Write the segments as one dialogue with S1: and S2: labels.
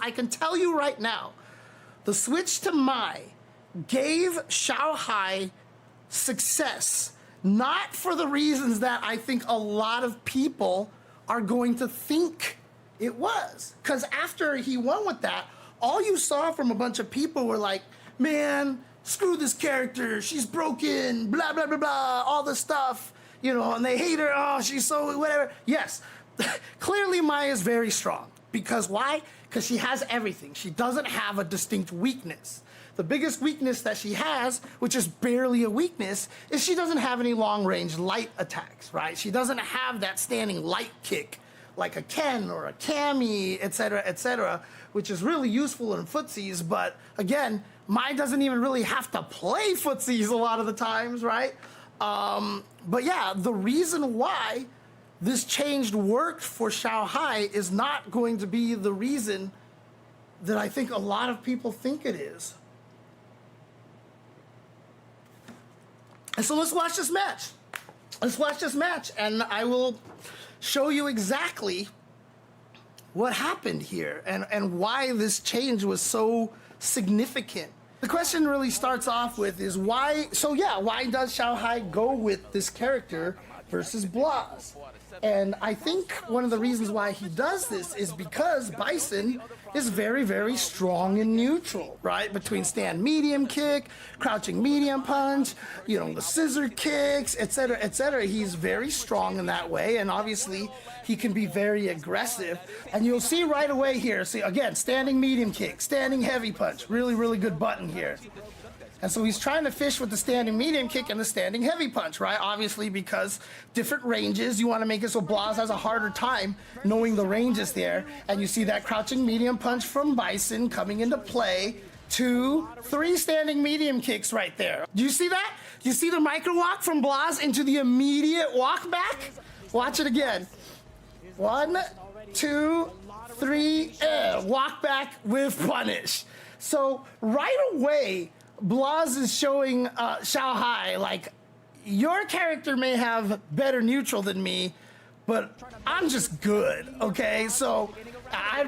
S1: I can tell you right now, the switch to Mai gave Xiaohai success, not for the reasons that I think a lot of people are going to think it was. Because after he won with that, all you saw from a bunch of people were like, man, screw this character, she's broken, blah, blah, blah, blah, all this stuff, you know, and they hate her, oh, she's so whatever. Yes, clearly Mai is very strong. Because why? Because she has everything. She doesn't have a distinct weakness. The biggest weakness that she has, which is barely a weakness, is she doesn't have any long-range light attacks, right? She doesn't have that standing light kick like a Ken or a Cammy, etc., which is really useful in footsies, but again, Mai doesn't even really have to play footsies a lot of the times, right? But yeah, the reason why this change worked for Xiaohai is not going to be the reason that I think a lot of people think it is. And so let's watch this match. Let's watch this match, and I will show you exactly what happened here and why this change was so significant. The question really starts off with is why, so yeah, why does Xiaohai go with this character versus Blaz? And I think one of the reasons why he does this is because Bison is very, very strong in neutral, right? Between stand medium kick, crouching medium punch, you know, the scissor kicks, etc., etc. He's very strong in that way, and obviously he can be very aggressive. And you'll see right away here, see, again, standing medium kick, standing heavy punch, really, really good button here. And so he's trying to fish with the standing medium kick and the standing heavy punch, right? Obviously, because different ranges, you want to make it so Blaz has a harder time knowing the ranges there. And you see that crouching medium punch from Bison coming into play. 2, 3 standing medium kicks right there. Do you see that? Do you see the micro walk from Blaz into the immediate walk back? Watch it again. 1, 2, 3, walk back with punish. So right away, Blaz is showing Xiaohai, like, your character may have better neutral than me, but I'm just good, okay? So I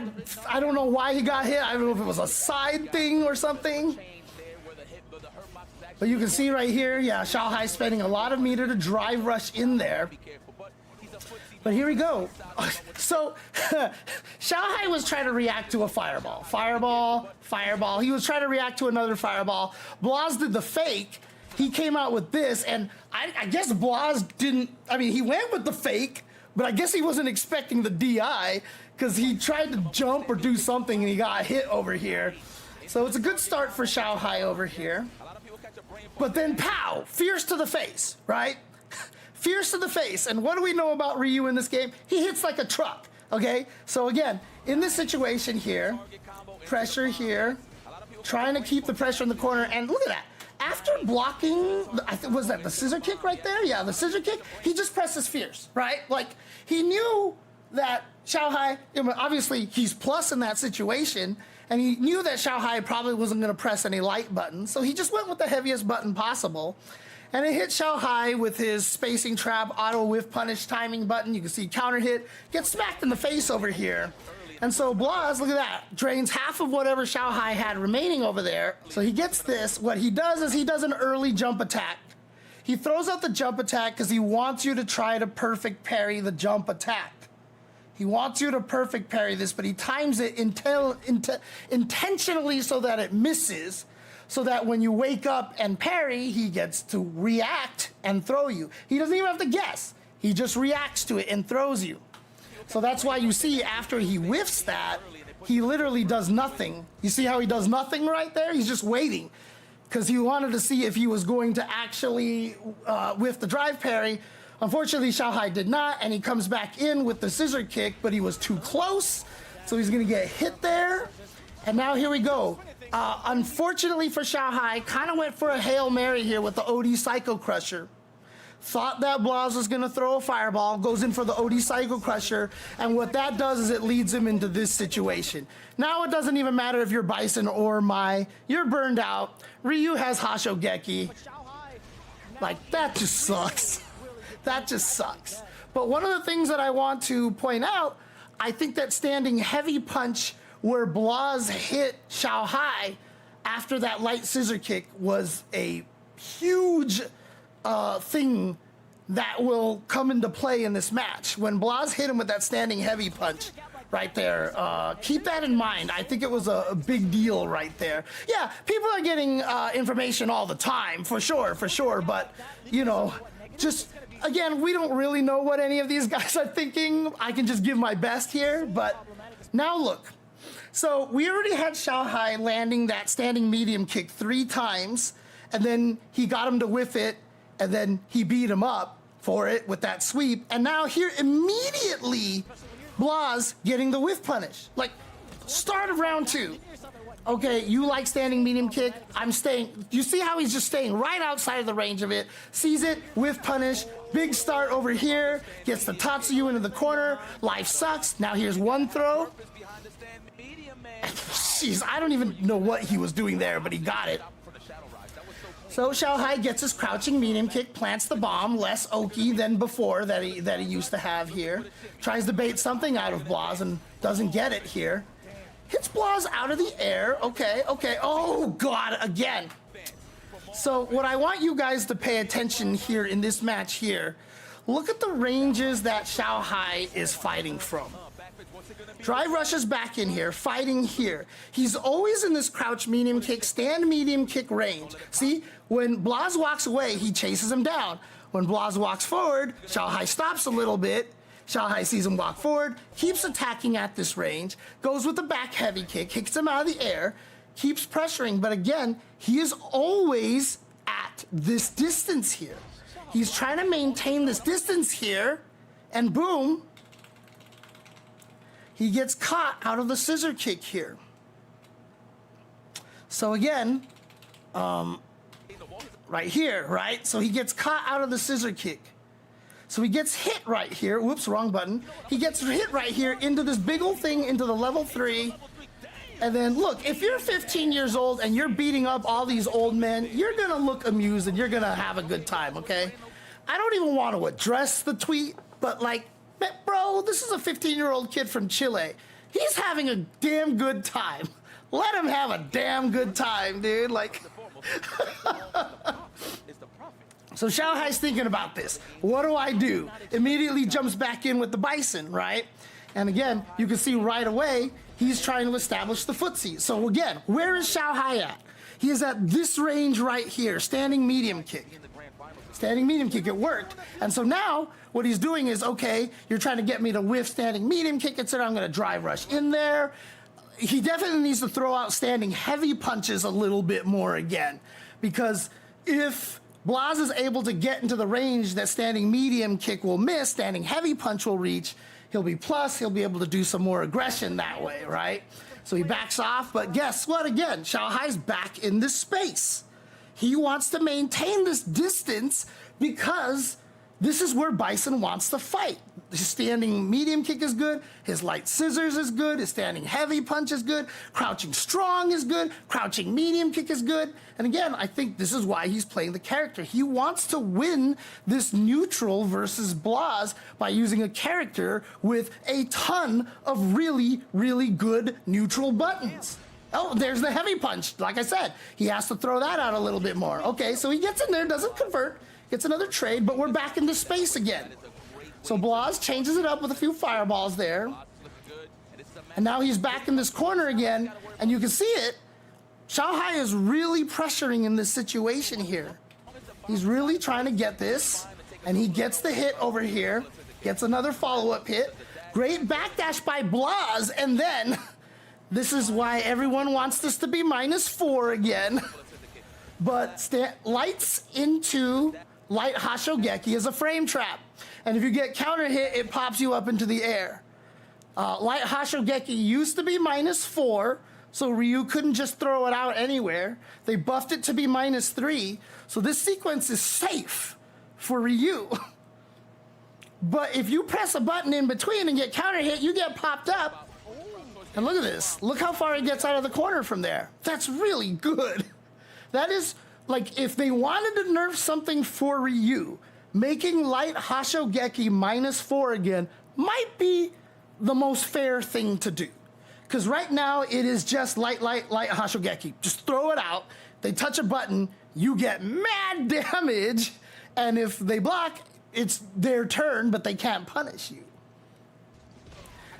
S1: don't know why he got hit. I don't know if it was a side thing or something. But you can see right here, yeah, Xiaohai spending a lot of meter to drive rush in there. But here we go. So Xiaohai was trying to react to a fireball. Fireball, fireball. He was trying to react to another fireball. Blaz did the fake. He came out with this, and I guess Blaz didn't, I mean, he went with the fake, but I guess he wasn't expecting the DI because he tried to jump or do something and he got hit over here. So it's a good start for Xiaohai over here. But then pow, fierce to the face, right? Fierce to the face. And what do we know about Ryu in this game? He hits like a truck, okay? So again, in this situation here, pressure here, trying to keep the pressure in the corner, and look at that. After blocking, I think, was that the scissor kick right there? Yeah, the scissor kick, he just presses fierce, right? Like, he knew that Xiaohai, obviously he's plus in that situation, and he knew that Xiaohai probably wasn't gonna press any light buttons, so he just went with the heaviest button possible. And it hit Xiaohai with his spacing trap, auto whiff punish timing button. You can see counter hit, gets smacked in the face over here. And so Blaz, look at that, drains half of whatever Xiaohai had remaining over there. So he gets this. What he does is he does an early jump attack. He throws out the jump attack because he wants you to try to perfect parry the jump attack. He wants you to perfect parry this, but he times it intentionally so that it misses, so that when you wake up and parry, he gets to react and throw you. He doesn't even have to guess. He just reacts to it and throws you. So that's why you see after he whiffs that, he literally does nothing. You see how he does nothing right there? He's just waiting because he wanted to see if he was going to actually whiff the drive parry. Unfortunately, Xiaohai did not, and he comes back in with the scissor kick, but he was too close, so he's gonna get hit there. And now here we go. Unfortunately for Xiaohai, kind of went for a Hail Mary here with the OD Psycho Crusher. Thought that Blaz was gonna throw a fireball, goes in for the OD Psycho Crusher, and what that does is it leads him into this situation. Now it doesn't even matter if you're Bison or Mai, you're burned out. Ryu has Hashogeki. Like, that just sucks. That just sucks. But one of the things that I want to point out, I think that standing heavy punch where Blaz hit Xiaohai after that light scissor kick was a huge thing that will come into play in this match. When Blaz hit him with that standing heavy punch right there, keep that in mind. I think it was a big deal right there. Yeah, people are getting information all the time, for sure, but, you know, just, again, we don't really know what any of these guys are thinking. I can just give my best here, but now look. So we already had Xiaohai landing that standing medium kick 3 times, and then he got him to whiff it, and then he beat him up for it with that sweep. And now here immediately, Blaz getting the whiff punish. Like, start of round 2. Okay, you like standing medium kick, I'm staying. You see how he's just staying right outside of the range of it, sees it, whiff punish, big start over here, gets the Tatsuyu into the corner, life sucks. Now here's one throw. Jeez, I don't even know what he was doing there, but he got it. So Xiaohai gets his crouching medium kick, plants the bomb, less oaky than before that he used to have here. Tries to bait something out of Blaz and doesn't get it here. Hits Blaz out of the air. Okay. Oh, God, again. So what I want you guys to pay attention here in this match here, look at the ranges that Xiaohai is fighting from. Drive rushes back in here, fighting here. He's always in this crouch medium kick, stand medium kick range. See, when Blaz walks away, he chases him down. When Blaz walks forward, Xiaohai stops a little bit. Xiaohai sees him walk forward, keeps attacking at this range, goes with the back heavy kick, kicks him out of the air, keeps pressuring, but again, he is always at this distance here. He's trying to maintain this distance here, and boom, he gets caught out of the scissor kick here. So again, right here, right? So he gets caught out of the scissor kick. So he gets hit right here. Whoops, wrong button. He gets hit right here into this big old thing, into the level 3. And then look, if you're 15 years old and you're beating up all these old men, you're gonna look amused and you're gonna have a good time, okay? I don't even want to address the tweet, but like, bro, this is a 15-year-old kid from Chile. He's having a damn good time. Let him have a damn good time, dude. Like, so Xiaohai's thinking about this. What do I do? Immediately jumps back in with the bison, right? And again, you can see right away, he's trying to establish the footsie. So again, where is Xiaohai at? He is at this range right here, standing medium kick. Standing medium kick, it worked. And so now, what he's doing is, okay, you're trying to get me to whiff standing medium kick, etc. I'm gonna drive rush in there. He definitely needs to throw out standing heavy punches a little bit more again. Because if Blaz is able to get into the range that standing medium kick will miss, standing heavy punch will reach, he'll be plus, he'll be able to do some more aggression that way, right? So he backs off, but guess what again? Xiaohai's back in this space. He wants to maintain this distance because this is where Bison wants to fight. His standing medium kick is good, his light scissors is good, his standing heavy punch is good, crouching strong is good, crouching medium kick is good. And again, I think this is why he's playing the character. He wants to win this neutral versus Blaz by using a character with a ton of really, really good neutral buttons. Oh, there's the heavy punch. Like I said, he has to throw that out a little bit more. Okay, so he gets in there, doesn't convert, gets another trade, but we're back in this space again. So Blaz changes it up with a few fireballs there. And now he's back in this corner again, and you can see it. Xiaohai is really pressuring in this situation here. He's really trying to get this, and he gets the hit over here, gets another follow-up hit. Great backdash by Blaz, and then this is why everyone wants this to be -4 again. But lights into light Hashogeki is a frame trap. And if you get counter hit, it pops you up into the air. Light Hashogeki used to be -4, so Ryu couldn't just throw it out anywhere. They buffed it to be -3, so this sequence is safe for Ryu. But if you press a button in between and get counter hit, you get popped up. And look at this. Look how far he gets out of the corner from there. That's really good. That is, like, if they wanted to nerf something for Ryu, making light Hashogeki -4 again might be the most fair thing to do. because right now it is just light Hashogeki. Just throw it out. They touch a button, you get mad damage, and if they block, it's their turn, but they can't punish you.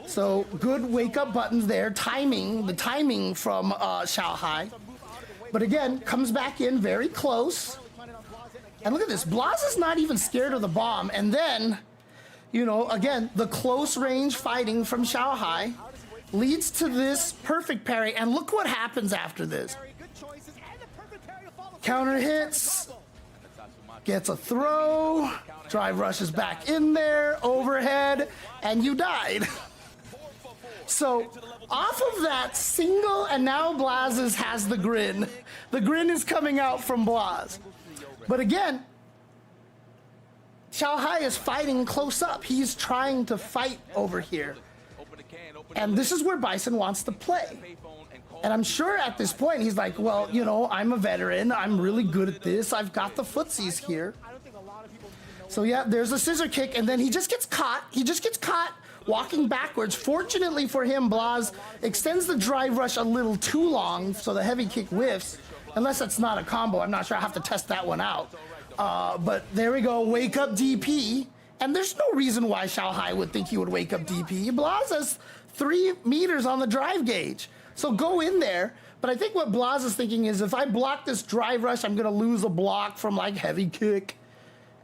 S1: So good wake up buttons there, the timing from Xiaohai. But again, comes back in very close. And look at this, Blaz is not even scared of the bomb. And then, you know, again, the close range fighting from Xiaohai leads to this perfect parry. And look what happens after this. Counter hits, gets a throw, drive rushes back in there, overhead, and you died. So off of that single, and now Blaz's has the grin. The grin is coming out from Blaz. But again, Xiaohai is fighting close up. He's trying to fight over here. And this is where Bison wants to play. And I'm sure at this point he's like, well, you know, I'm a veteran. I'm really good at this. I've got the footsies here. So yeah, there's a scissor kick, and then he just gets caught. He just gets caught walking backwards. Fortunately for him, Blaz extends the drive rush a little too long, so the heavy kick whiffs. Unless that's not a combo. I'm not sure. I have to test that one out. But there we go. Wake up DP. And there's no reason why Xiaohai would think he would wake up DP. Blaz has 3 meters on the drive gauge. So go in there. But I think what Blaz is thinking is, if I block this drive rush, I'm going to lose a block from like heavy kick.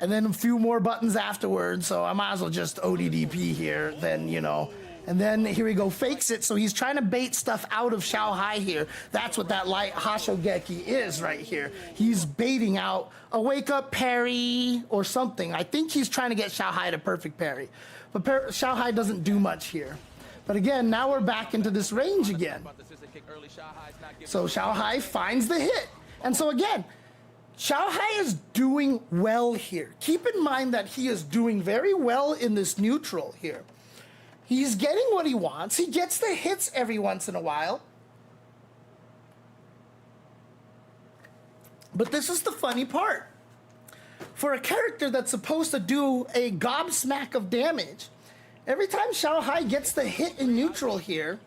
S1: And then a few more buttons afterwards. So I might as well just ODDP here. Then, you know. And then here we go, fakes it. So he's trying to bait stuff out of Xiaohai here. That's what that light Hashogeki is right here. He's baiting out a wake up parry or something. I think he's trying to get Xiaohai to perfect parry. But Xiaohai doesn't do much here. But again, now we're back into this range again. So Xiaohai finds the hit. And so again, Xiaohai is doing well here. Keep in mind that he is doing very well in this neutral here. He's getting what he wants. He gets the hits every once in a while. But this is the funny part. For a character that's supposed to do a gobsmack of damage, every time Xiaohai gets the hit in neutral here,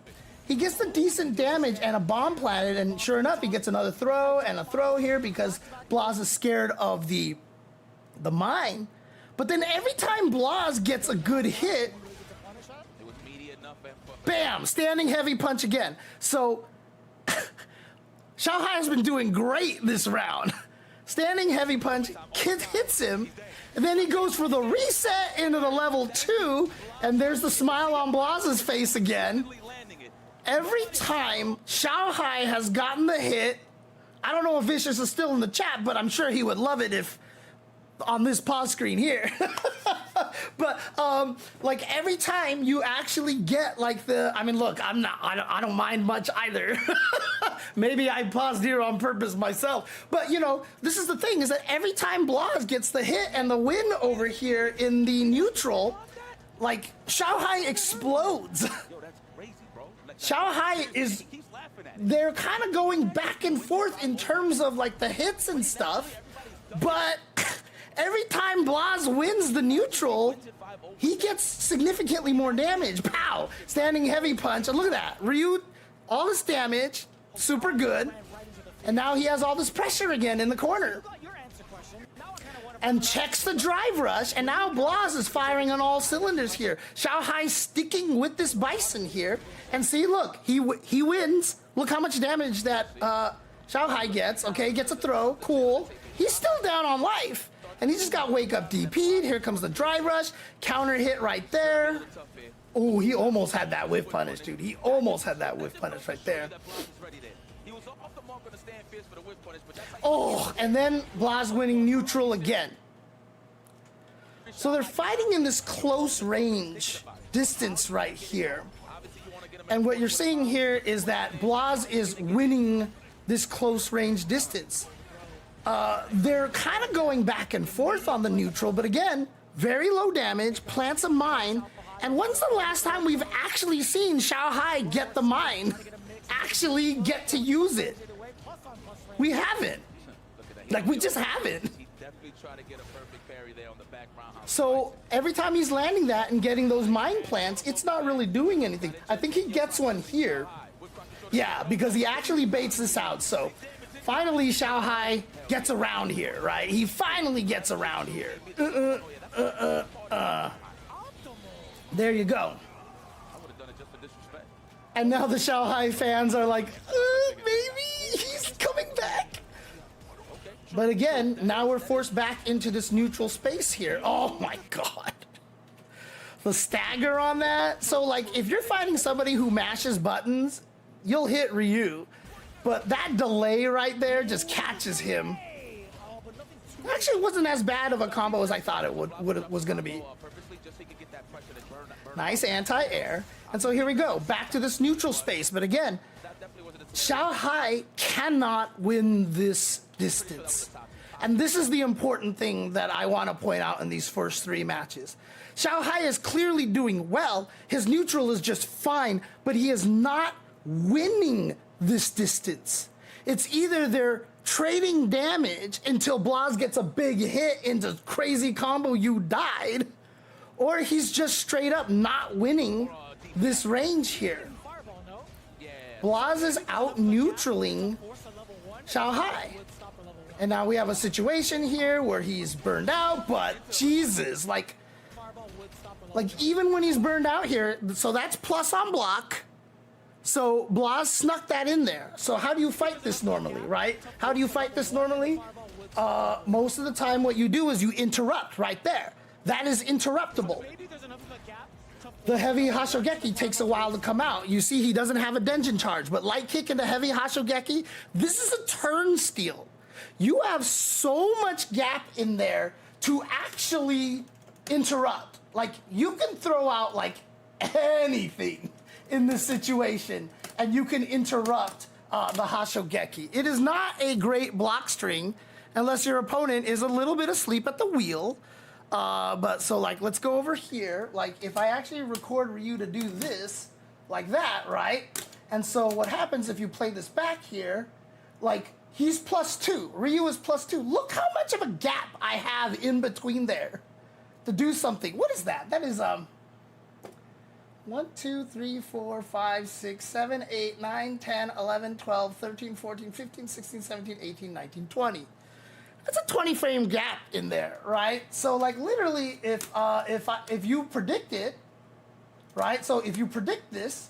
S1: he gets the decent damage and a bomb planted, and sure enough, he gets another throw and a throw here because Blaz is scared of the mine. But then every time Blaz gets a good hit, bam, standing heavy punch again. So Xiaohai has been doing great this round. Standing heavy punch, kid hits him, and then he goes for the reset into the level 2, and there's the smile on Blaz's face again. Every time Xiaohai has gotten the hit, I don't know if Vicious is still in the chat, but I'm sure he would love it if on this pause screen here. But like every time you actually get like the, I mean, look, I don't mind much either. Maybe I paused here on purpose myself, but you know, this is the thing, is that every time Blaz gets the hit and the win over here in the neutral, like Xiaohai explodes. Xiaohai is, they're kind of going back and forth in terms of like the hits and stuff, but every time Blaz wins the neutral, he gets significantly more damage. Pow! Standing heavy punch. And look at that. Ryu, all this damage, super good. And now he has all this pressure again in the corner. And checks the drive rush. And now Blaz is firing on all cylinders here. Xiaohai sticking with this Bison here. And see, look, he wins. Look how much damage that Xiaohai gets. Okay, gets a throw. Cool. He's still down on life. And he just got wake up DP'd. Here comes the drive rush. Counter hit right there. Oh, he almost had that whiff punish, dude. He almost had that whiff punish right there. Oh, and then Blaz winning neutral again. So they're fighting in this close range distance right here. And what you're seeing here is that Blaz is winning this close range distance. They're kind of going back and forth on the neutral, but again, very low damage, plants a mine. And when's the last time we've actually seen Xiaohai get the mine? Actually get to use it? We haven't. Like, we just haven't.
S2: Definitely try to get a perfect parry there on the back roundhouse.
S1: So every time he's landing that and getting those mind plants, it's not really doing anything. I think he gets one here. Yeah, because he actually baits this out. So finally, Xiaohai gets around here, right? He finally gets around here. There you go. And now the Xiaohai fans are like, maybe he's coming back. But again, now we're forced back into this neutral space here. Oh my God. The stagger on that. So like, if you're fighting somebody who mashes buttons, you'll hit Ryu. But that delay right there just catches him. Actually, it wasn't as bad of a combo as I thought it was going to be. Nice anti-air. And so here we go, back to this neutral space. But again, Xiaohai cannot win this distance. And this is the important thing that I want to point out in these first 3 matches. Xiaohai is clearly doing well. His neutral is just fine, but he is not winning this distance. It's either they're trading damage until Blaz gets a big hit into crazy combo, you died, or he's just straight up not winning this range here. Blaz is out neutraling Xiaohai. And now we have a situation here where he's burned out, but Jesus, like even when he's burned out here, so that's plus on block. So Blaz snuck that in there. So how do you fight this normally, right? How do you fight this normally? Most of the time what you do is you interrupt right there. That is interruptible. The heavy Hashogeki takes a while to come out. You see he doesn't have a Denjin charge, but light kick into heavy Hashogeki, this is a turn steal. You have so much gap in there to actually interrupt. Like, you can throw out like anything in this situation and you can interrupt the Hashogeki. It is not a great block string unless your opponent is a little bit asleep at the wheel. But so like, let's go over here. Like if I actually record Ryu to do this like that, right? And so what happens if you play this back here, like he's +2, Ryu is +2. Look how much of a gap I have in between there to do something. What is that? That is 1, 2, 3, 4, 5, 6, 7, 8, 9, 10, 11, 12, 13, 14, 15, 16, 17, 18, 19, 20. That's a 20 frame gap in there, right? So like literally if you predict it, right? So if you predict this,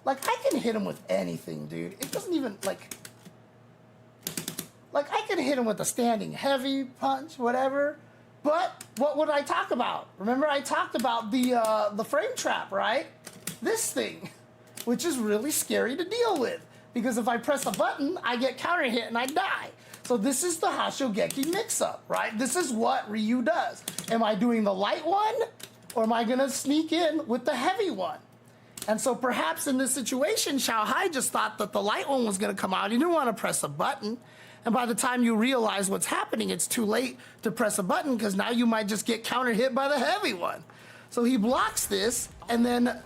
S1: like I can hit him with anything, dude. It doesn't even like I can hit him with a standing heavy punch, whatever. But what would I talk about? Remember I talked about the frame trap, right? This thing, which is really scary to deal with because if I press a button, I get counter hit and I die. So this is the Hashogeki mix-up, right? This is what Ryu does. Am I doing the light one or am I gonna sneak in with the heavy one? And so perhaps in this situation, Xiaohai just thought that the light one was gonna come out. He didn't wanna press a button. And by the time you realize what's happening, it's too late to press a button because now you might just get counter hit by the heavy one. So he blocks this and then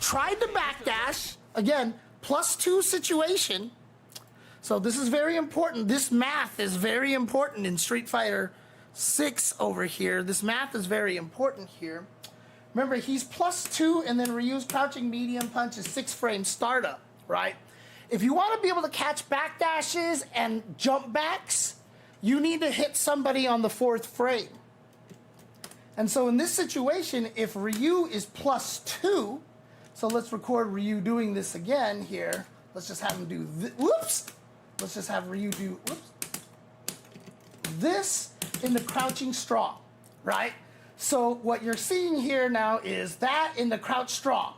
S1: tried to backdash. Again, +2 situation. So this is very important. This math is very important in Street Fighter 6 over here. This math is very important here. Remember, he's +2 and then Ryu's crouching medium punch is 6 frame startup, right? If you want to be able to catch backdashes and jump backs, you need to hit somebody on the 4th frame. And so in this situation, if Ryu is +2, so let's record Ryu doing this again here. Let's just have him do this. Whoops! Let's just have Ryu do this in the crouching strong, right? So what you're seeing here now is that in the crouch strong.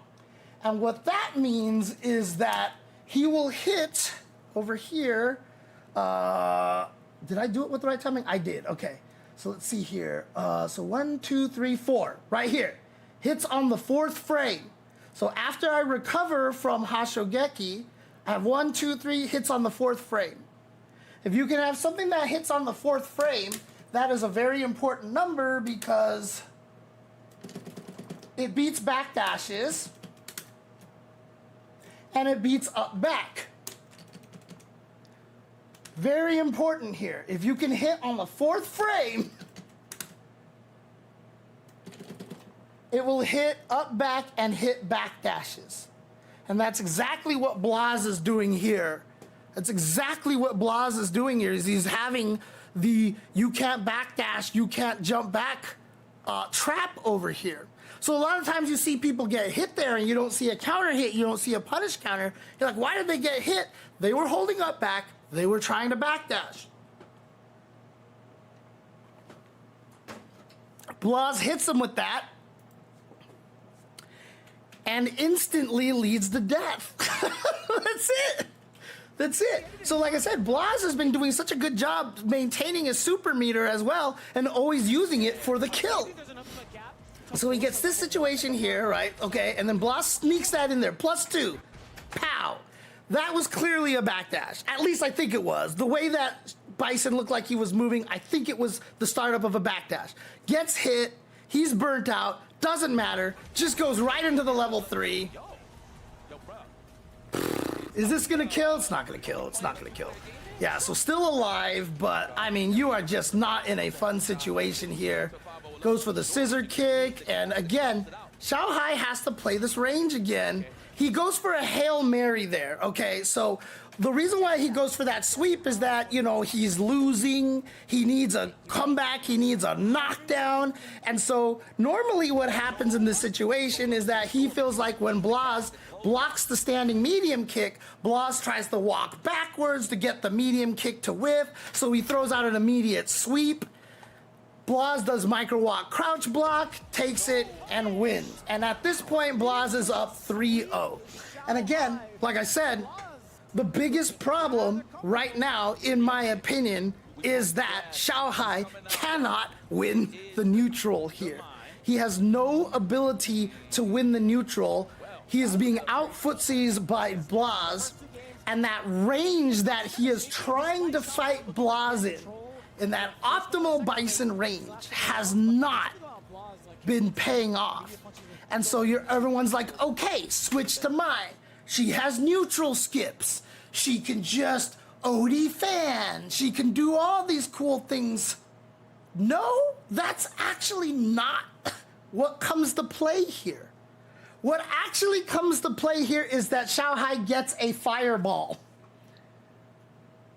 S1: And what that means is that he will hit over here. Did I do it with the right timing? I did, okay. So let's see here. So 1, 2, 3, 4, right here. Hits on the 4th frame. So after I recover from Hashogeki, I have 1, 2, 3 hits on the 4th frame. If you can have something that hits on the 4th frame, that is a very important number because it beats backdashes and it beats up back. Very important here. If you can hit on the 4th frame, it will hit up back and hit back dashes. And that's exactly what Blaz is doing here. That's exactly what Blaz is doing here, is he's having the you can't backdash, you can't jump back trap over here. So a lot of times you see people get hit there and you don't see a counter hit, you don't see a punish counter. You're like, why did they get hit? They were holding up back, they were trying to backdash. Blaz hits him with that and instantly leads to death. That's it. That's it. So like I said, Blaz has been doing such a good job maintaining his super meter as well and always using it for the kill. So he gets this situation here, right? Okay, and then Blaz sneaks that in there. +2. Pow. That was clearly a backdash. At least I think it was. The way that Bison looked like he was moving, I think it was the startup of a backdash. Gets hit. He's burnt out. Doesn't matter. Just goes right into the level 3. Is this gonna kill? It's not gonna kill. It's not gonna kill. Yeah, so still alive, but I mean, you are just not in a fun situation here. Goes for the scissor kick, and again, Xiaohai has to play this range again. He goes for a Hail Mary there, okay? So the reason why he goes for that sweep is that, you know, he's losing, he needs a comeback, he needs a knockdown, and so normally what happens in this situation is that he feels like when Blaz blocks the standing medium kick, Blaz tries to walk backwards to get the medium kick to whiff, so he throws out an immediate sweep. Blaz does micro walk crouch block, takes it, and wins. And at this point, Blaz is up 3-0. And again, like I said, the biggest problem right now, in my opinion, is that Xiaohai cannot win the neutral here. He has no ability to win the neutral. He is being out-footsies by Blaz, and that range that he is trying to fight Blaz in that optimal Bison range, has not been paying off. And so everyone's like, okay, switch to Mai. She has neutral skips. She can just OD fan. She can do all these cool things. No, that's actually not what comes to play here. What actually comes to play here is that Xiaohai gets a fireball.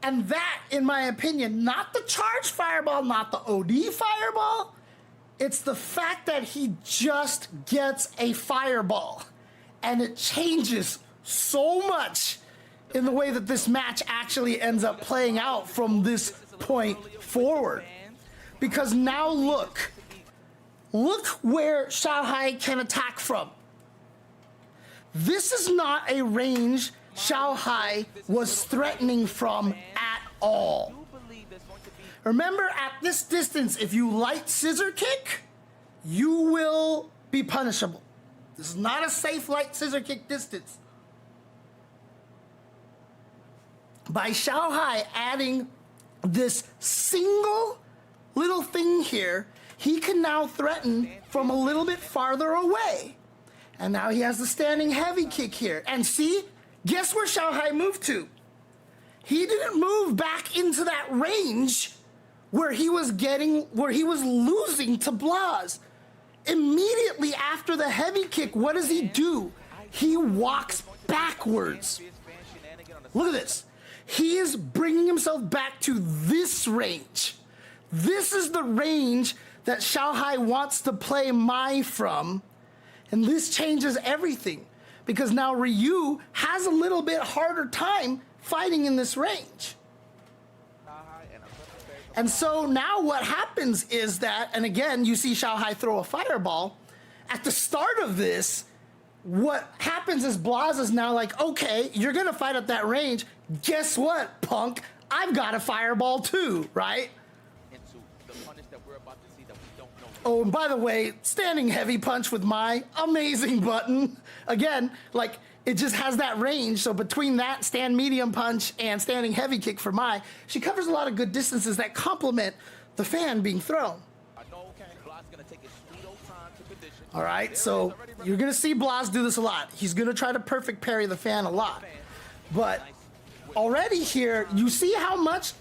S1: And that, in my opinion, not the charge fireball, not the OD fireball, it's the fact that he just gets a fireball. And it changes so much in the way that this match actually ends up playing out from this point forward. Because now look where Xiaohai can attack from. This is not a range Xiaohai was threatening from at all. Remember, at this distance, if you light scissor kick, you will be punishable. This is not a safe light scissor kick distance. By Xiaohai adding this single little thing here, he can now threaten from a little bit farther away. And now he has the standing heavy kick here. And see, guess where Xiaohai moved to? He didn't move back into that range where he was losing to Blaz. Immediately after the heavy kick, what does he do? He walks backwards. Look at this. He is bringing himself back to this range. This is the range that Xiaohai wants to play Mai from. And this changes everything, because now Ryu has a little bit harder time fighting in this range. And so now what happens is that, and again, you see Xiaohai throw a fireball. At the start of this, what happens is Blaz is now like, okay, you're gonna fight at that range. Guess what, punk? I've got a fireball too, right? Oh, and by the way, standing heavy punch with Mai, amazing button. Again, like, it just has that range. So between that stand medium punch and standing heavy kick for Mai, she covers a lot of good distances that complement the fan being thrown. All right, so you're gonna see Blaz do this a lot. He's gonna try to perfect parry the fan a lot. But already here, you see how much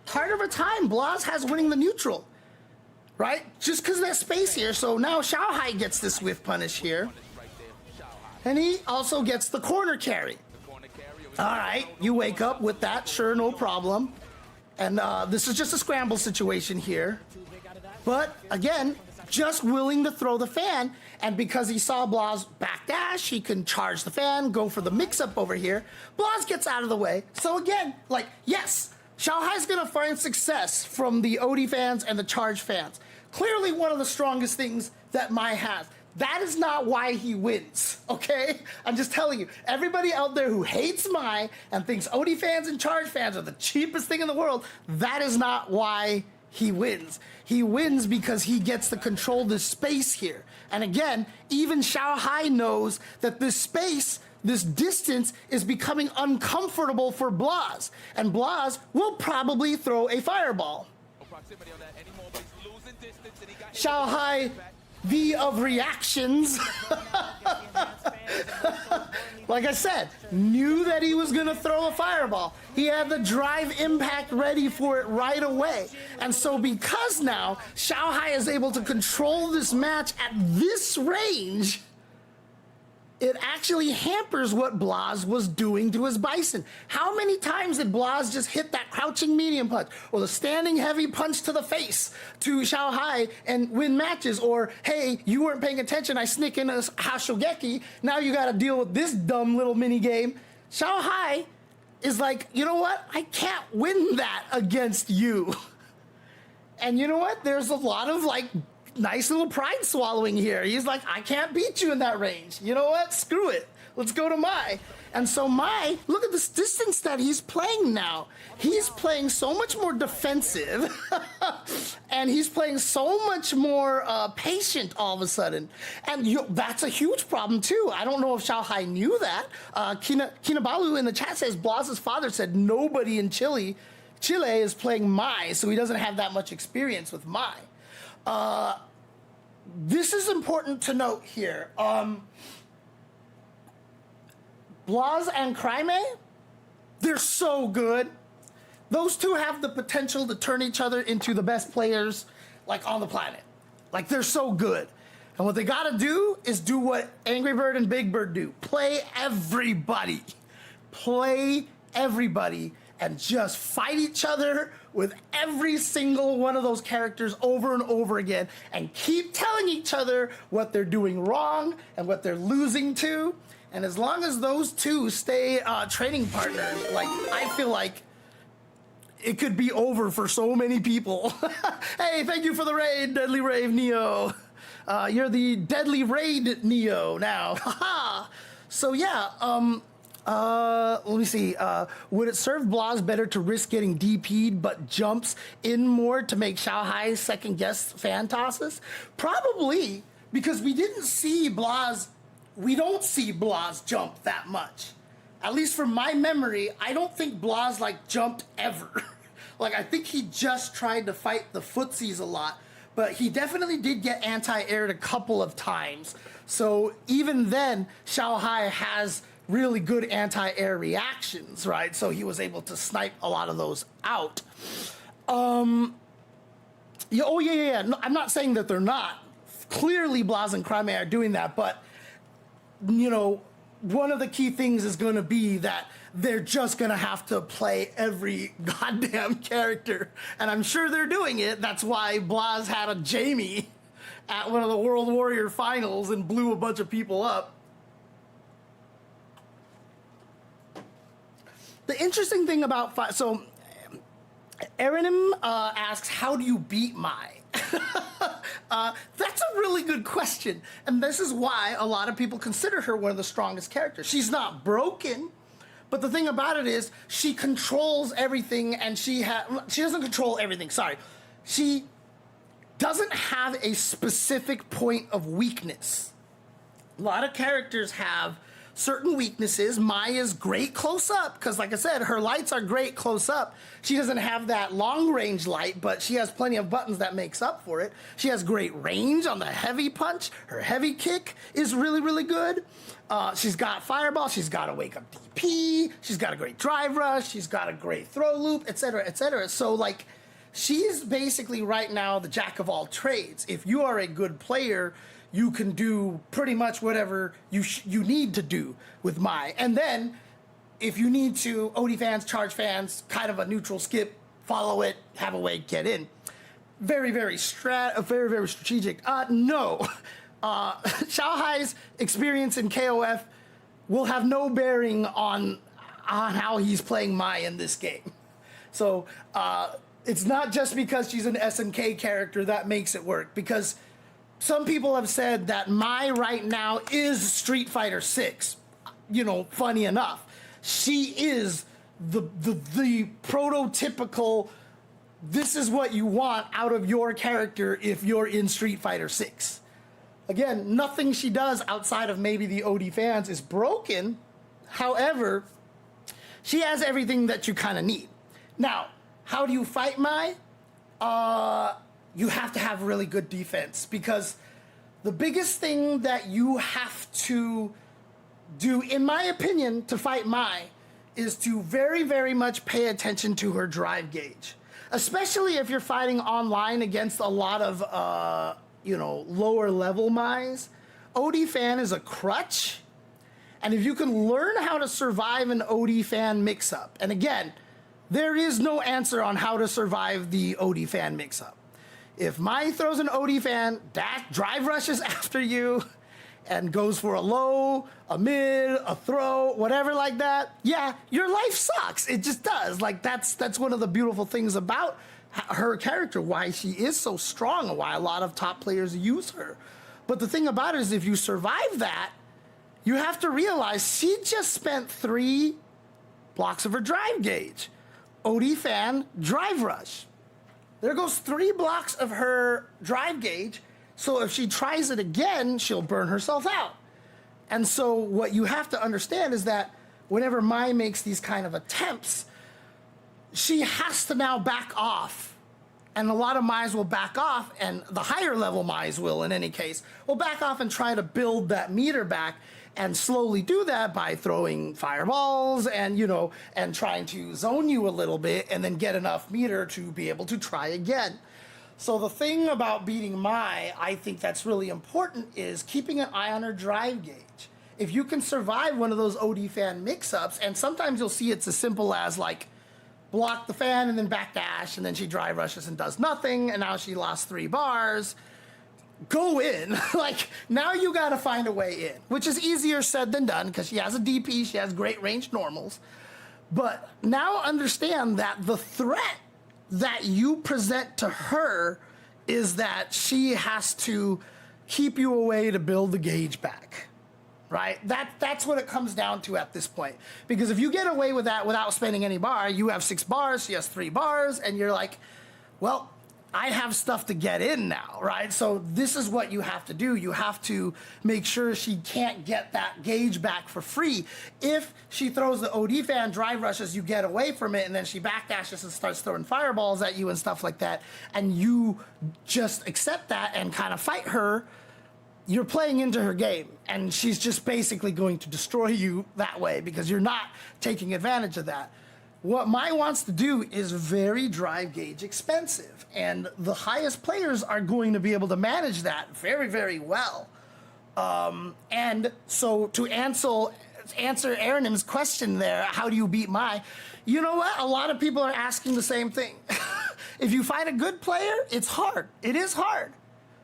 S1: harder of a time Blaz has winning the neutral, right? Just because there's space here. So now Xiaohai gets this whiff punish here. And he also gets the corner carry. All right, you wake up with that, sure, no problem. And this is just a scramble situation here. But again, just willing to throw the fan. And because he saw Blaz backdash, he can charge the fan, go for the mix-up over here. Blaz gets out of the way. So again, like, yes, Xiaohai's gonna find success from the OD fans and the charge fans. Clearly one of the strongest things that Mai has. That is not why he wins, okay? I'm just telling you, everybody out there who hates Mai and thinks OD fans and charge fans are the cheapest thing in the world, that is not why he wins. He wins because he gets to control this space here. And again, even Xiaohai knows that this space, this distance is becoming uncomfortable for Blaz. And Blaz will probably throw a fireball. Xiaohai, the of reactions, like I said, knew that he was gonna throw a fireball. He had the drive impact ready for it right away. And so because now Xiaohai is able to control this match at this range, it actually hampers what Blaz was doing to his Bison. How many times did Blaz just hit that crouching medium punch or the standing heavy punch to the face to Xiaohai and win matches? Or, hey, you weren't paying attention, I sneak in a Hashogeki, now you gotta deal with this dumb little mini game. Xiaohai is like, you know what? I can't win that against you. And you know what? There's a lot of like nice little pride swallowing here. He's like, I can't beat you in that range. You know what? Screw it. Let's go to Mai. And so Mai, look at this distance that he's playing now. He's playing so much more defensive and he's playing so much more patient all of a sudden. And that's a huge problem too. I don't know if Xiaohai knew that. Kinabalu in the chat says Blaz's father said nobody in Chile is playing Mai, so he doesn't have that much experience with Mai. This is important to note here. Blaz and Cryme, they're so good. Those two have the potential to turn each other into the best players like on the planet. Like they're so good. And what they gotta do is do what Angry Bird and Big Bird do. Play everybody. Play everybody and just fight each other with every single one of those characters over and over again and keep telling each other what they're doing wrong and what they're losing to. And as long as those two stay training partners, like I feel like it could be over for so many people. Hey, thank you for the raid, Deadly Rave Neo. You're the Deadly Raid Neo now. So yeah, let me see. Would it serve Blaz better to risk getting DP'd but jumps in more to make Xiaohai second guess fan tosses? Probably, because we didn't see Blaz. We don't see Blaz jump that much. At least from my memory, I don't think Blaz like jumped ever. Like I think he just tried to fight the footsies a lot, but he definitely did get anti-aired a couple of times. So even then, Xiaohai has really good anti-air reactions, right? So he was able to snipe a lot of those out. Yeah, No, I'm not saying that they're not. Clearly, Blaz and Cryme are doing that, but you know, one of the key things is going to be that they're just going to have to play every goddamn character. And I'm sure they're doing it. That's why Blaz had a Jamie at one of the World Warrior finals and blew a bunch of people up. The interesting thing about Erinim asks, how do you beat Mai? That's a really good question. And this is why a lot of people consider her one of the strongest characters. She's not broken, but the thing about it is she controls everything and she doesn't control everything, sorry. She doesn't have a specific point of weakness. A lot of characters have certain weaknesses. Mai is great close up because, like I said, her lights are great close up. She doesn't have that long range light, but she has plenty of buttons that makes up for it. She has great range on the heavy punch. Her heavy kick is really, really good. She's got fireball. She's got a wake up DP. She's got a great drive rush. She's got a great throw loop, etc., etc. So, like, she's basically right now the jack of all trades. If you are a good player, you can do pretty much whatever you need to do with Mai. And then, if you need to, OD fans, charge fans, kind of a neutral skip, follow it, have a way, get in. Very, very strategic. No. Xiaohai's experience in KOF will have no bearing on how he's playing Mai in this game. So it's not just because she's an SNK character that makes it work, because some people have said that Mai right now is Street Fighter 6. You know, funny enough, she is the prototypical, this is what you want out of your character if you're in Street Fighter 6. Again, nothing she does outside of maybe the OD fans is broken. However, she has everything that you kind of need. Now, how do you fight Mai? You have to have really good defense, because the biggest thing that you have to do, in my opinion, to fight Mai is to very, very much pay attention to her drive gauge. Especially if you're fighting online against a lot of lower level Mais. OD fan is a crutch. And if you can learn how to survive an OD fan mix-up, and again, there is no answer on how to survive the OD fan mix-up. If Mai throws an OD fan, that drive rushes after you and goes for a low, a mid, a throw, whatever like that, yeah, your life sucks. It just does. Like, that's one of the beautiful things about her character, why she is so strong and why a lot of top players use her. But the thing about it is, if you survive that, you have to realize she just spent 3 blocks of her drive gauge. OD fan, drive rush. There goes 3 blocks of her drive gauge. So if she tries it again, she'll burn herself out. And so what you have to understand is that whenever Mai makes these kind of attempts, she has to now back off. And a lot of Mais will back off, and the higher level Mais will, in any case, will back off and try to build that meter back, and slowly do that by throwing fireballs and, and trying to zone you a little bit and then get enough meter to be able to try again. So the thing about beating Mai, I think that's really important, is keeping an eye on her drive gauge. If you can survive one of those OD fan mix-ups, and sometimes you'll see it's as simple as, like, block the fan and then backdash, and then she drive rushes and does nothing, and now she lost 3 bars. Go in. Like, now you gotta find a way in, which is easier said than done, because she has a DP, she has great range normals. But now understand that the threat that you present to her is that she has to keep you away to build the gauge back. Right? That's what it comes down to at this point. Because if you get away with that without spending any bar, you have 6 bars, she has 3 bars, and you're like, well, I have stuff to get in now, right? So this is what you have to do. You have to make sure she can't get that gauge back for free. If she throws the OD fan, drive rushes, you get away from it, and then she backdashes and starts throwing fireballs at you and stuff like that, and you just accept that and kind of fight her, you're playing into her game, and she's just basically going to destroy you that way because you're not taking advantage of that. What Mai wants to do is very drive gauge expensive, and the highest players are going to be able to manage that very, very well. And so to answer Aaronim's question there, how do you beat Mai? You know what? A lot of people are asking the same thing. If you find a good player, it's hard. It is hard.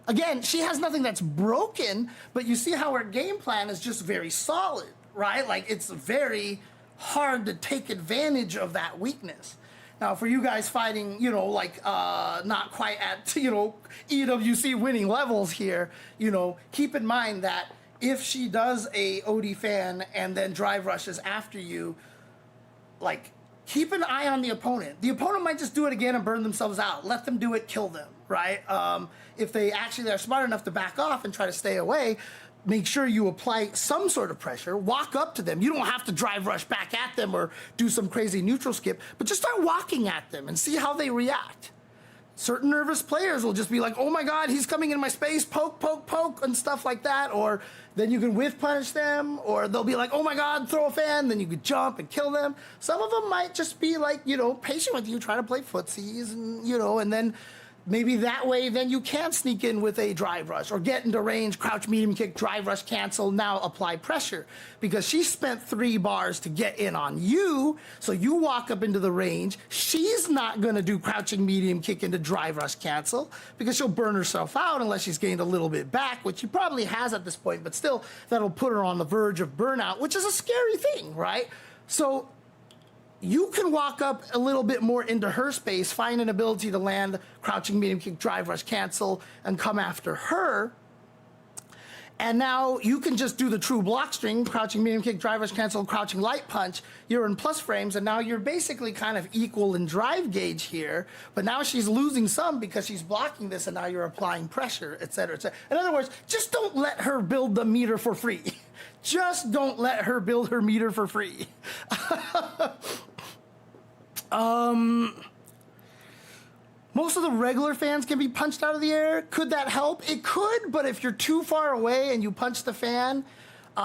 S1: Again, she has nothing that's broken, but you see how her game plan is just very solid, right? Like, it's very hard to take advantage of that weakness. Now, for you guys fighting, not quite at, EWC winning levels here, keep in mind that if she does a OD fan and then drive rushes after you, like, keep an eye on the opponent. The opponent might just do it again and burn themselves out. Let them do it, kill them, right? If they actually are smart enough to back off and try to stay away, make sure you apply some sort of pressure, walk up to them. You don't have to drive rush back at them or do some crazy neutral skip, but just start walking at them and see how they react. Certain nervous players will just be like, oh my God, he's coming in my space, poke, poke, poke, and stuff like that. Or then you can whiff punish them, or they'll be like, oh my God, throw a fan, then you could jump and kill them. Some of them might just be like, you know, patient with you, try to play footsies, and, you know, and then maybe that way, then you can sneak in with a drive rush or get into range, crouch, medium kick, drive rush, cancel, now apply pressure. Because she spent 3 bars to get in on you, so you walk up into the range. She's not going to do crouching, medium kick into drive rush, cancel, because she'll burn herself out unless she's gained a little bit back, which she probably has at this point, but still, that'll put her on the verge of burnout, which is a scary thing, right? So you can walk up a little bit more into her space, find an ability to land crouching, medium kick, drive rush, cancel, and come after her. And now you can just do the true block string, crouching, medium kick, drive rush, cancel, crouching, light punch. You're in plus frames, and now you're basically kind of equal in drive gauge here. But now she's losing some because she's blocking this, and now you're applying pressure, et cetera, et cetera. In other words, just don't let her build the meter for free. Just don't let her build her meter for free. Most of the regular fans can be punched out of the air. Could that help? It could, but if you're too far away and you punch the fan,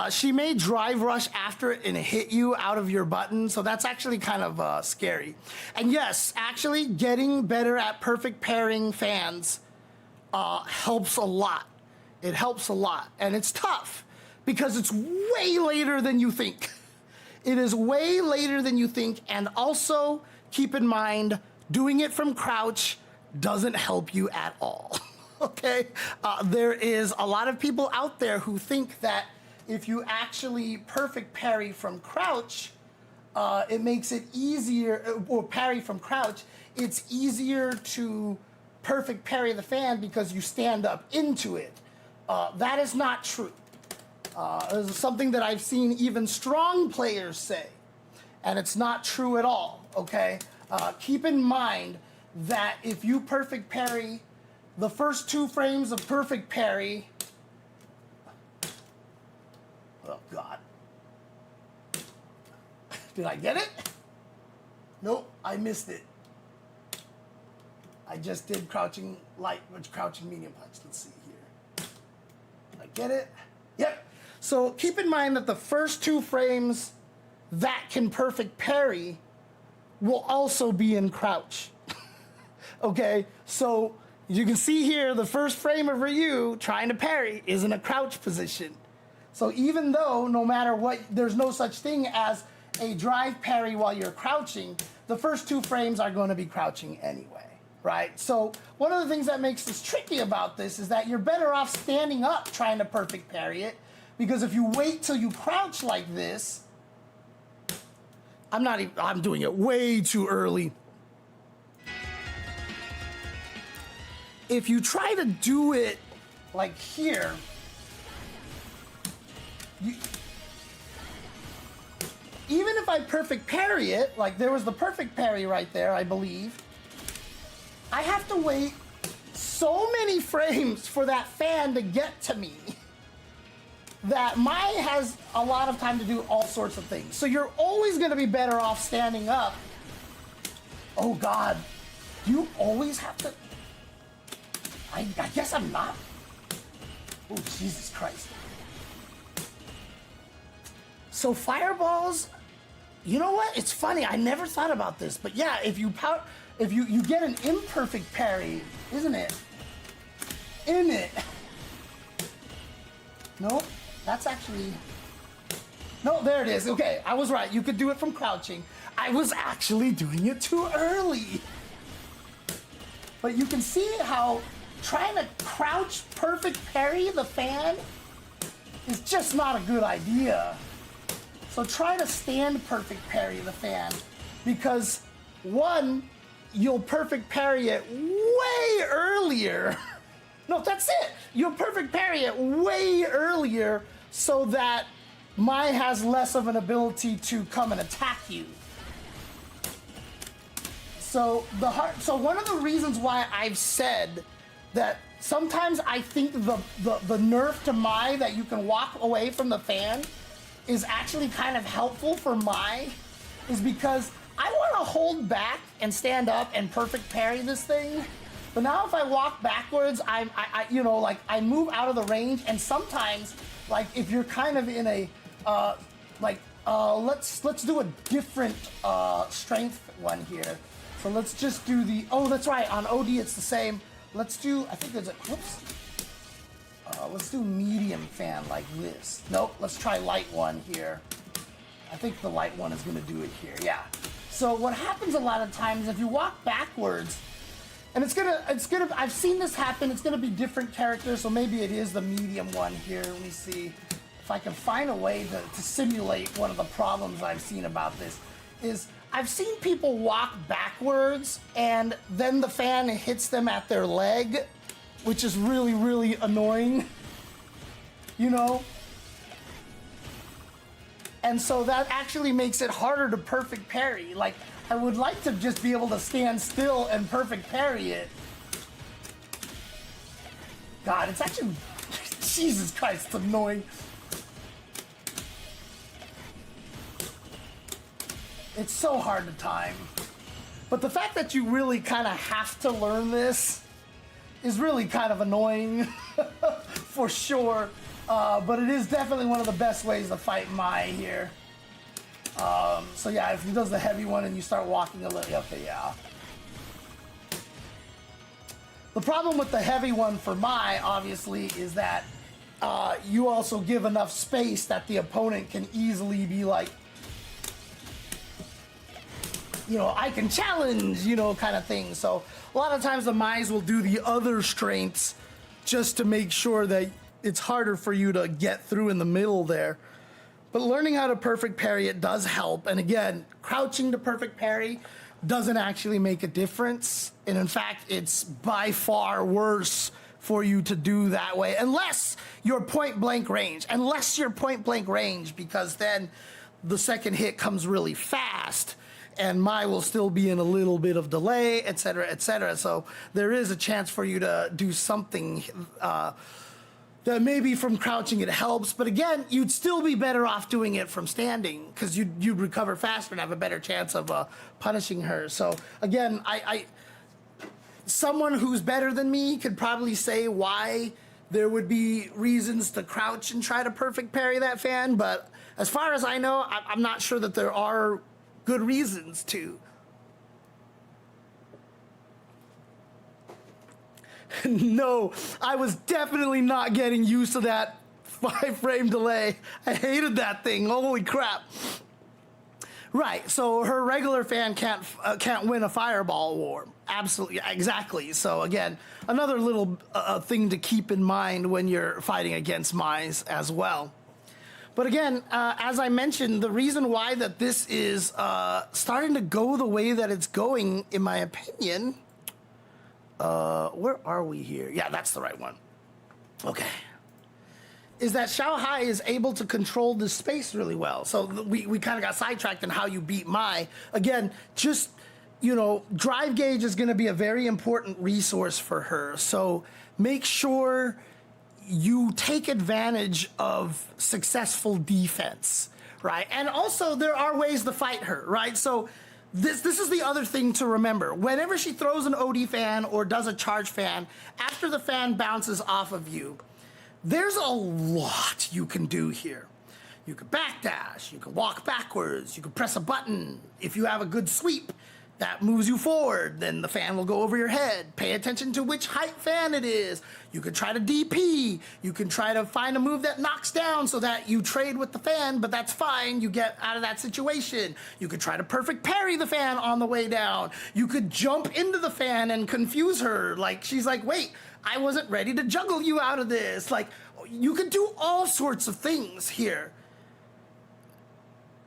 S1: she may drive rush after it and hit you out of your button, so that's actually kind of scary. And yes, actually getting better at perfect pairing fans helps a lot. It helps a lot, and it's tough because it's way later than you think. It is way later than you think, and also keep in mind, doing it from crouch doesn't help you at all, okay? There is a lot of people out there who think that if you actually perfect parry from crouch, it makes it easier, or parry from crouch, it's easier to perfect parry the fan because you stand up into it. That is not true. This is something that I've seen even strong players say, and it's not true at all, okay? Keep in mind that if you perfect parry, the first 2 frames of perfect parry, oh God. Did I get it? Nope, I missed it. I just did crouching light, which crouching medium punch. Let's see here. Did I get it? Yep. So keep in mind that the first 2 frames that can perfect parry will also be in crouch. Okay, so you can see here the first frame of Ryu trying to parry is in a crouch position. So even though no matter what, there's no such thing as a drive parry while you're crouching, the first 2 frames are going to be crouching anyway, right? So one of the things that makes this tricky about this is that you're better off standing up trying to perfect parry it, because if you wait till you crouch like this, I'm doing it way too early. If you try to do it like here, even if I perfect parry it, like there was the perfect parry right there, I believe, I have to wait so many frames for that fan to get to me that Mai has a lot of time to do all sorts of things. So you're always going to be better off standing up. Oh God, you always have to. I guess I'm not. Oh, Jesus Christ. So fireballs, you know what? It's funny. I never thought about this, but yeah, if you get an imperfect parry, isn't it? In it. Nope. That's actually, no, there it is. Okay, I was right. You could do it from crouching. I was actually doing it too early. But you can see how trying to crouch perfect parry the fan is just not a good idea. So try to stand perfect parry the fan, because 1, you'll perfect parry it way earlier. No, that's it. You'll perfect parry it way earlier so that Mai has less of an ability to come and attack you. So one of the reasons why I've said that sometimes I think the nerf to Mai that you can walk away from the fan is actually kind of helpful for Mai, is because I want to hold back and stand up and perfect parry this thing. But now if I walk backwards, I you know, like I move out of the range, and sometimes, like if you're kind of in a, let's do a different strength one here. So let's just do the, oh, that's right, on OD it's the same. Let's do, I think there's a, whoops. Let's do medium fan like this. Nope, let's try light one here. I think the light one is gonna do it here, yeah. So what happens a lot of times, if you walk backwards, and it's gonna, I've seen this happen, it's gonna be different characters, so maybe it is the medium one here. Let me see if I can find a way to simulate one of the problems I've seen about this. Is I've seen people walk backwards and then the fan hits them at their leg, which is really, really annoying, you know? And so that actually makes it harder to perfect parry. Like, I would like to just be able to stand still and perfect parry it. God, it's actually, Jesus Christ, it's annoying. It's so hard to time. But the fact that you really kind of have to learn this is really kind of annoying, for sure. But it is definitely one of the best ways to fight Mai here. So yeah, if he does the heavy one and you start walking a little, okay, yeah. The problem with the heavy one for Mai, obviously, is that you also give enough space that the opponent can easily be like, you know, I can challenge, you know, kind of thing. So a lot of times the Mais will do the other strengths just to make sure that it's harder for you to get through in the middle there. But learning how to perfect parry it does help. And again, crouching to perfect parry doesn't actually make a difference. And in fact, it's by far worse for you to do that way, unless you're point blank range, because then the second hit comes really fast and Mai will still be in a little bit of delay, etc., etc. So there is a chance for you to do something that maybe from crouching it helps, but again, you'd still be better off doing it from standing because you'd recover faster and have a better chance of punishing her. So again, someone who's better than me could probably say why there would be reasons to crouch and try to perfect parry that fan, but as far as I know, I'm not sure that there are good reasons to. No, I was definitely not getting used to that 5-frame delay. I hated that thing, holy crap. Right, so her regular fan can't win a fireball war. Absolutely, exactly. So again, another little thing to keep in mind when you're fighting against Mais as well. But again, as I mentioned, the reason why that this is starting to go the way that it's going, in my opinion, where are we here? Yeah, that's the right one. Okay. Is that Xiaohai is able to control the space really well. So we kind of got sidetracked in how you beat Mai. Again, just, you know, drive gauge is going to be a very important resource for her. So make sure you take advantage of successful defense, right? And also there are ways to fight her, right? So this is the other thing to remember. Whenever she throws an OD fan or does a charge fan, after the fan bounces off of you, there's a lot you can do here. You can backdash, you can walk backwards, you can press a button. If you have a good sweep that moves you forward, then the fan will go over your head. Pay attention to which height fan it is. You can try to DP. You can try to find a move that knocks down so that you trade with the fan, but that's fine. You get out of that situation. You could try to perfect parry the fan on the way down. You could jump into the fan and confuse her. Like, she's like, wait, I wasn't ready to juggle you out of this. Like, you could do all sorts of things here.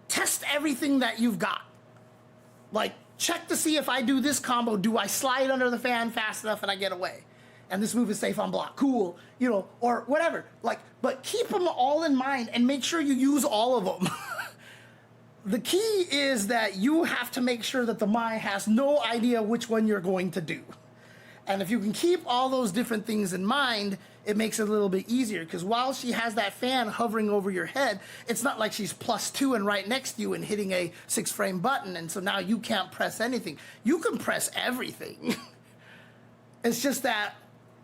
S1: Test everything that you've got. Like, check to see if I do this combo, do I slide under the fan fast enough and I get away? And this move is safe on block, cool, you know, or whatever. Like, but keep them all in mind and make sure you use all of them. The key is that you have to make sure that the Mai has no idea which one you're going to do. And if you can keep all those different things in mind, it makes it a little bit easier, because while she has that fan hovering over your head, it's not like she's +2 and right next to you and hitting a 6-frame button, and so now you can't press anything. You can press everything. It's just that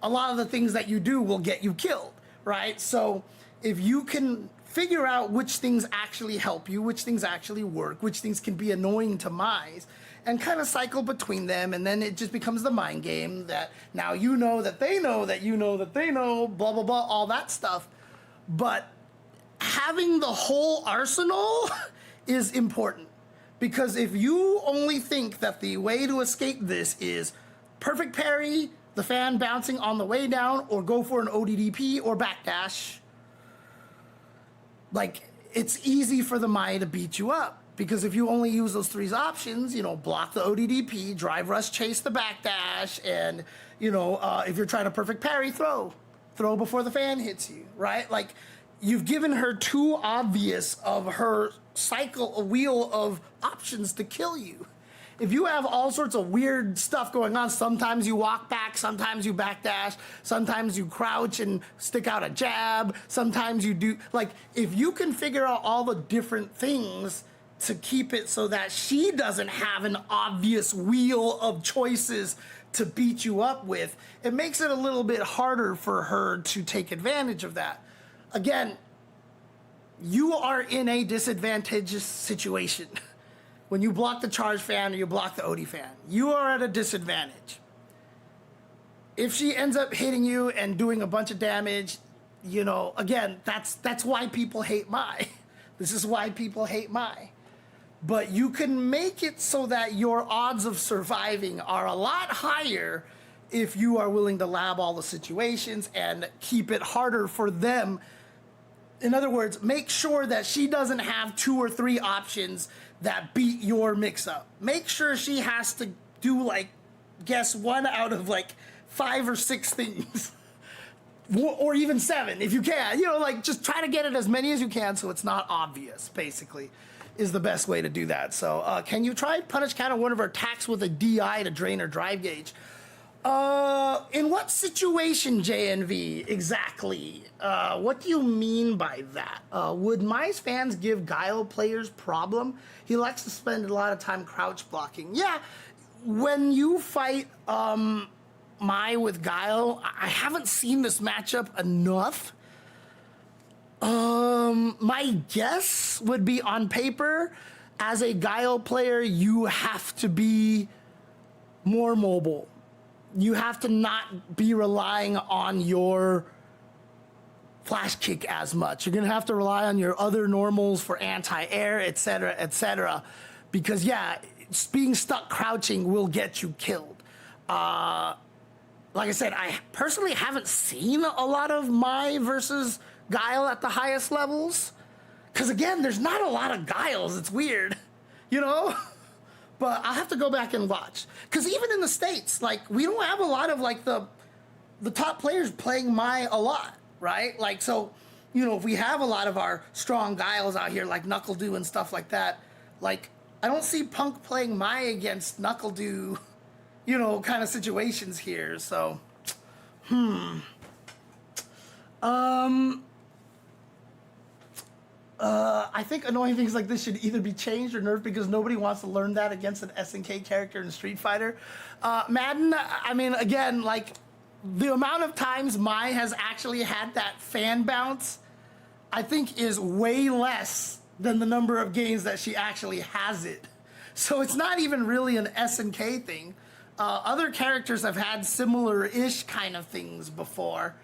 S1: a lot of the things that you do will get you killed, right? So if you can figure out which things actually help you, which things actually work, which things can be annoying to Mize, and kind of cycle between them, and then it just becomes the mind game that now you know that they know that you know that they know, blah, blah, blah, all that stuff. But having the whole arsenal is important, because if you only think that the way to escape this is perfect parry, the fan bouncing on the way down, or go for an ODDP or backdash, like, it's easy for the Mai to beat you up. Because if you only use those 3 options, you know, block the ODDP, drive rush, chase the backdash, and, you know, if you're trying to perfect parry, throw before the fan hits you, right? Like, you've given her too obvious of her cycle, a wheel of options to kill you. If you have all sorts of weird stuff going on, sometimes you walk back, sometimes you backdash, sometimes you crouch and stick out a jab, sometimes you do, like, if you can figure out all the different things to keep it so that she doesn't have an obvious wheel of choices to beat you up with, it makes it a little bit harder for her to take advantage of that. Again, you are in a disadvantageous situation. When you block the charge fan or you block the OD fan, you are at a disadvantage. If she ends up hitting you and doing a bunch of damage, you know, again, that's why people hate Mai. This is why people hate Mai. But you can make it so that your odds of surviving are a lot higher if you are willing to lab all the situations and keep it harder for them. In other words, make sure that she doesn't have 2 or 3 options that beat your mix-up. Make sure she has to do, like, guess 1 out of, like, 5 or 6 things. Or even 7, if you can. You know, like, just try to get it as many as you can so it's not obvious, basically, is the best way to do that. So, can you try punish counter one of her attacks with a DI to drain her drive gauge? In what situation, JNV, exactly? What do you mean by that? Would Mai's fans give Guile players problem? He likes to spend a lot of time crouch blocking. Yeah, when you fight Mai with Guile, I haven't seen this matchup enough. My guess would be on paper, as a Guile player, you have to be more mobile. You have to not be relying on your flash kick as much. You're gonna have to rely on your other normals for anti-air, etc., etc. Because yeah, being stuck crouching will get you killed. Like I said, I personally haven't seen a lot of Mai versus Guile at the highest levels. Because again, there's not a lot of Guiles. It's weird, you know? But I'll have to go back and watch. Because even in the States, like, we don't have a lot of, like, the top players playing Mai a lot, right? Like, so, you know, if we have a lot of our strong Guiles out here, like Knuckle-Doo and stuff like that, like, I don't see Punk playing Mai against Knuckle-Doo, you know, kind of situations here. So, I think annoying things like this should either be changed or nerfed because nobody wants to learn that against an SNK character in Street Fighter. Madden, I mean, again, like, the amount of times Mai has actually had that fan bounce, I think is way less than the number of games that she actually has it. So it's not even really an SNK thing. Other characters have had similar-ish kind of things before.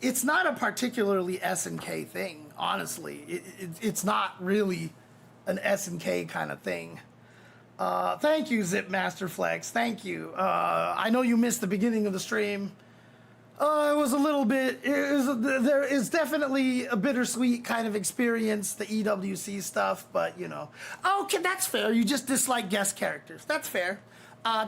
S1: It's not a particularly SNK thing, honestly. It's not really an SNK kind of thing. Thank you, Zipmaster Flex. Thank you. I know you missed the beginning of the stream. It was a little bit. There is definitely a bittersweet kind of experience, the EWC stuff, but you know. Okay, that's fair. You just dislike guest characters. That's fair.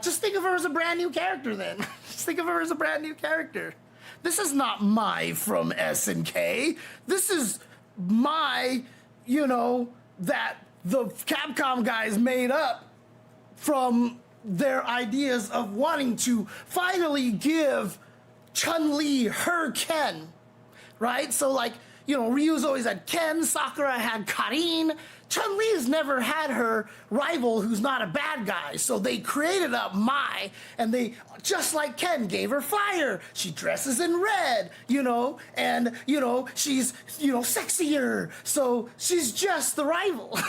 S1: Just think of her as a brand new character then. Just think of her as a brand new character. This is not Mai from SNK. This is Mai, you know, that the Capcom guys made up from their ideas of wanting to finally give Chun-Li her Ken, right? So like, you know, Ryu's always had Ken, Sakura had Karin. Chun-Li's never had her rival who's not a bad guy. So they created up Mai, and they, just like Ken, gave her fire. She dresses in red, you know, and, you know, she's, you know, sexier. So she's just the rival.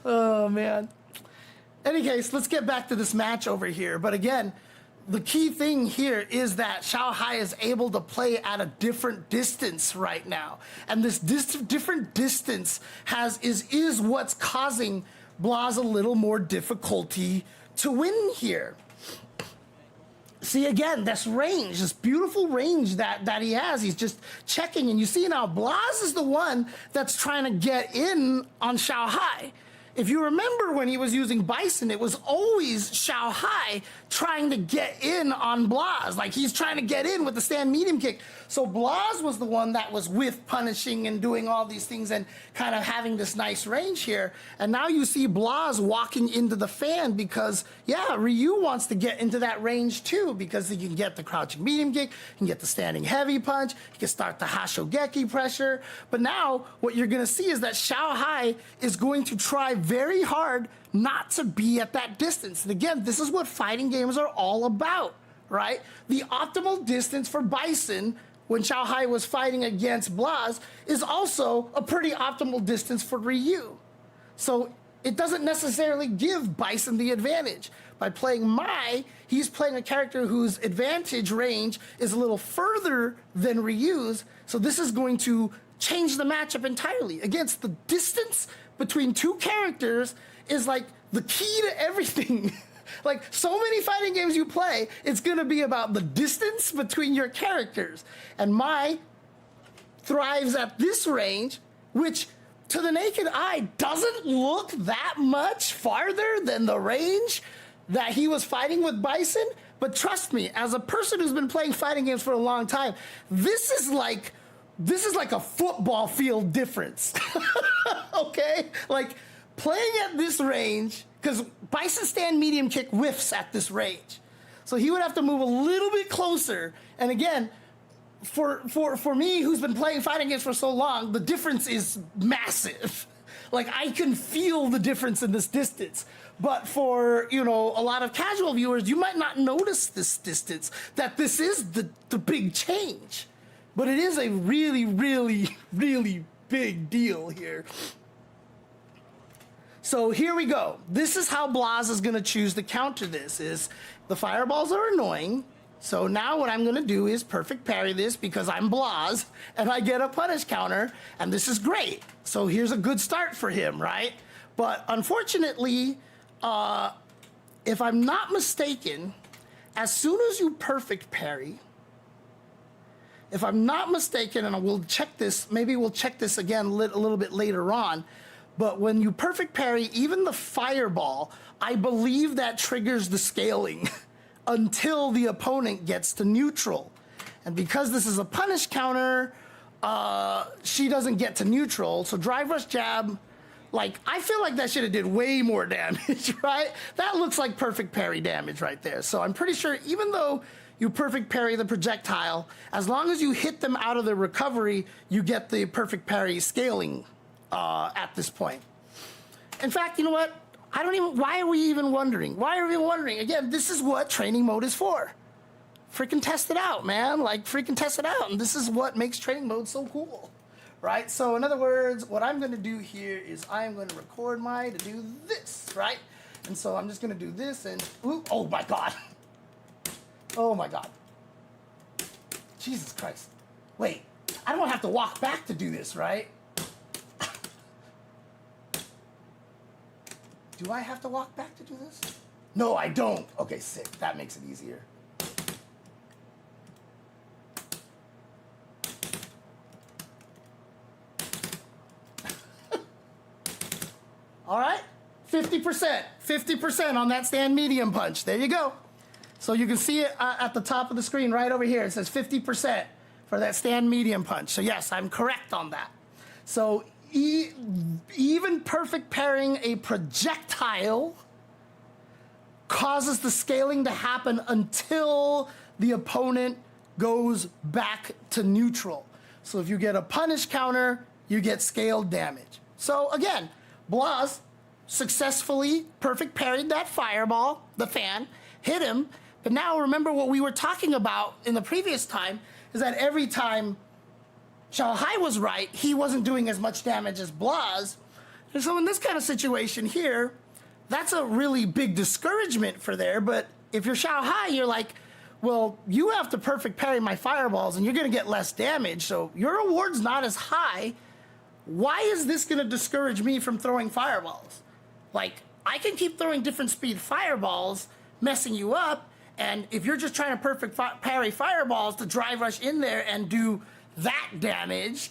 S1: Oh, man. Any case, let's get back to this match over here. But again, the key thing here is that Xiaohai is able to play at a different distance right now. And this different distance is what's causing Blaz a little more difficulty to win here. See, again, this range, this beautiful range that he has, he's just checking. And you see now, Blaz is the one that's trying to get in on Xiaohai. If you remember when he was using Bison, it was always Xiaohai trying to get in on Blaz. Like, he's trying to get in with the stand medium kick. So Blaz was the one that was with punishing and doing all these things and kind of having this nice range here. And now you see Blaz walking into the fan because, yeah, Ryu wants to get into that range too, because he can get the crouching medium kick, he can get the standing heavy punch, he can start the Hashogeki pressure. But now what you're going to see is that Xiaohai is going to try very hard not to be at that distance. And again, this is what fighting games are all about, right? The optimal distance for Bison when Xiaohai was fighting against Blaz is also a pretty optimal distance for Ryu. So it doesn't necessarily give Bison the advantage. By playing Mai, he's playing a character whose advantage range is a little further than Ryu's, so this is going to change the matchup entirely. Against the distance between two characters is like the key to everything. Like, so many fighting games you play, it's gonna be about the distance between your characters. And Mai thrives at this range, which to the naked eye doesn't look that much farther than the range that he was fighting with Bison. But trust me, as a person who's been playing fighting games for a long time, this is like a football field difference. Okay? Like, playing at this range, because Bison stand medium kick whiffs at this range. So he would have to move a little bit closer. And again, for me, who's been playing fighting games for so long, the difference is massive. Like, I can feel the difference in this distance. But for, you know, a lot of casual viewers, you might not notice this distance, that this is the big change. But it is a really, really, really big deal here. So here we go. This is how Blaz is going to choose to counter this. Is the fireballs are annoying. So now what I'm going to do is perfect parry this because I'm Blaz and I get a punish counter, and this is great. So here's a good start for him, right? But unfortunately, if I'm not mistaken, as soon as you perfect parry, if I'm not mistaken, and we'll check this, maybe we'll check this again a little bit later on, but when you perfect parry, even the fireball, I believe that triggers the scaling until the opponent gets to neutral. And because this is a punish counter, she doesn't get to neutral. So drive rush jab, like, I feel like that should have did way more damage, right? That looks like perfect parry damage right there. So I'm pretty sure even though you perfect parry the projectile, as long as you hit them out of the recovery, you get the perfect parry scaling at this point. In fact, you know what? Why are we even wondering? Why are we wondering? Again, this is what training mode is for. Freaking test it out, man. Like, freaking test it out. And this is what makes training mode so cool, right? So in other words, what I'm going to do here is I'm going to record to do this, right? And so I'm just going to do this and, ooh, oh my God. Oh my God. Jesus Christ. Wait, I don't have to walk back to do this, right? Do I have to walk back to do this? No, I don't. Okay, sick. That makes it easier. All right, 50%. 50% on that stand medium punch. There you go. So you can see it at the top of the screen right over here. It says 50% for that stand medium punch. So yes, I'm correct on that. So even perfect parrying a projectile causes the scaling to happen until the opponent goes back to neutral. So if you get a punish counter, you get scaled damage. So again, Blaz successfully perfect parried that fireball, the fan, hit him. But now remember what we were talking about in the previous time is that every time Xiaohai was right, he wasn't doing as much damage as Blaz. And so in this kind of situation here, that's a really big discouragement for there. But if you're Xiaohai, you're like, well, you have to perfect parry my fireballs and you're going to get less damage. So your reward's not as high. Why is this going to discourage me from throwing fireballs? Like, I can keep throwing different speed fireballs, messing you up. And if you're just trying to perfect parry fireballs to drive rush in there and do that damage,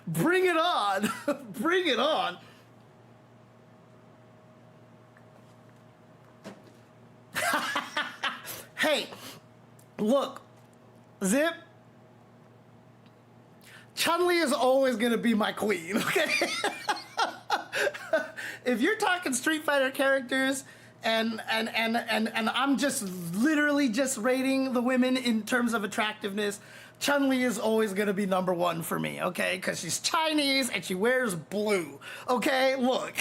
S1: bring it on. Bring it on. Hey, look, Zip, Chun-Li is always gonna be my queen, okay? If you're talking Street Fighter characters and I'm just literally just rating the women in terms of attractiveness, Chun-Li is always gonna be number one for me, okay? Because she's Chinese and she wears blue, okay? Look.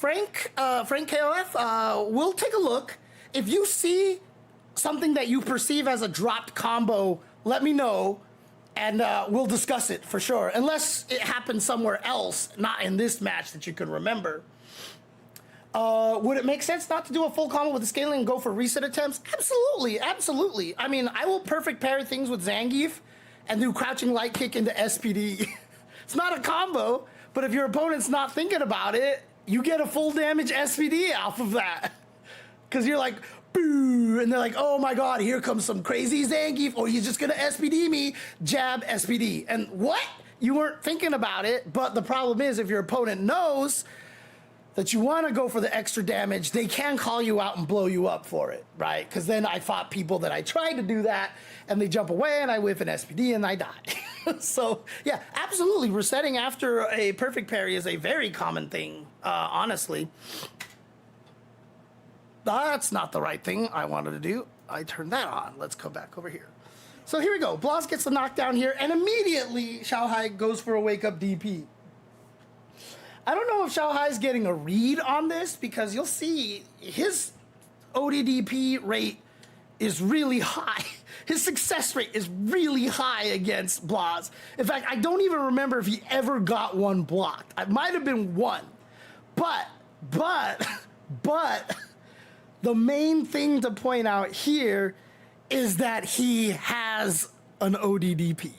S1: Frank KOF, we'll take a look. If you see something that you perceive as a dropped combo, let me know, and we'll discuss it for sure. Unless it happened somewhere else, not in this match that you can remember. Would it make sense not to do a full combo with the scaling and go for reset attempts? Absolutely, absolutely. I mean, I will perfect parry things with Zangief and do crouching light kick into SPD. It's not a combo, but if your opponent's not thinking about it, you get a full damage SPD off of that. Because you're like, boo, and they're like, oh my god, here comes some crazy Zangief, or he's just gonna SPD me, jab, SPD. And what? You weren't thinking about it, but the problem is if your opponent knows that you want to go for the extra damage, they can call you out and blow you up for it, right? Because then I fought people that I tried to do that, and they jump away, and I whiff an SPD, and I die. So, yeah, absolutely. Resetting after a perfect parry is a very common thing, honestly. That's not the right thing I wanted to do. I turned that on. Let's go back over here. So here we go. Blaz gets the knockdown here, and immediately Xiaohai goes for a wake-up DP. I don't know if Xiaohai's getting a read on this, because you'll see his ODDP rate is really high. His success rate is really high against Blaz. In fact, I don't even remember if he ever got one blocked. It might have been one. But, the main thing to point out here is that he has an ODDP.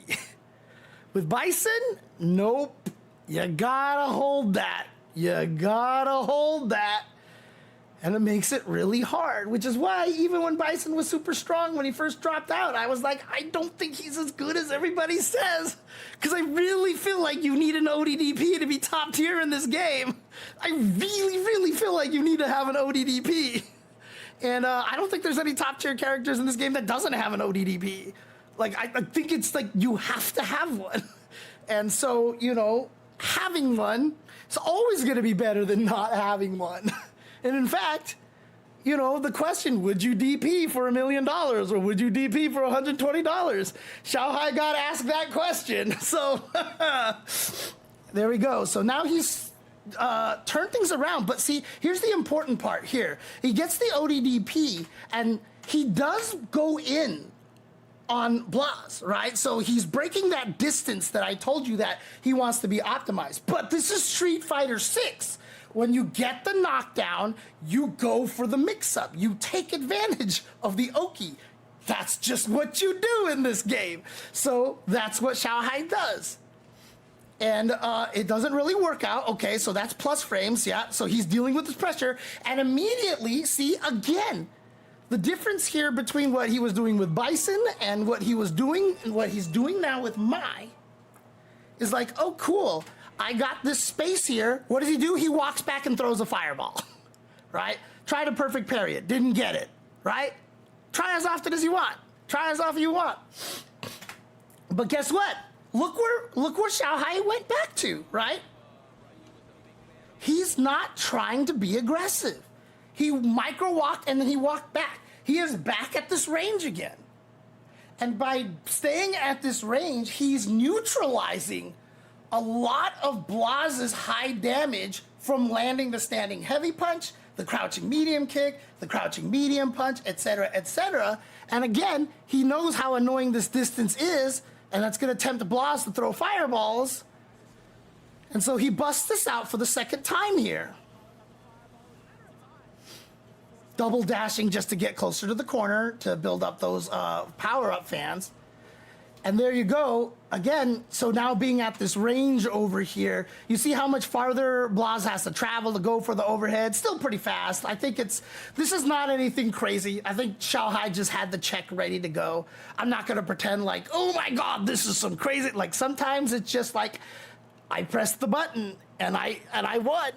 S1: With Bison, nope. You gotta hold that. You gotta hold that. And it makes it really hard, which is why even when Bison was super strong when he first dropped out, I was like, I don't think he's as good as everybody says. Because I really feel like you need an ODDP to be top tier in this game. I really, really feel like you need to have an ODDP. And I don't think there's any top tier characters in this game that doesn't have an ODDP. Like, I think it's like you have to have one. And so, you know, having one is always going to be better than not having one. And in fact, you know, the question, would you DP for $1 million or would you DP for $120? Xiaohai got asked that question. So there we go. So now he's turned things around. But see, here's the important part here. He gets the ODDP and he does go in on Blaz, right? So he's breaking that distance that I told you that he wants to be optimized. But this is Street Fighter 6. When you get the knockdown, you go for the mix-up. You take advantage of the Oki. That's just what you do in this game. So that's what Xiaohai does. And it doesn't really work out. Okay, so that's plus frames, yeah. So he's dealing with this pressure. And immediately, see, again, the difference here between what he was doing with Bison and what he was doing and what he's doing now with Mai is like, oh, cool. I got this space here. What does he do? He walks back and throws a fireball, right? Try to perfect parry it. Didn't get it, right? Try as often as you want. Try as often you want. But guess what? Look where Xiaohai went back to, right? He's not trying to be aggressive. He micro-walked and then he walked back. He is back at this range again. And by staying at this range, he's neutralizing a lot of Blaz's high damage from landing the standing heavy punch, the crouching medium kick, the crouching medium punch, etc., etc. And again, he knows how annoying this distance is, and that's going to tempt Blaz to throw fireballs. And so he busts this out for the second time here. Double dashing just to get closer to the corner to build up those power-up fans. And there you go. Again, so now being at this range over here, you see how much farther Blaz has to travel to go for the overhead. Still pretty fast. I think this is not anything crazy. I think Xiaohai just had the check ready to go. I'm not going to pretend like, oh my God, this is some crazy. Like sometimes it's just like, I pressed the button and I won.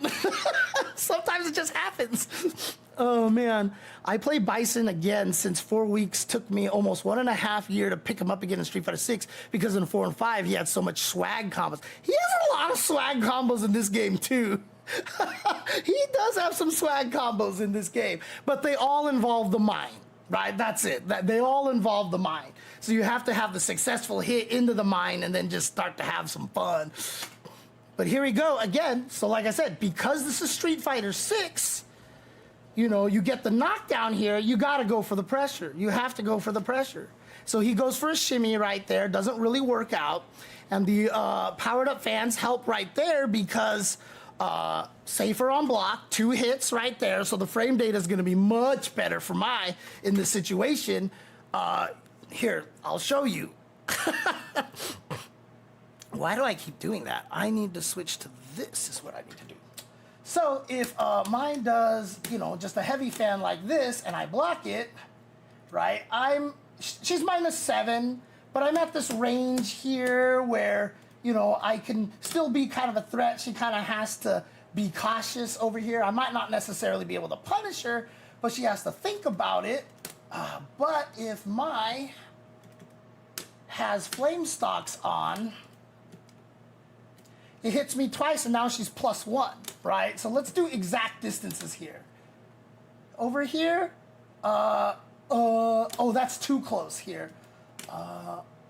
S1: Sometimes it just happens. Oh man, I play Bison again since 4 weeks. Took me almost 1.5 years to pick him up again in Street Fighter 6 because in 4 and 5 he had so much swag combos. He has a lot of swag combos in this game too. He does have some swag combos in this game, but they all involve the mind, right? That's it. They all involve the mind. So you have to have the successful hit into the mind and then just start to have some fun. But here we go again. So like I said, because this is Street Fighter 6, you know, you get the knockdown here, you got to go for the pressure. You have to go for the pressure. So he goes for a shimmy right there, doesn't really work out. And the powered up fans help right there because safer on block, 2 hits right there. So the frame data is going to be much better for Mai in this situation. Here, I'll show you. Why do I keep doing that? I need to switch to this is what I need to do. So if mine does, you know, just a heavy fan like this and I block it, right, she's -7, but I'm at this range here where, you know, I can still be kind of a threat. She kind of has to be cautious over here. I might not necessarily be able to punish her, but she has to think about it. But if Mai has flame stocks on, it hits me twice and now she's +1, right? So let's do exact distances here. Over here, oh, that's too close here.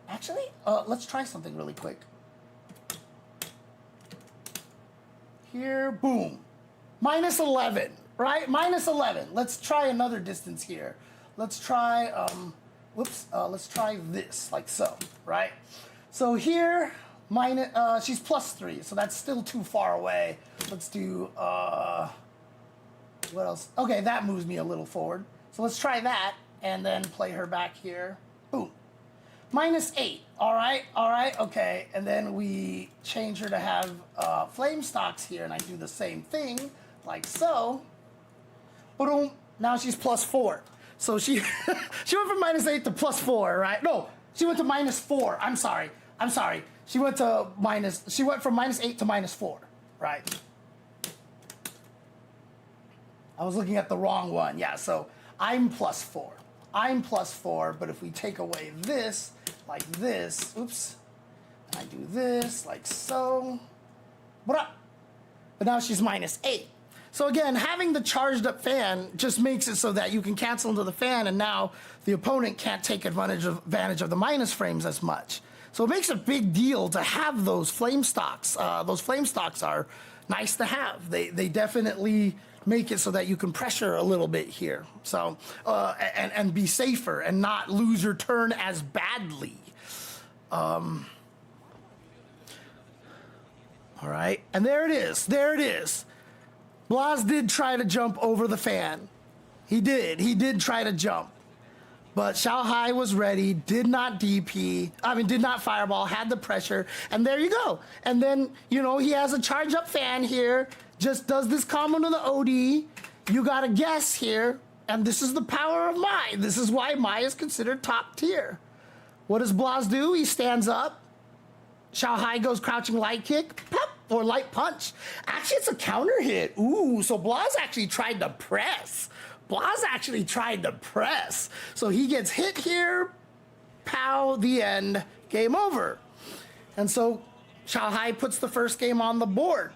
S1: Actually, let's try something really quick. Here, boom. -11, right? -11. Let's try another distance here. Let's try, let's try this, like so, right? So here, she's +3, so that's still too far away. Let's do, what else? Okay, that moves me a little forward. So let's try that, and then play her back here. Boom. -8, all right, okay. And then we change her to have flame stocks here, and I do the same thing, like so. Boom, now she's +4. So she, she went from -8 to +4, right? No, she went to -4, I'm sorry. She went from -8 to -4, right? I was looking at the wrong one. Yeah, so I'm +4. I'm +4, but if we take away this, like this, oops, I do this, like so. But now she's -8. So again, having the charged up fan just makes it so that you can cancel into the fan, and now the opponent can't take advantage of the minus frames as much. So it makes a big deal to have those flame stocks. Those flame stocks are nice to have. They definitely make it so that you can pressure a little bit here. So and be safer and not lose your turn as badly. All right, and there it is. There it is. Blaz did try to jump over the fan. He did try to jump. But Xiaohai was ready, did not fireball, had the pressure, and there you go. And then, you know, he has a charge up fan here, just does this combo to the OD. You gotta guess here, and this is the power of Mai. This is why Mai is considered top tier. What does Blaz do? He stands up. Xiaohai goes crouching light kick, pop, or light punch. Actually, it's a counter hit. Ooh, so Blaz actually tried to press. So he gets hit here, pow, the end, game over. And so Xiaohai puts the first game on the board.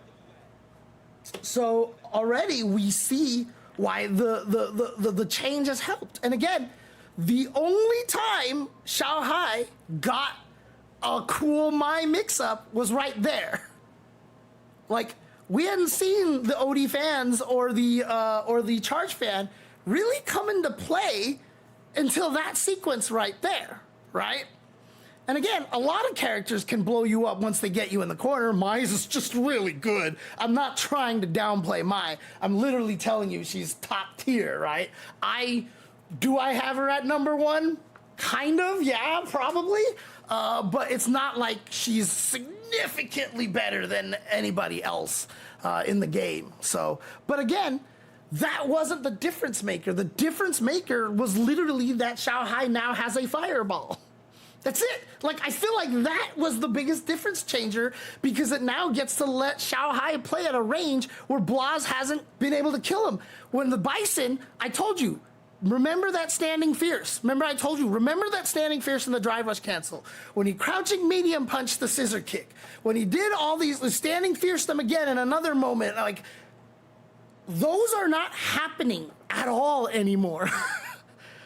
S1: So already we see why the change has helped. And again, the only time Xiaohai got a cool my mix-up was right there. Like, we hadn't seen the OD fans or the Charge fan really come into play until that sequence right there, right? And again, a lot of characters can blow you up once they get you in the corner. Mai's is just really good. I'm not trying to downplay Mai. I'm literally telling you she's top tier, right? Do I have her at number one? Kind of, yeah, probably. But it's not like she's significantly better than anybody else in the game. So, but again, that wasn't the difference maker. The difference maker was literally that Xiaohai now has a fireball. That's it. Like, I feel like that was the biggest difference changer because it now gets to let Xiaohai play at a range where Blaz hasn't been able to kill him. When the Bison, I told you, remember that standing fierce. Remember I told you, remember that standing fierce in the drive rush cancel. When he crouching medium punched the scissor kick. When he did all these, standing fierce them again in another moment, like, those are not happening at all anymore.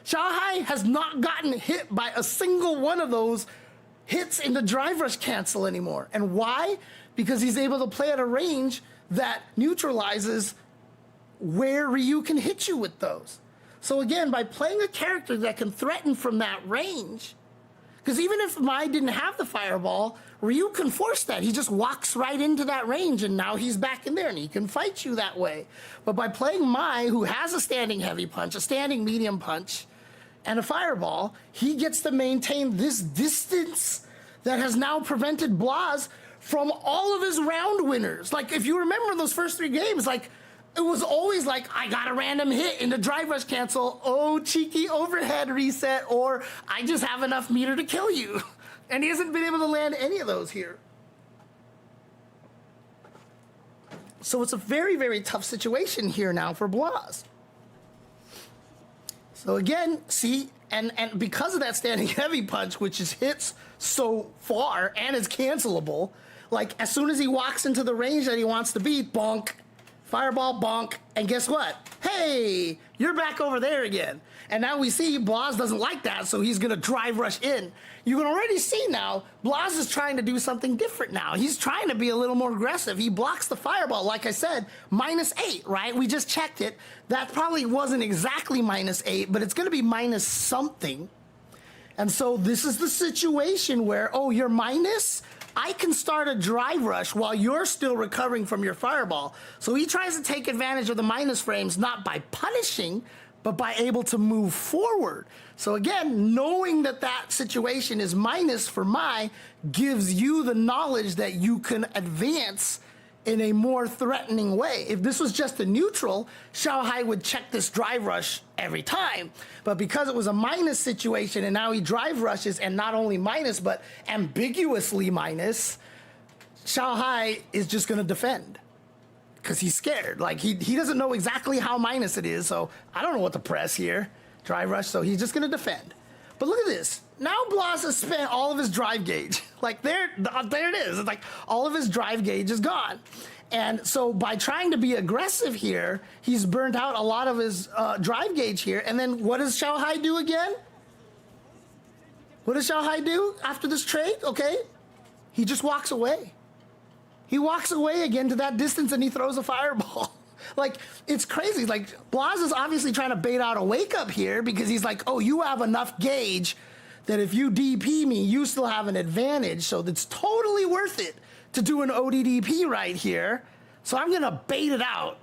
S1: Xiaohai has not gotten hit by a single one of those hits in the drive rush cancel anymore. And why? Because he's able to play at a range that neutralizes where Ryu can hit you with those. So again, by playing a character that can threaten from that range, because even if Mai didn't have the fireball, Ryu can force that. He just walks right into that range and now he's back in there and he can fight you that way. But by playing Mai, who has a standing heavy punch, a standing medium punch, and a fireball, he gets to maintain this distance that has now prevented Blaz from all of his round winners. Like, if you remember those first three games, like, it was always like, I got a random hit in the drive rush cancel, oh, cheeky overhead reset, or I just have enough meter to kill you. And he hasn't been able to land any of those here. So it's a very, very tough situation here now for Blaz. So again, see, and because of that standing heavy punch, which is hits so far and is cancelable, like as soon as he walks into the range that he wants to be, bonk, fireball, bonk, and guess what? Hey, you're back over there again. And now we see Blaz doesn't like that, so he's gonna drive rush in. You can already see now, Blaz is trying to do something different now. He's trying to be a little more aggressive. He blocks the fireball, like I said, -8, right? We just checked it. That probably wasn't exactly -8, but it's gonna be minus something. And so this is the situation where, oh, you're minus? I can start a drive rush while you're still recovering from your fireball. So he tries to take advantage of the minus frames, not by punishing, but by able to move forward. So again, knowing that that situation is minus for Mai gives you the knowledge that you can advance in a more threatening way. If this was just a neutral, Xiaohai would check this drive rush every time. But because it was a minus situation and now he drive rushes and not only minus, but ambiguously minus, Xiaohai is just gonna defend. Because he's scared. Like, he doesn't know exactly how minus it is, so I don't know what to press here. Drive rush, so he's just gonna defend. But look at this. Now Blaz has spent all of his drive gauge. Like, there it is. It's like all of his drive gauge is gone. And so by trying to be aggressive here, he's burned out a lot of his drive gauge here. And then what does Xiaohai do again? What does Xiaohai do after this trade? Okay, he just walks away. He walks away again to that distance and he throws a fireball. Like, it's crazy. Like, Blaz is obviously trying to bait out a wake up here because he's like, oh, you have enough gauge that if you DP me, you still have an advantage. So it's totally worth it to do an ODDP right here. So I'm going to bait it out.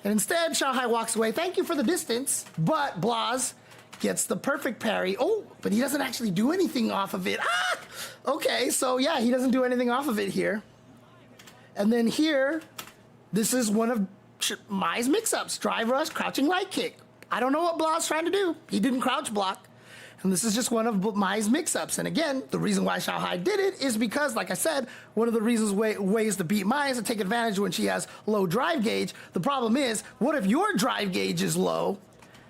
S1: And instead, Xiaohai walks away. Thank you for the distance. But Blaz gets the perfect parry. Oh, but he doesn't actually do anything off of it. Ah! Okay, so yeah, he doesn't do anything off of it here. And then here, this is one of Mai's mix-ups. Drive rush, crouching light kick. I don't know what Blaz's trying to do. He didn't crouch block. And this is just one of Mai's mix-ups. And again, the reason why Xiaohai did it is because, like I said, one of the reasons ways to beat Mai is to take advantage when she has low drive gauge. The problem is, what if your drive gauge is low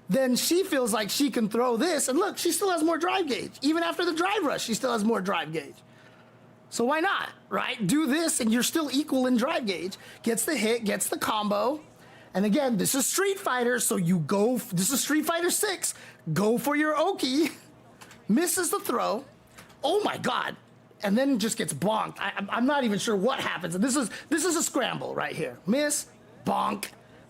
S1: then she feels like she can throw this. And look, she still has more drive gauge. Even after the drive rush, she still has more drive gauge. So why not, right? Do this and you're still equal in drive gauge. Gets the hit, gets the combo. And again, this is Street Fighter, so you go, this is Street Fighter 6. Go for your Oki. Misses the throw. Oh my God. And then just gets bonked. I'm not even sure what happens. And this is a scramble right here. Miss, bonk.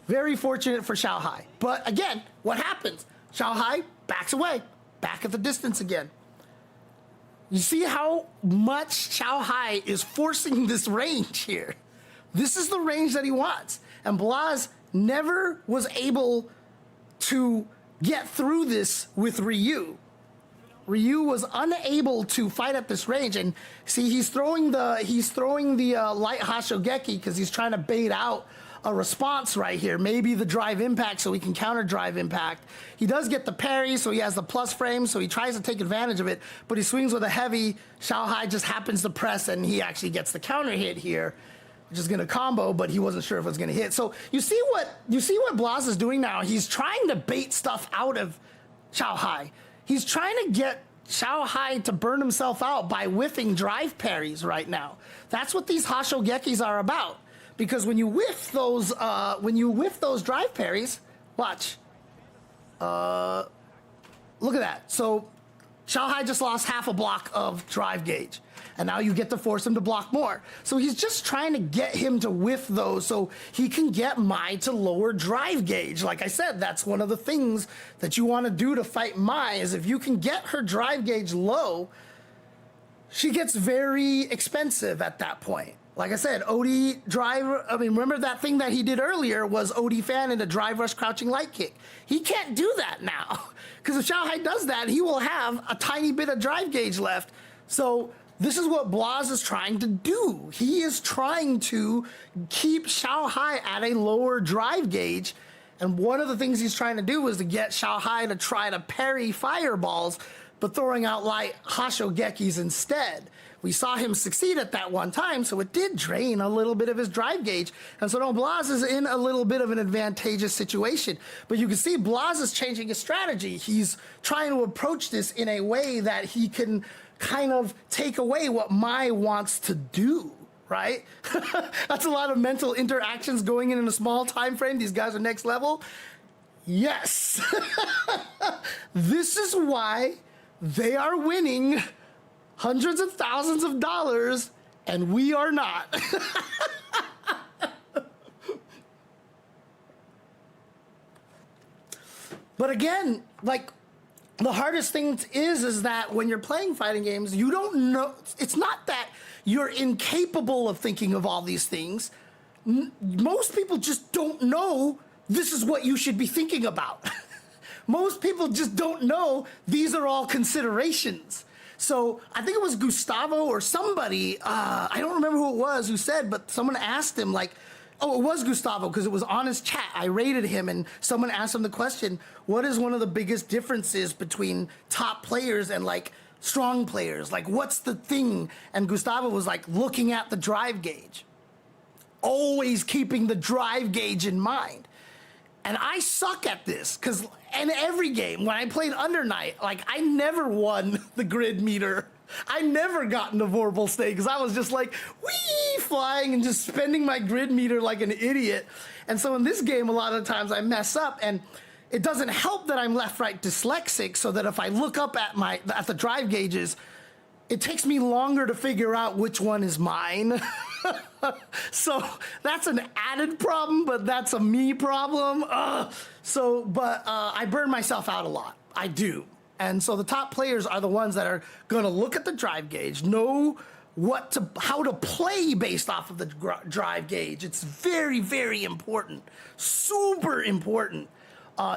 S1: Very fortunate for Xiaohai. But again, what happens? Xiaohai backs away. Back at the distance again. You see how much Xiaohai is forcing this range here. This is the range that he wants. And Blaz never was able to get through this with Ryu. Ryu was unable to fight at this range, and see, he's throwing the light Hashogeki because he's trying to bait out a response right here. Maybe the drive impact, so he can counter drive impact. He does get the parry, so he has the plus frame, so he tries to take advantage of it. But he swings with a heavy. Xiaohai just happens to press, and he actually gets the counter hit here, which is going to combo, but he wasn't sure if it was going to hit. So you see what Blaz is doing now. He's trying to bait stuff out of Xiaohai. He's trying to get Xiaohai to burn himself out by whiffing drive parries right now. That's what these Hashogekis are about. Because when you whiff those drive parries, watch. Look at that. So Xiaohai just lost half a block of drive gauge. And now you get to force him to block more. So he's just trying to get him to whiff those so he can get Mai to lower drive gauge. Like I said, that's one of the things that you want to do to fight Mai, is if you can get her drive gauge low, she gets very expensive at that point. Like I said, OD drive, remember that thing that he did earlier was OD fan and a drive rush crouching light kick. He can't do that now. Because if Xiaohai does that, he will have a tiny bit of drive gauge left. So this is what Blaz is trying to do. He is trying to keep Xiaohai at a lower drive gauge. And one of the things he's trying to do is to get Xiaohai to try to parry fireballs, but throwing out light Hashogekis instead. We saw him succeed at that one time, so it did drain a little bit of his drive gauge. And so now Blaz is in a little bit of an advantageous situation. But you can see Blaz is changing his strategy. He's trying to approach this in a way that he can kind of take away what Mai wants to do, right? That's a lot of mental interactions going in a small time frame. These guys are next level. Yes. This is why they are winning hundreds of thousands of dollars, and we are not. But again, like, the hardest thing is that when you're playing fighting games, you don't know. It's not that you're incapable of thinking of all these things. Most people just don't know this is what you should be thinking about. Most people just don't know these are all considerations. So I think it was Gustavo or somebody, I don't remember who it was who said, but someone asked him, like, oh, it was Gustavo because it was on his chat. I rated him and someone asked him the question, what is one of the biggest differences between top players and like strong players? Like, what's the thing? And Gustavo was like, looking at the drive gauge. Always keeping the drive gauge in mind. And I suck at this because in every game, when I played Under Night, like, I never won the grid meter. I never got into Vorpal State because I was just like, whee, flying and just spending my grid meter like an idiot. And so in this game, a lot of times I mess up, and it doesn't help that I'm left-right dyslexic, so that if I look up at the drive gauges, it takes me longer to figure out which one is mine. So that's an added problem, but that's a me problem. But I burn myself out a lot. I do. And so the top players are the ones that are going to look at the drive gauge, know how to play based off of the drive gauge. It's very, very important, super important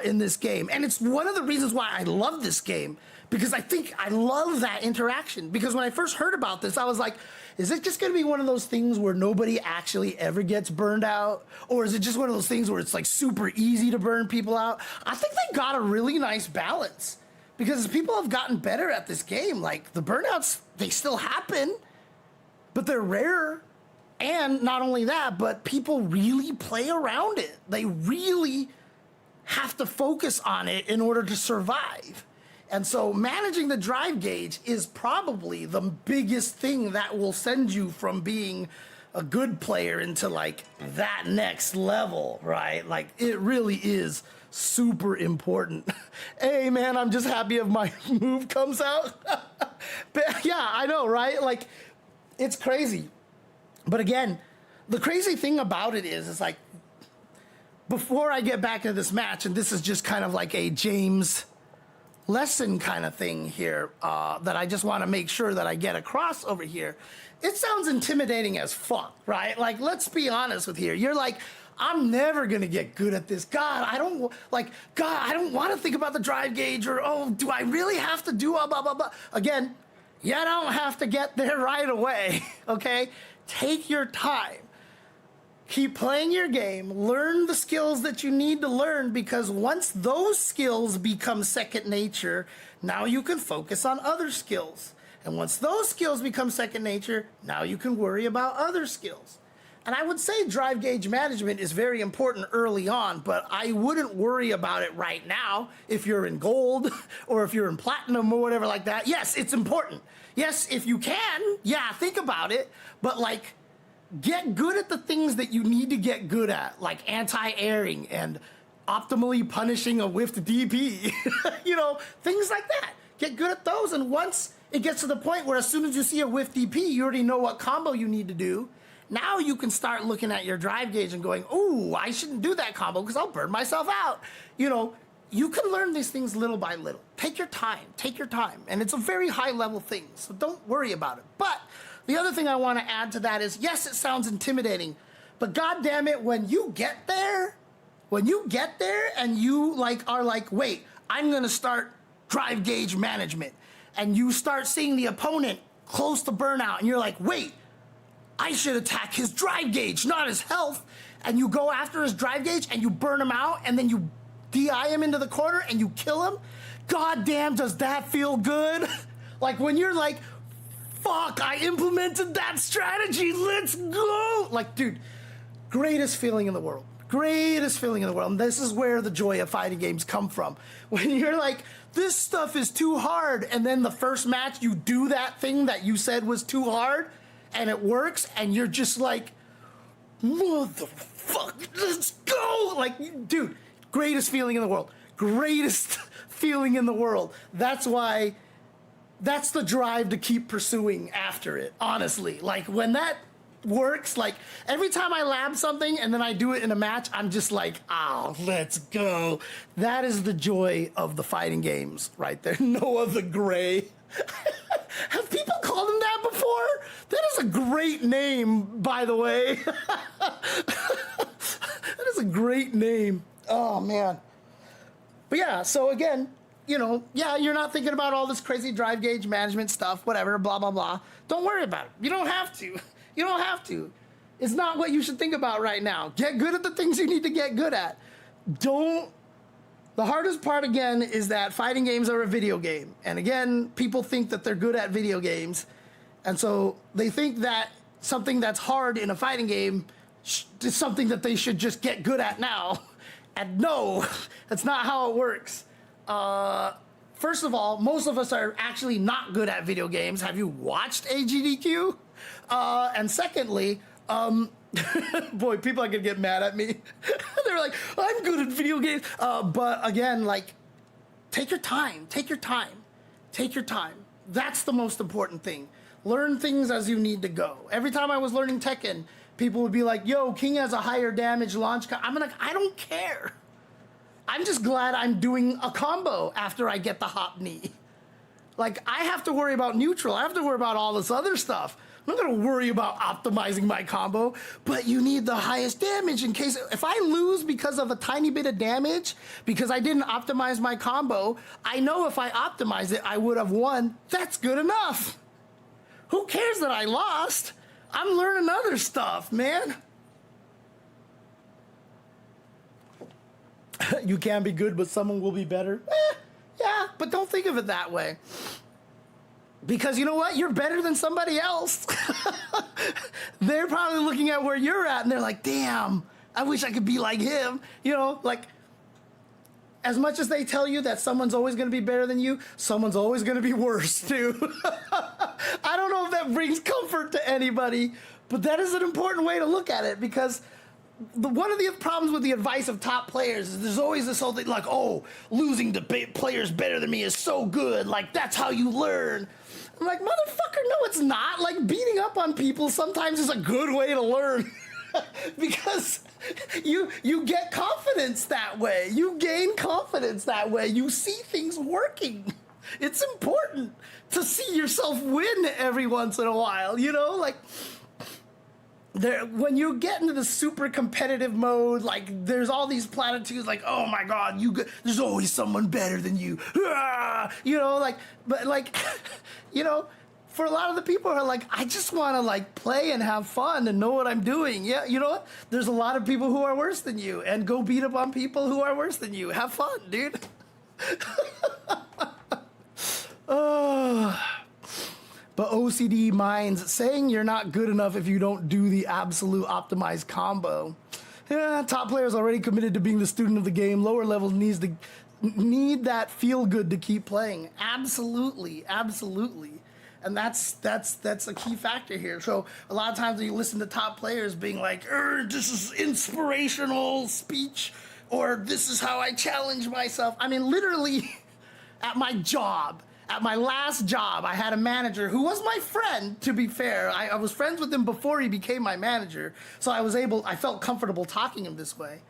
S1: in this game. And it's one of the reasons why I love this game, because I think I love that interaction. Because when I first heard about this, I was like, is it just going to be one of those things where nobody actually ever gets burned out? Or is it just one of those things where it's like super easy to burn people out? I think they got a really nice balance. Because as people have gotten better at this game, like, the burnouts, they still happen, but they're rare. And not only that, but people really play around it. They really have to focus on it in order to survive. And so managing the drive gauge is probably the biggest thing that will send you from being a good player into like that next level, right? Like it really is super important. Hey man, I'm just happy if my move comes out. But yeah, I know, right? Like it's crazy. But again, the crazy thing about it is like, before I get back into this match, and this is just kind of like a James lesson kind of thing here that I just want to make sure that I get across over here. It sounds intimidating as fuck, right? Like, let's be honest with here. You're like, I'm never going to get good at this. God, I don't want to think about the drive gauge or, oh, do I really have to do blah, blah, blah, blah. Again, you don't have to get there right away, okay? Take your time. Keep playing your game, learn the skills that you need to learn, because once those skills become second nature, now you can focus on other skills. And once those skills become second nature, now you can worry about other skills. And I would say drive gauge management is very important early on, but I wouldn't worry about it right now if you're in gold or if you're in platinum or whatever like that. Yes, it's important. Yes, if you can, yeah, think about it, but like, get good at the things that you need to get good at, like anti-airing and optimally punishing a whiffed DP, you know, things like that. Get good at those, and once it gets to the point where as soon as you see a whiffed DP, you already know what combo you need to do. Now you can start looking at your drive gauge and going, ooh, I shouldn't do that combo because I'll burn myself out. You know, you can learn these things little by little. Take your time, and it's a very high level thing, so don't worry about it. But the other thing I want to add to that is, yes, it sounds intimidating, but God damn it, when you get there and you are like, wait, I'm going to start drive gauge management, and you start seeing the opponent close to burnout, and you're like, wait, I should attack his drive gauge, not his health, and you go after his drive gauge and you burn him out, and then you DI him into the corner and you kill him. God damn, does that feel good? Like when you're like, fuck, I implemented that strategy, let's go. Like, dude, greatest feeling in the world. Greatest feeling in the world. And this is where the joy of fighting games come from. When you're like, this stuff is too hard, and then the first match you do that thing that you said was too hard, and it works, and you're just like, motherfucker, let's go. Like, dude, greatest feeling in the world. Greatest feeling in the world. That's why, that's the drive to keep pursuing after it, honestly. Like, when that works, like, every time I lab something and then I do it in a match, I'm just like, oh, let's go. That is the joy of the fighting games right there. Noah the Gray. Have people called him that before? That is a great name, by the way. That is a great name. Oh, man. But yeah, so again, you know, yeah, you're not thinking about all this crazy drive gauge management stuff, whatever, blah, blah, blah. Don't worry about it. You don't have to. You don't have to. It's not what you should think about right now. Get good at the things you need to get good at. The hardest part, again, is that fighting games are a video game. And again, people think that they're good at video games. And so they think that something that's hard in a fighting game is something that they should just get good at now. And no, that's not how it works. First of all, most of us are actually not good at video games. Have you watched AGDQ? And secondly, boy, people are gonna get mad at me. They're like, I'm good at video games. But again, like, take your time. That's the most important thing. Learn things as you need to go. Every time I was learning Tekken, people would be like, yo, King has a higher damage launch. I'm like, I don't care. I'm just glad I'm doing a combo after I get the hop knee. Like, I have to worry about neutral. I have to worry about all this other stuff. I'm not gonna worry about optimizing my combo, but you need the highest damage in case, if I lose because of a tiny bit of damage, because I didn't optimize my combo, I know if I optimize it, I would have won. That's good enough. Who cares that I lost? I'm learning other stuff, man. You can be good, but someone will be better. Yeah, but don't think of it that way. Because you know what? You're better than somebody else. They're probably looking at where you're at and they're like, damn, I wish I could be like him. You know, like, as much as they tell you that someone's always going to be better than you, someone's always going to be worse too. I don't know if that brings comfort to anybody, but that is an important way to look at it, because one of the problems with the advice of top players is there's always this whole thing like, oh, losing to players better than me is so good. Like, that's how you learn. I'm like, motherfucker, no, it's not. Like, beating up on people sometimes is a good way to learn. Because you get confidence that way. You gain confidence that way. You see things working. It's important to see yourself win every once in a while, you know? Like, when you get into the super competitive mode, like, there's all these platitudes like, oh my God, there's always someone better than you. Ah! You know, like, but like, you know, for a lot of the people who are like, I just want to like play and have fun and know what I'm doing. Yeah, you know what? There's a lot of people who are worse than you, and go beat up on people who are worse than you. Have fun, dude. Oh. But OCD minds saying you're not good enough if you don't do the absolute optimized combo. Yeah, top players already committed to being the student of the game. Lower levels need that feel good to keep playing. Absolutely, absolutely. And that's a key factor here. So a lot of times when you listen to top players being like, this is inspirational speech, or this is how I challenge myself. I mean, literally at my job, at my last job, I had a manager who was my friend, to be fair. I was friends with him before he became my manager, so I felt comfortable talking him this way.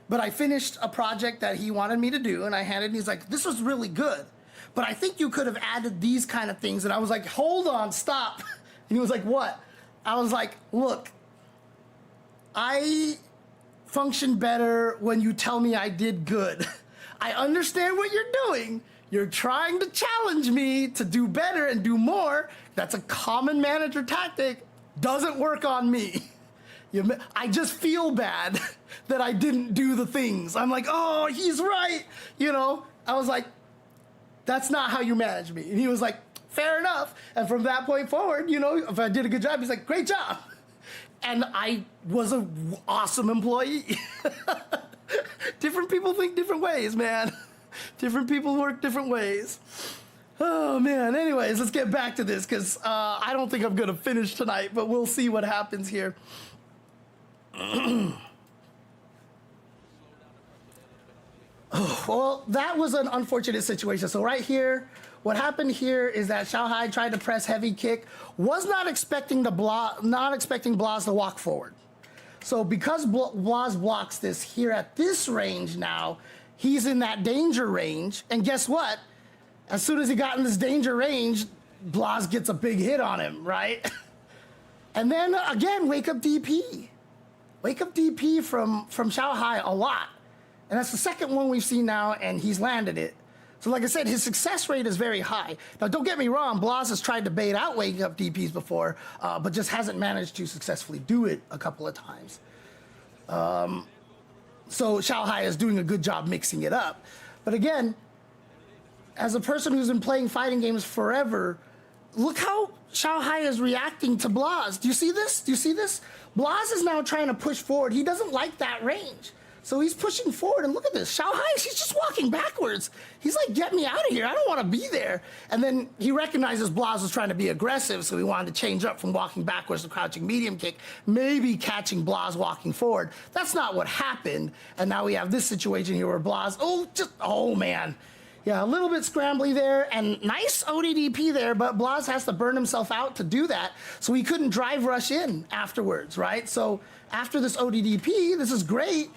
S1: But I finished a project that he wanted me to do, and I handed it, and he's like, this was really good, but I think you could have added these kind of things. And I was like, hold on, stop. And he was like, what? I was like, look, I function better when you tell me I did good. I understand what you're doing. You're trying to challenge me to do better and do more. That's a common manager tactic. Doesn't work on me. I just feel bad that I didn't do the things. I'm like, oh, he's right. You know, I was like, that's not how you manage me. And he was like, fair enough. And from that point forward, you know, if I did a good job, he's like, great job. And I was an awesome employee. Different people think different ways, man. Different people work different ways. Oh, man. Anyways, let's get back to this, because I don't think I'm going to finish tonight, but we'll see what happens here. Oh, well, that was an unfortunate situation. So right here, what happened here is that Xiaohai tried to press heavy kick, was not expecting Blaz to walk forward. So because Blaz blocks this here at this range now, he's in that danger range, and guess what? As soon as he got in this danger range, Blaz gets a big hit on him, right? And then again, wake up DP. Wake up DP from Xiaohai a lot. And that's the second one we've seen now, and he's landed it. So like I said, his success rate is very high. Now, don't get me wrong, Blaz has tried to bait out waking up DPs before, but just hasn't managed to successfully do it a couple of times. So Xiaohai is doing a good job mixing it up. But again, as a person who's been playing fighting games forever, look how Xiaohai is reacting to Blaz. Do you see this? Do you see this? Blaz is now trying to push forward. He doesn't like that range. So he's pushing forward, and look at this. Xiaohai, he's just walking backwards. He's like, get me out of here. I don't want to be there. And then he recognizes Blaz was trying to be aggressive, so he wanted to change up from walking backwards to crouching medium kick, maybe catching Blaz walking forward. That's not what happened. And now we have this situation here where Blaz, oh man. Yeah, a little bit scrambly there, and nice ODDP there, but Blaz has to burn himself out to do that, so he couldn't drive rush in afterwards, right? So after this ODDP, this is great,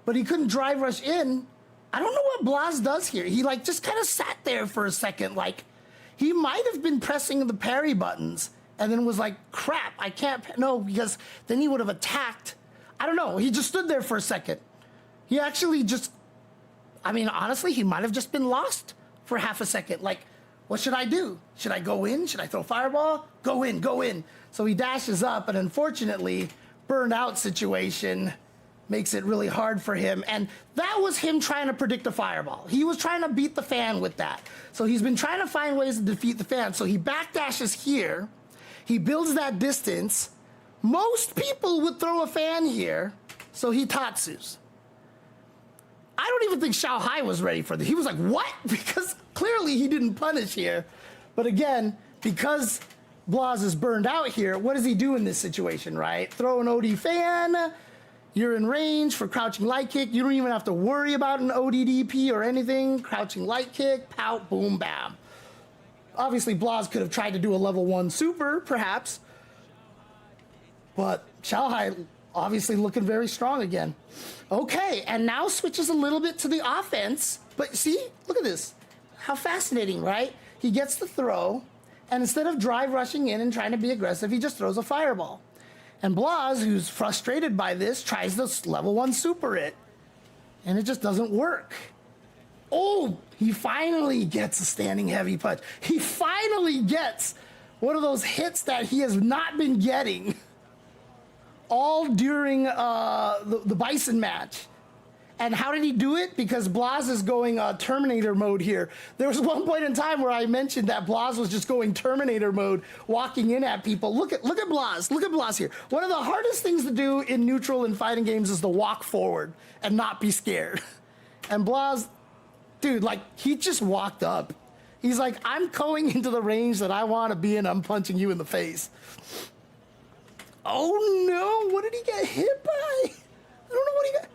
S1: but he couldn't drive rush in. I don't know what Blaz does here. He like just kind of sat there for a second, like he might have been pressing the parry buttons and then was like, crap, I can't, no, because then he would have attacked. I don't know, he just stood there for a second. He actually just, I mean, honestly, he might have just been lost for half a second. Like, what should I do? Should I go in? Should I throw fireball? Go in, go in. So he dashes up, and unfortunately, burned out situation makes it really hard for him. And that was him trying to predict a fireball. He was trying to beat the fan with that. So he's been trying to find ways to defeat the fan. So he backdashes here. He builds that distance. Most people would throw a fan here, so he tatsus. I don't even think Xiaohai was ready for this. He was like, what? Because clearly he didn't punish here. But again, because Blaz is burned out here, what does he do in this situation, right? Throw an OD fan. You're in range for crouching light kick. You don't even have to worry about an ODDP or anything. Crouching light kick, pout, boom, bam. Obviously, Blaz could have tried to do a level 1 super, perhaps. But Xiaohai obviously looking very strong again. Okay, and now switches a little bit to the offense. But see, look at this. How fascinating, right? He gets the throw, and instead of drive rushing in and trying to be aggressive, he just throws a fireball. And Blaz, who's frustrated by this, tries to level 1 super it. And it just doesn't work. Oh, he finally gets a standing heavy punch. He finally gets one of those hits that he has not been getting all during the Bison match. And how did he do it? Because Blaz is going Terminator mode here. There was one point in time where I mentioned that Blaz was just going Terminator mode, walking in at people. Look at Blaz. Look at Blaz here. One of the hardest things to do in neutral and fighting games is to walk forward and not be scared. And Blaz, dude, like, he just walked up. He's like, I'm going into the range that I want to be in. I'm punching you in the face. Oh no, what did he get hit by? I don't know what he got.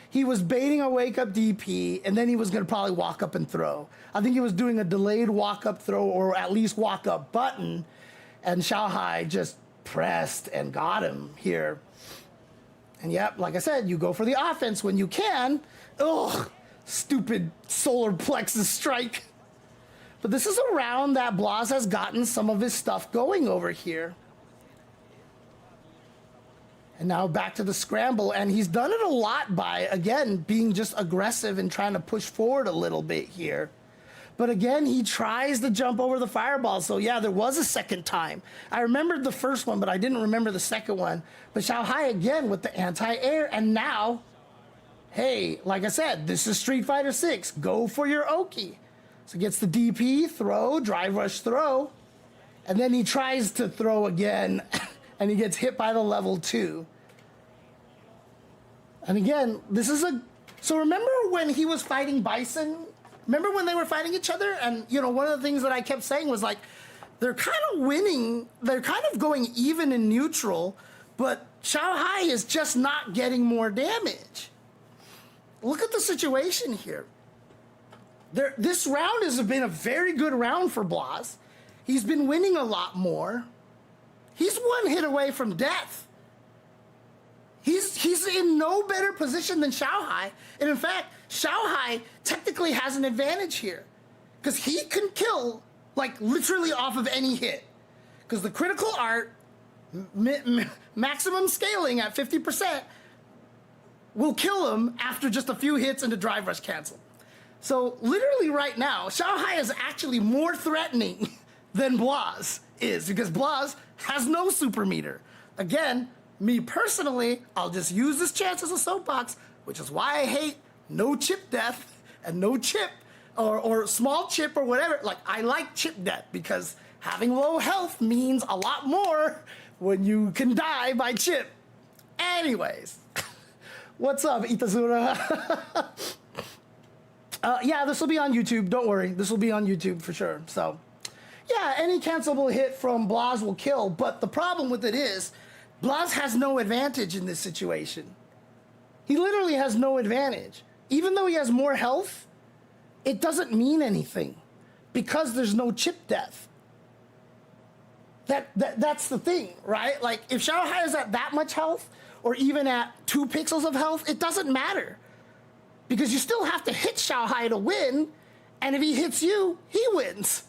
S1: He was baiting a wake up DP, and then he was going to probably walk up and throw. I think he was doing a delayed walk up throw, or at least walk up button, and Xiaohai just pressed and got him here. And yep, like I said, you go for the offense when you can. Ugh, stupid solar plexus strike. But this is a round that Blaz has gotten some of his stuff going over here. And now back to the scramble, and he's done it a lot by, again, being just aggressive and trying to push forward a little bit here. But again, he tries to jump over the fireball. So yeah, there was a second time. I remembered the first one, but I didn't remember the second one. But Xiaohai again with the anti-air, and now, hey, like I said, this is Street Fighter 6. Go for your Oki. So gets the DP, throw, drive rush, throw. And then he tries to throw again. And he gets hit by the level 2. And again, this is a... So remember when he was fighting Bison? Remember when they were fighting each other? And, you know, one of the things that I kept saying was like, they're kind of winning. They're kind of going even in neutral. But Xiaohai is just not getting more damage. Look at the situation here. This round has been a very good round for Blaz. He's been winning a lot more. He's one hit away from death. He's in no better position than Xiaohai. And in fact, Xiaohai technically has an advantage here. Because he can kill, like, literally off of any hit. Because the critical art, maximum scaling at 50%, will kill him after just a few hits and a drive rush cancel. So literally right now, Xiaohai is actually more threatening than Blaz is. Because Blaz has no super meter. Again, me personally, I'll just use this chance as a soapbox, which is why I hate no chip death and no chip or small chip or whatever. Like, I like chip death because having low health means a lot more when you can die by chip. Anyways, what's up, Itazura? Yeah, this will be on YouTube. Don't worry. This will be on YouTube for sure. So, yeah, any cancelable hit from Blaz will kill, but the problem with it is Blaz has no advantage in this situation. He literally has no advantage. Even though he has more health, it doesn't mean anything because there's no chip death. That's the thing, right? Like, if Xiaohai is at that much health or even at 2 pixels of health, it doesn't matter because you still have to hit Xiaohai to win, and if he hits you, he wins.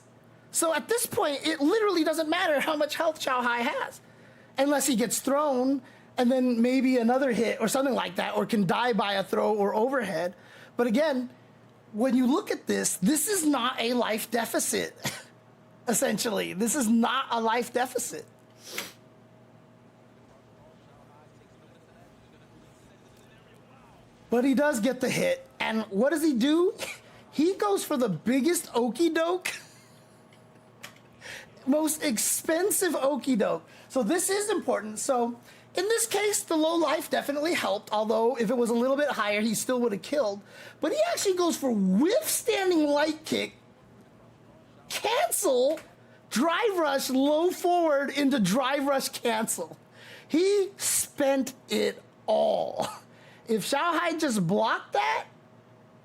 S1: So at this point, it literally doesn't matter how much health Xiaohai has. Unless he gets thrown, and then maybe another hit or something like that, or can die by a throw or overhead. But again, when you look at this, this is not a life deficit, essentially. This is not a life deficit. But he does get the hit, and what does he do? He goes for the biggest okie doke, most expensive okie doke. So this is important. So In this case, the low life definitely helped, although if it was a little bit higher, he still would have killed. But he actually goes for whiff-standing light kick, cancel, drive rush, low forward into drive rush cancel. He spent it all. If Xiaohai just blocked that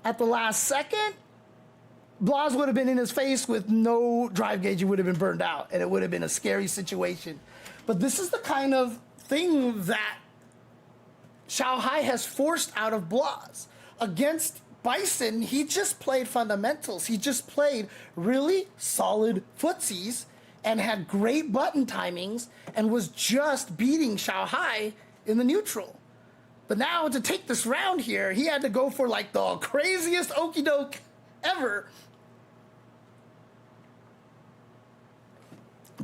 S1: at the last second, Blaz would have been in his face with no drive gauge. He would have been burned out, and it would have been a scary situation. But this is the kind of thing that Xiaohai has forced out of Blaz. Against Bison, he just played fundamentals. He just played really solid footsies and had great button timings and was just beating Xiaohai in the neutral. But now to take this round here, he had to go for like the craziest okie doke ever.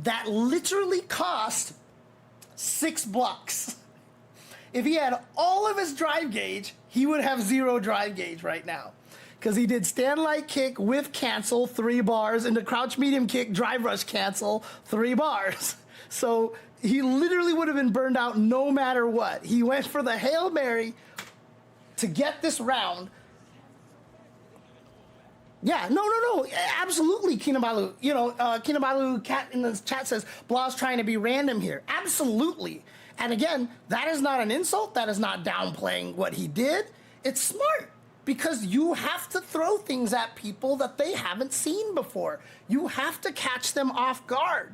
S1: That literally cost 6 blocks. If he had all of his drive gauge, he would have 0 drive gauge right now. Because he did stand light kick, whiff cancel, 3 bars, into crouch medium kick, drive rush cancel, 3 bars. So he literally would have been burned out no matter what. He went for the Hail Mary to get this round. Yeah, no, absolutely, Kinabalu. You know, Kinabalu Cat in the chat says, Blaz trying to be random here. Absolutely. And again, that is not an insult. That is not downplaying what he did. It's smart because you have to throw things at people that they haven't seen before. You have to catch them off guard.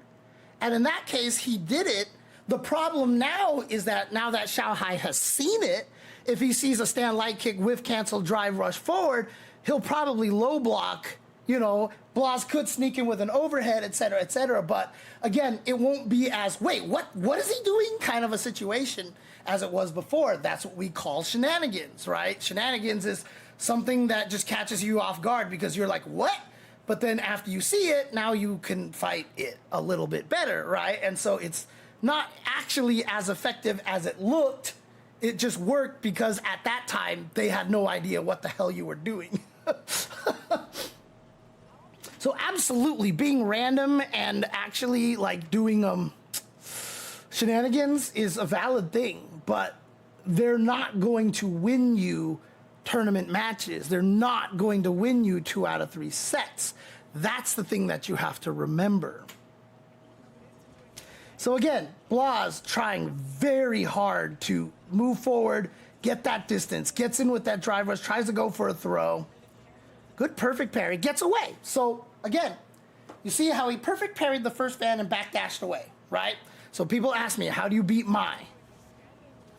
S1: And in that case, he did it. The problem now is that now that Xiaohai has seen it, if he sees a stand light kick, whiff cancel, drive rush forward, he'll probably low block, you know, Blaz could sneak in with an overhead, et cetera, but again, it won't be as, wait, what is he doing kind of a situation as it was before. That's what we call shenanigans, right? Shenanigans is something that just catches you off guard because you're like, what? But then after you see it, now you can fight it a little bit better, right? And so it's not actually as effective as it looked. It just worked because at that time, they had no idea what the hell you were doing. So absolutely, being random and actually like doing shenanigans is a valid thing, but they're not going to win you tournament matches. They're not going to win you 2 out of 3 sets. That's the thing that you have to remember. So again, Blaz trying very hard to move forward, get that distance, gets in with that drive rush, tries to go for a throw. Good perfect parry, gets away. So again, you see how he perfect parried the first fan and backdashed away, right? So people ask me, how do you beat Mai?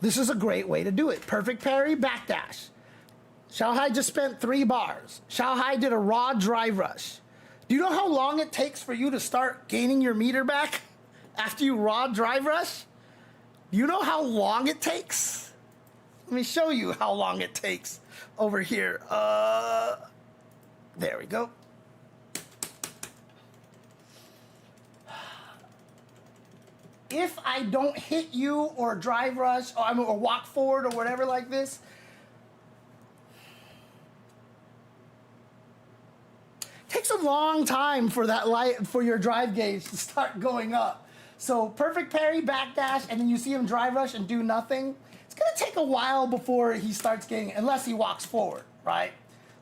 S1: This is a great way to do it. Perfect parry, backdash. Xiaohai just spent 3 bars. Xiaohai did a raw drive rush. Do you know how long it takes for you to start gaining your meter back after you raw drive rush? Do you know how long it takes? Let me show you how long it takes over here. There we go. If I don't hit you or drive rush or walk forward or whatever like this, takes a long time for that light for your drive gauge to start going up. So perfect parry, backdash, and then you see him drive rush and do nothing. It's gonna take a while before he starts getting, unless he walks forward, right?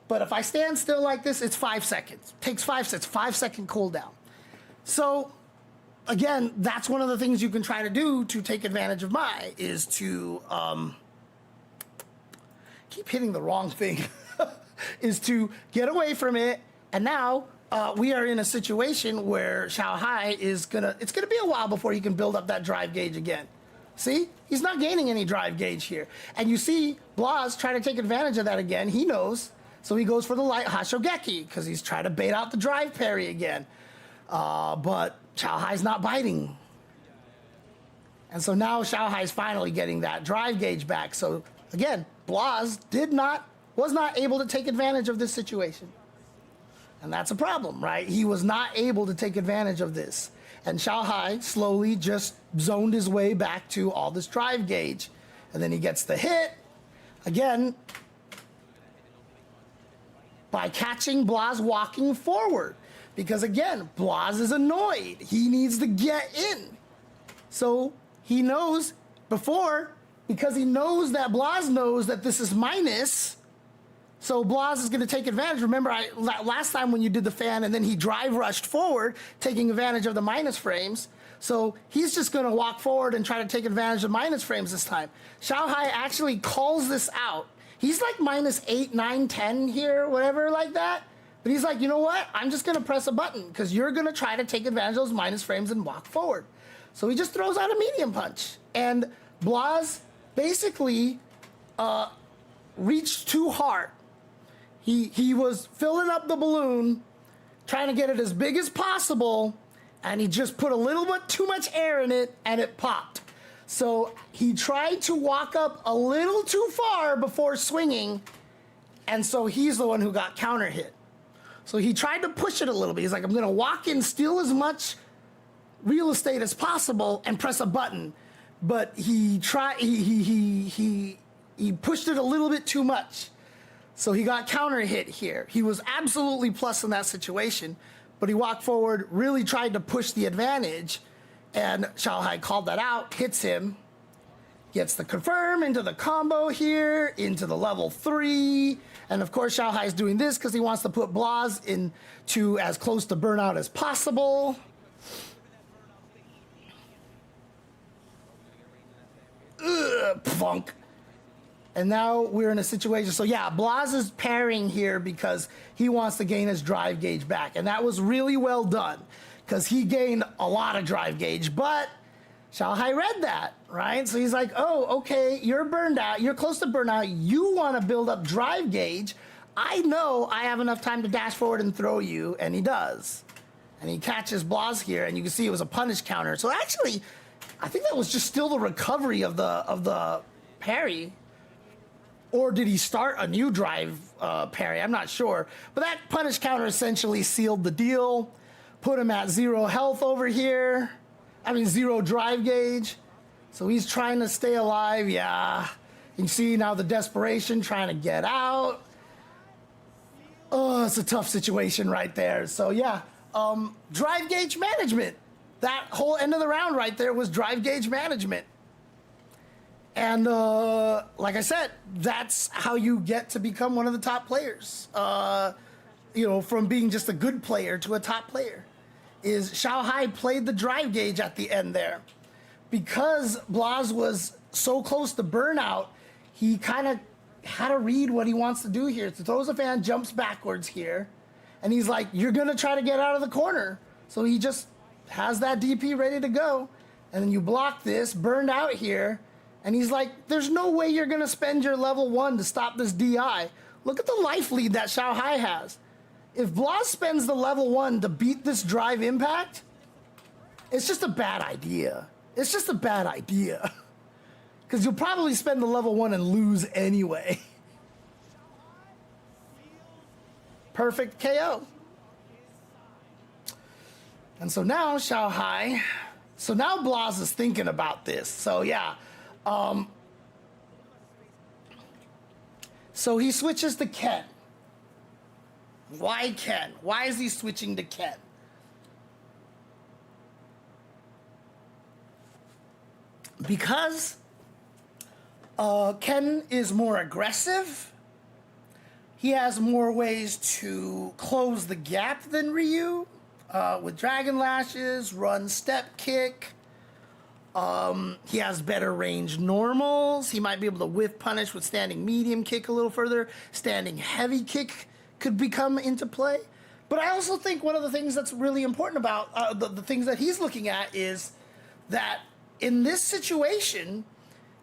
S1: But if I stand still like this, it's 5 seconds. Takes 5 sets, 5-second cooldown. So again, that's one of the things you can try to do to take advantage of Mai is to keep hitting the wrong thing, is to get away from it. And now we are in a situation where Xiaohai is it's gonna be a while before he can build up that drive gauge again. See, he's not gaining any drive gauge here. And you see Blaz trying to take advantage of that again. He knows, so he goes for the light Hashogeki because he's trying to bait out the drive parry again. But Xiaohai's not biting. And so now Xiaohai's finally getting that drive gauge back. So again, Blaz was not able to take advantage of this situation. And that's a problem, right? He was not able to take advantage of this. And Xiaohai slowly just zoned his way back to all this drive gauge. And then he gets the hit. Again, by catching Blaz walking forward. Because again, Blaz is annoyed. He needs to get in. So he knows before, because he knows that Blaz knows that this is minus, so Blaz is going to take advantage. Remember, last time when you did the fan and then he drive rushed forward, taking advantage of the minus frames. So he's just going to walk forward and try to take advantage of minus frames this time. Xiaohai actually calls this out. He's like minus 8, 9, 10 here, whatever like that. But he's like, you know what? I'm just going to press a button because you're going to try to take advantage of those minus frames and walk forward. So he just throws out a medium punch. And Blaz basically reached too hard. He was filling up the balloon, trying to get it as big as possible, and he just put a little bit too much air in it, and it popped. So he tried to walk up a little too far before swinging, and so he's the one who got counter hit. So he tried to push it a little bit. He's like, I'm gonna walk in, steal as much real estate as possible, and press a button. But he pushed it a little bit too much. So he got counter hit here. He was absolutely plus in that situation, but he walked forward, really tried to push the advantage, and Xiaohai called that out, hits him, gets the confirm into the combo here, into the level 3, and of course Xiaohai is doing this because he wants to put Blaz into as close to burnout as possible. Plunk. And now we're in a situation. So yeah, Blaz is parrying here because he wants to gain his drive gauge back. And that was really well done because he gained a lot of drive gauge. But Xiaohai read that, right? So he's like, oh, okay, you're burned out. You're close to burnout. You want to build up drive gauge. I know I have enough time to dash forward and throw you. And he does. And he catches Blaz here. And you can see it was a punish counter. So actually, I think that was just still the recovery of the parry. Or did he start a new drive parry? I'm not sure. But that punish counter essentially sealed the deal. Put him at 0 health over here. I mean, 0 drive gauge. So he's trying to stay alive. Yeah. You can see now the desperation, trying to get out. Oh, it's a tough situation right there. So yeah, drive gauge management. That whole end of the round right there was drive gauge management. And like I said, that's how you get to become one of the top players. You know, from being just a good player to a top player. Is Xiaohai played the drive gauge at the end there. Because Blaz was so close to burnout, he kind of had to read what he wants to do here. So throws a fan, jumps backwards here. And he's like, you're going to try to get out of the corner. So he just has that DP ready to go. And then you block this, burned out here. And he's like, there's no way you're going to spend your level 1 to stop this DI. Look at the life lead that Xiaohai has. If Blaz spends the level 1 to beat this drive impact, it's just a bad idea. It's just a bad idea. Because you'll probably spend the level 1 and lose anyway. Perfect KO. And so now Xiaohai, so now Blaz is thinking about this. So yeah. So he switches to Ken. Why Ken? Why is he switching to Ken? Because Ken is more aggressive. He has more ways to close the gap than Ryu. With Dragon Lashes, run step kick. He has better range normals. He might be able to whiff punish with standing medium kick a little further. Standing heavy kick could become into play. But I also think one of the things that's really important about the things that he's looking at is that in this situation,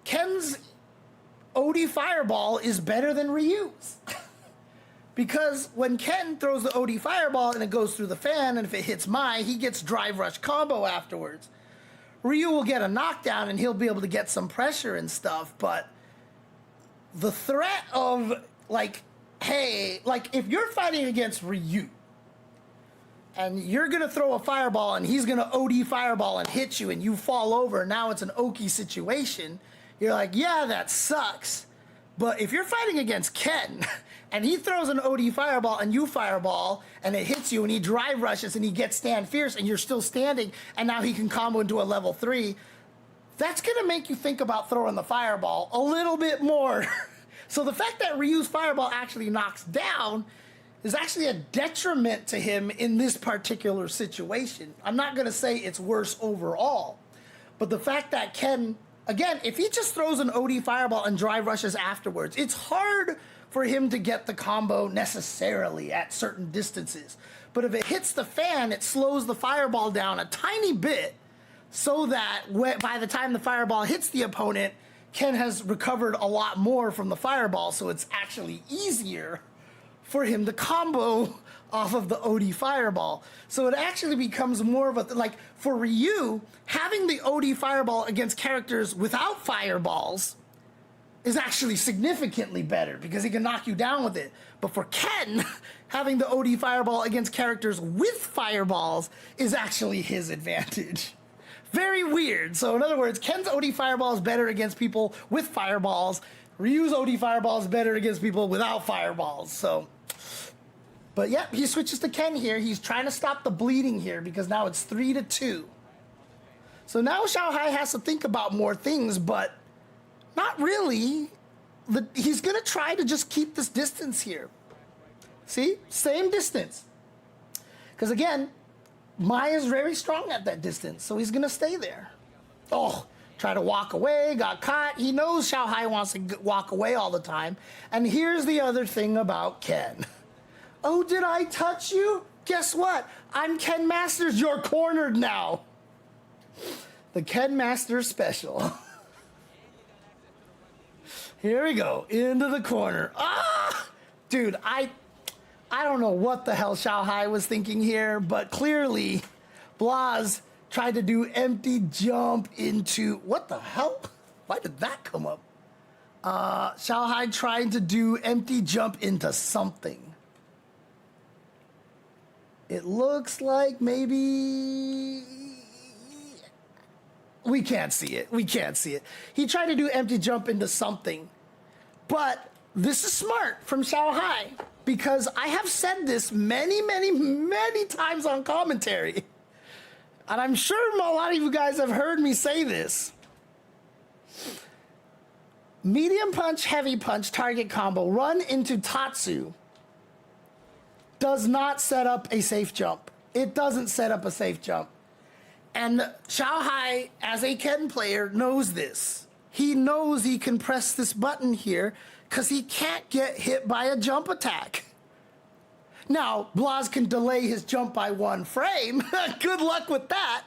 S1: Ken's OD Fireball is better than Ryu's. Because when Ken throws the OD Fireball and it goes through the fan, and if it hits Mai, he gets Drive Rush combo afterwards. Ryu will get a knockdown and he'll be able to get some pressure and stuff, but the threat of, like, hey, like, if you're fighting against Ryu and you're going to throw a fireball and he's going to OD Fireball and hit you and you fall over and now it's an Oki situation, you're like, yeah, that sucks. But if you're fighting against Ken and he throws an OD Fireball and you Fireball and it hits you and he drive rushes and he gets Stand Fierce and you're still standing and now he can combo into a level 3, that's going to make you think about throwing the fireball a little bit more. So the fact that Ryu's fireball actually knocks down is actually a detriment to him in this particular situation. I'm not going to say it's worse overall, but the fact that Ken, again, if he just throws an OD fireball and drive rushes afterwards, it's hard for him to get the combo necessarily at certain distances. But if it hits the fan, it slows the fireball down a tiny bit so that by the time the fireball hits the opponent, Ken has recovered a lot more from the fireball, so it's actually easier for him to combo off of the OD fireball. So it actually becomes more of a, like, for Ryu, having the OD fireball against characters without fireballs is actually significantly better because he can knock you down with it. But for Ken, having the OD fireball against characters with fireballs is actually his advantage. Very weird. So in other words, Ken's OD fireball is better against people with fireballs. Ryu's OD fireball is better against people without fireballs. So, but yeah, he switches to Ken here. He's trying to stop the bleeding here because now it's 3-2. So now Xiaohai has to think about more things, but not really. He's going to try to just keep this distance here. See? Same distance. Because again, Maya's very strong at that distance, so he's going to stay there. Oh, try to walk away, got caught. He knows Xiaohai wants to walk away all the time. And here's the other thing about Ken. Oh, did I touch you? Guess what? I'm Ken Masters. You're cornered now. The Ken Masters special. Here we go, into the corner. Ah! Dude, I don't know what the hell Xiaohai was thinking here, but clearly Blaz tried to do empty jump into, what the hell? Why did that come up? Xiaohai tried to do empty jump into something. It looks like maybe, we can't see it. We can't see it. He tried to do empty jump into something. But this is smart from Xiaohai because I have said this many, many, many times on commentary. And I'm sure a lot of you guys have heard me say this. Medium punch, heavy punch, target combo, run into Tatsu does not set up a safe jump. It doesn't set up a safe jump. And Xiaohai, as a Ken player, knows this. He knows he can press this button here because he can't get hit by a jump attack. Now, Blaz can delay his jump by 1 frame. Good luck with that.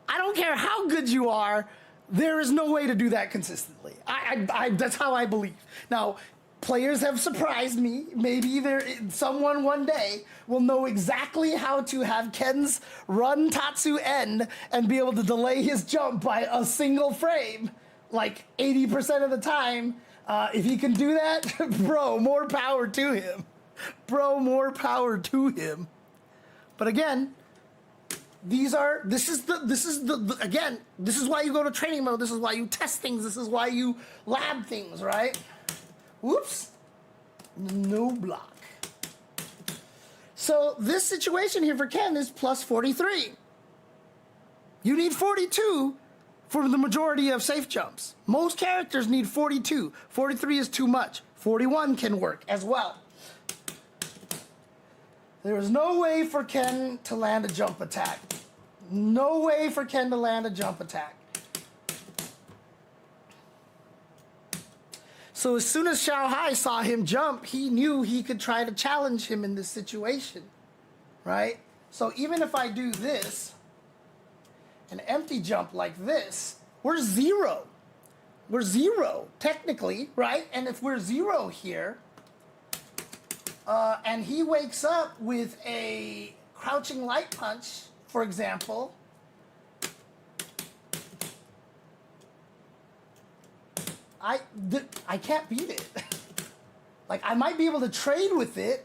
S1: I don't care how good you are. There is no way to do that consistently. That's how I believe. Now, players have surprised me. Maybe someone one day will know exactly how to have Ken's run Tatsu end and be able to delay his jump by a single frame, like 80% of the time. If he can do that, bro, more power to him. Bro, more power to him. But again, this is why you go to training mode. This is why you test things. This is why you lab things, right? Whoops. No block. So this situation here for Ken is plus 43. You need 42 for the majority of safe jumps. Most characters need 42. 43 is too much. 41 can work as well. There is no way for Ken to land a jump attack. No way for Ken to land a jump attack. So as soon as Xiaohai saw him jump, he knew he could try to challenge him in this situation, right? So even if I do this, an empty jump like this, we're 0. We're 0, technically, right? And if we're 0 here, and he wakes up with a crouching light punch, for example, I can't beat it. Like, I might be able to trade with it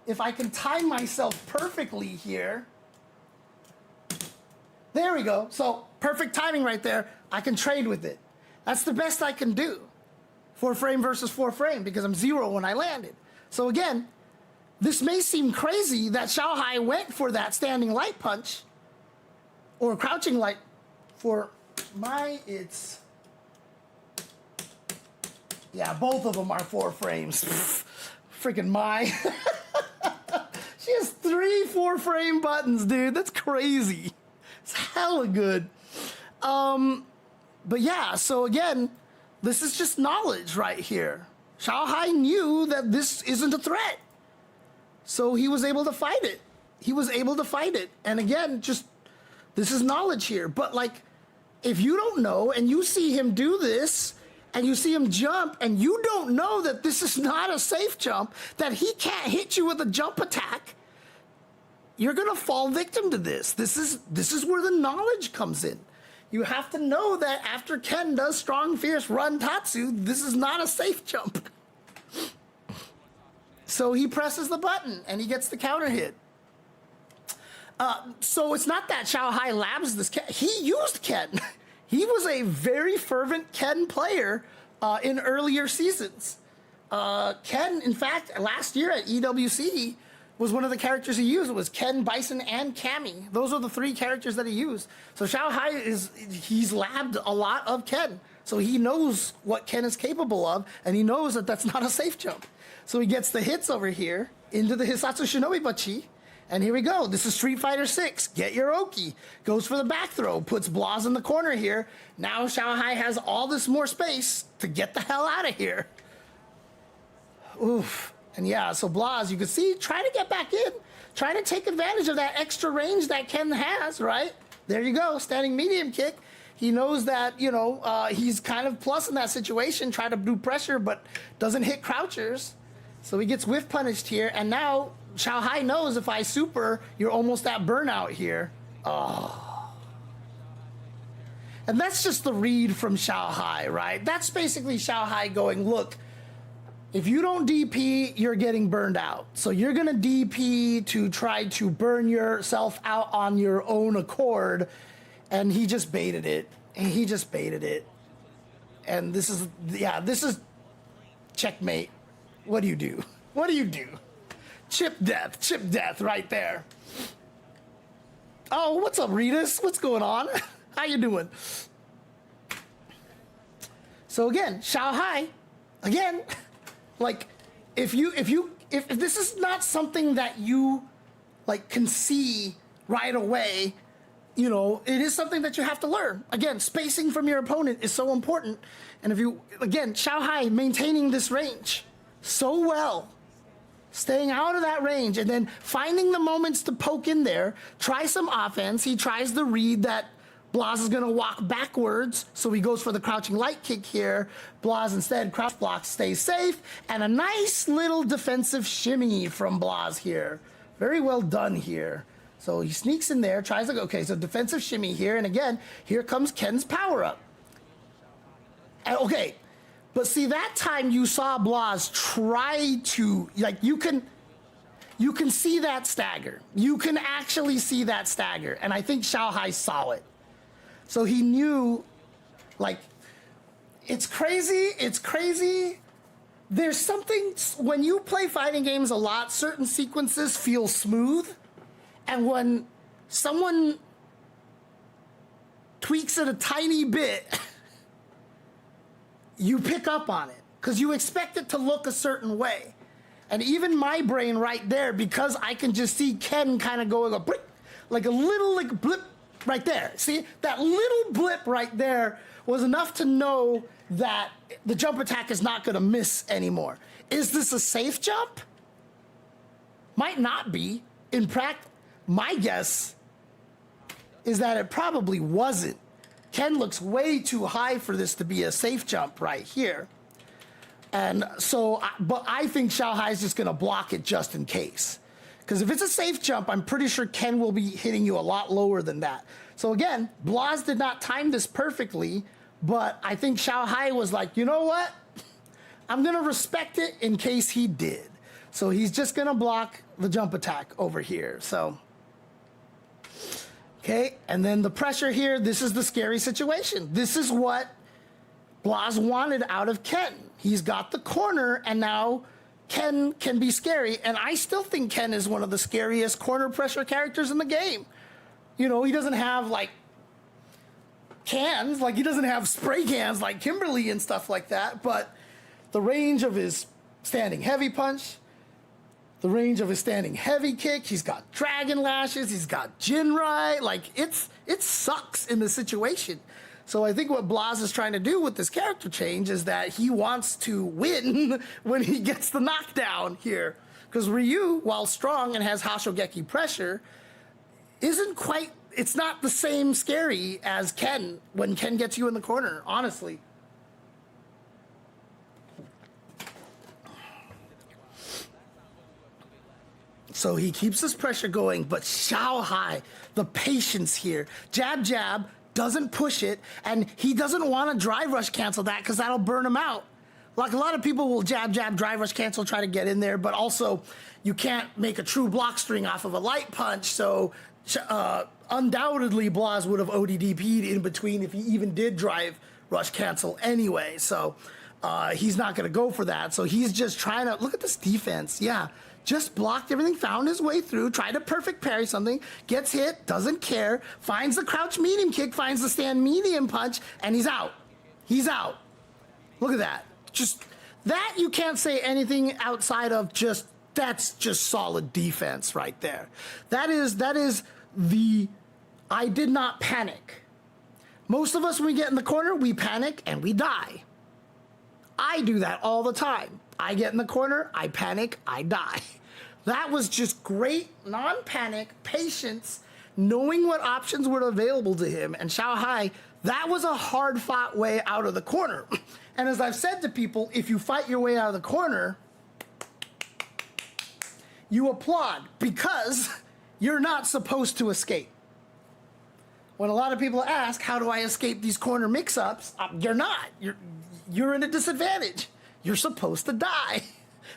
S1: if I can time myself perfectly here. There we go. So, perfect timing right there. I can trade with it. That's the best I can do. 4 frame versus 4 frame because I'm 0 when I landed. So again, this may seem crazy that Xiaohai went for that standing light punch or crouching light for it's... Yeah, both of them are 4 frames. Freaking Mai. She has 3 4-frame buttons, dude. That's crazy. It's hella good. But yeah, so again, this is just knowledge right here. Xiaohai knew that this isn't a threat. So he was able to fight it. He was able to fight it. And again, just, this is knowledge here. But like, if you don't know and you see him do this, and you see him jump, and you don't know that this is not a safe jump, that he can't hit you with a jump attack, you're gonna fall victim to this. This is where the knowledge comes in. You have to know that after Ken does strong, fierce, run Tatsu, this is not a safe jump. So he presses the button, and he gets the counter hit. So it's not that Xiaohai labs this Ken. He used Ken. He was a very fervent Ken player in earlier seasons. Ken, in fact, last year at EWC was one of the characters he used. It was Ken, Bison, and Cammy. Those are the 3 characters that he used. So Xiaohai he's labbed a lot of Ken. So he knows what Ken is capable of, and he knows that that's not a safe jump. So he gets the hits over here into the Hisatsu Shinobi Bachi. And here we go. This is Street Fighter 6. Get your Oki. Goes for the back throw. Puts Blaz in the corner here. Now Xiaohai has all this more space to get the hell out of here. Oof. And yeah, so Blaz, you can see, trying to get back in. Trying to take advantage of that extra range that Ken has, right? There you go. Standing medium kick. He knows that, you know, he's kind of plus in that situation. Try to do pressure, but doesn't hit crouchers. So he gets whiff punished here. And now Xiaohai knows if I super, you're almost at burnout here. Oh. And that's just the read from Xiaohai, right? That's basically Xiaohai going, look, if you don't DP, you're getting burned out. So you're going to DP to try to burn yourself out on your own accord. And he just baited it. And he just baited it. And this is, yeah, this is checkmate. What do you do? What do you do? Chip death right there. Oh, what's up, Ritas? What's going on? How you doing? So again, Xiaohai, again, like if this is not something that you like can see right away, you know, it is something that you have to learn. Again, spacing from your opponent is so important. And if you, again, Xiaohai maintaining this range so well, staying out of that range and then finding the moments to poke in there, try some offense. He tries the read that Blaz is going to walk backwards, so he goes for the crouching light kick here. Blaz instead crouch blocks, stays safe, and a nice little defensive shimmy from Blaz here. Very well done here. So he sneaks in there, tries to go, okay, so defensive shimmy here, and again, here comes Ken's power-up. And okay, but see, that time you saw Blaz try to, like, you can see that stagger. You can actually see that stagger. And I think Xiaohai saw it. So he knew, like, it's crazy. It's crazy. There's something, when you play fighting games a lot, certain sequences feel smooth. And when someone tweaks it a tiny bit, you pick up on it because you expect it to look a certain way. And even my brain right there, because I can just see Ken kind of going like a little like blip right there. See, that little blip right there was enough to know that the jump attack is not going to miss anymore. Is this a safe jump? Might not be. In practice, my guess is that it probably wasn't. Ken looks way too high for this to be a safe jump right here. And so, but I think Xiaohai is just going to block it just in case. Because if it's a safe jump, I'm pretty sure Ken will be hitting you a lot lower than that. So again, Blaz did not time this perfectly, but I think Xiaohai was like, you know what? I'm going to respect it in case he did. So he's just going to block the jump attack over here. So, okay, and then the pressure here, this is the scary situation. This is what Blaz wanted out of Ken. He's got the corner, and now Ken can be scary. And I still think Ken is one of the scariest corner pressure characters in the game. You know, he doesn't have, like, cans, like he doesn't have spray cans like Kimberly and stuff like that, but the range of his standing heavy punch, the range of his standing heavy kick, he's got dragon lashes, he's got Jinrai, like it sucks in the situation. So I think what Blaz is trying to do with this character change is that he wants to win when he gets the knockdown here. Because Ryu, while strong and has Hashogeki pressure, isn't quite, it's not the same scary as Ken when Ken gets you in the corner, honestly. So he keeps his pressure going, but Xiaohai, the patience here, jab, jab, doesn't push it, and he doesn't want to drive rush cancel that because that'll burn him out. Like a lot of people will jab, jab, drive rush cancel, try to get in there, but also you can't make a true block string off of a light punch, so undoubtedly Blaz would have ODDP'd in between if he even did drive rush cancel anyway, so he's not going to go for that. So he's just trying to, look at this defense, yeah. Just blocked everything, found his way through, tried to perfect parry something, gets hit, doesn't care, finds the crouch medium kick, finds the stand medium punch, and he's out. He's out. Look at that. Just that, you can't say anything outside of just, that's just solid defense right there. That is the, I did not panic. Most of us, when we get in the corner, we panic and we die. I do that all the time. I get in the corner, I panic, I die. That was just great non-panic patience, knowing what options were available to him. And Xiaohai, that was a hard-fought way out of the corner. And as I've said to people, if you fight your way out of the corner, you applaud because you're not supposed to escape. When a lot of people ask, how do I escape these corner mix-ups? You're not. You're in a disadvantage. You're supposed to die.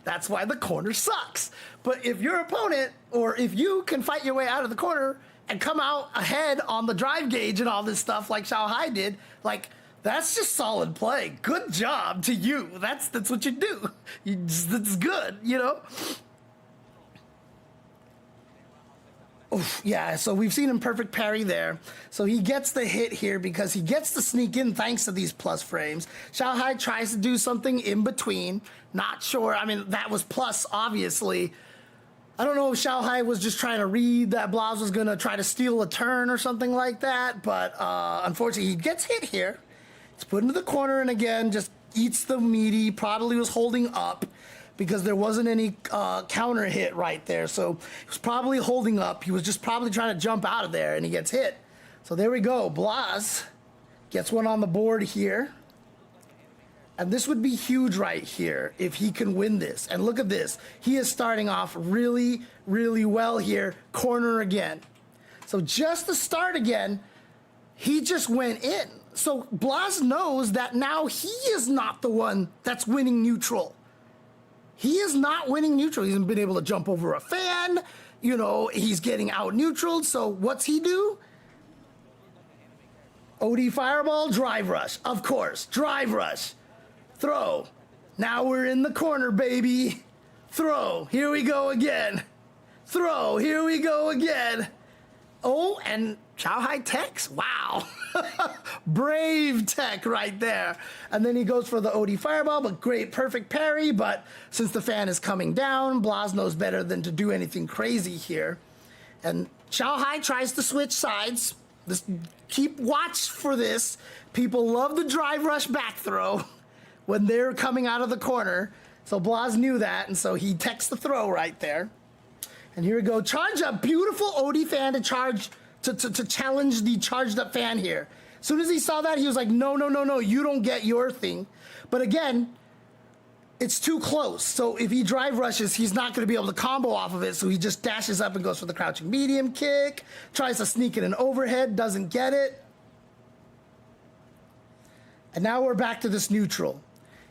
S1: That's why the corner sucks. But if your opponent, or if you can fight your way out of the corner and come out ahead on the drive gauge and all this stuff like Xiaohai did, like, that's just solid play. Good job to you. That's what you do. That's good, you know? Oof, yeah, so we've seen him perfect parry there. So he gets the hit here because he gets to sneak in thanks to these plus frames. Xiaohai tries to do something in between. Not sure. I mean, that was plus, obviously. I don't know if Xiaohai was just trying to read that Blaz was going to try to steal a turn or something like that. But unfortunately, he gets hit here. It's put into the corner and again, just eats the meaty. Probably was holding up because there wasn't any counter hit right there. So he was probably holding up. He was just probably trying to jump out of there, and he gets hit. So there we go. Blaz gets one on the board here. And this would be huge right here if he can win this. And look at this. He is starting off really, really well here. Corner again. So just to start again, he just went in. So Blaz knows that now he is not the one that's winning neutral. He is not winning neutral. He hasn't been able to jump over a fan. You know, he's getting out neutraled. So what's he do? OD fireball, drive rush. Of course, drive rush. Throw. Now we're in the corner, baby. Throw. Here we go again. Throw. Here we go again. Oh, and Xiaohai techs. Wow. Brave tech right there. And then he goes for the OD fireball, but great, perfect parry. But since the fan is coming down, Blaz knows better than to do anything crazy here. And Xiaohai tries to switch sides. Keep watch for this. People love the drive rush back throw when they're coming out of the corner. So Blaz knew that, and so he techs the throw right there. And here we go. Charge up. Beautiful OD fan to charge, to challenge the charged up fan here. As soon as he saw that, he was like, no, no, no, no, you don't get your thing. But again, it's too close. So if he drive rushes, he's not going to be able to combo off of it. So he just dashes up and goes for the crouching medium kick. Tries to sneak in an overhead, doesn't get it. And now we're back to this neutral.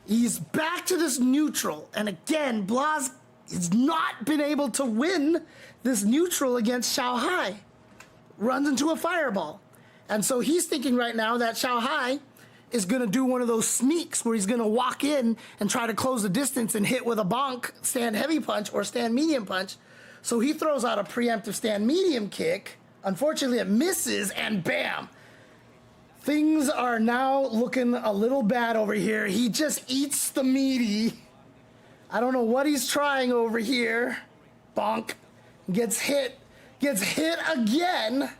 S1: He's back to this neutral. And again, Blaz has not been able to win this neutral against Xiaohai. Runs into a fireball. And so he's thinking right now that Xiaohai is going to do one of those sneaks where he's going to walk in and try to close the distance and hit with a bonk, stand heavy punch, or stand medium punch. So he throws out a preemptive stand medium kick. Unfortunately, it misses, and bam. Things are now looking a little bad over here. He just eats the meaty. I don't know what he's trying over here. Bonk. Gets hit. Gets hit again.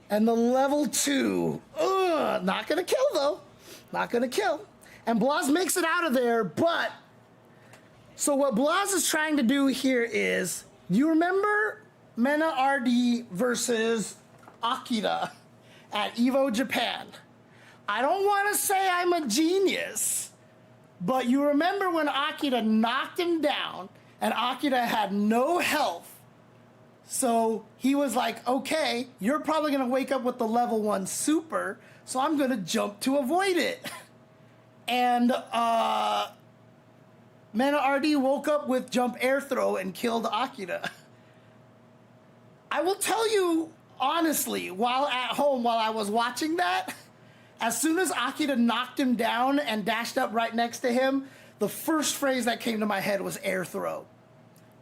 S1: And the level 2. Ugh, not gonna kill though. Not gonna kill. And Blaz makes it out of there, but... So what Blaz is trying to do here is... You remember Mena RD versus Akira at Evo Japan? I don't want to say I'm a genius, but you remember when Akira knocked him down and Akira had no health. So he was like, okay, you're probably going to wake up with the level 1 super, so I'm going to jump to avoid it. And Mena RD woke up with jump air throw and killed Akira. I will tell you honestly, while at home, while I was watching that, as soon as Akira knocked him down and dashed up right next to him, the first phrase that came to my head was air throw.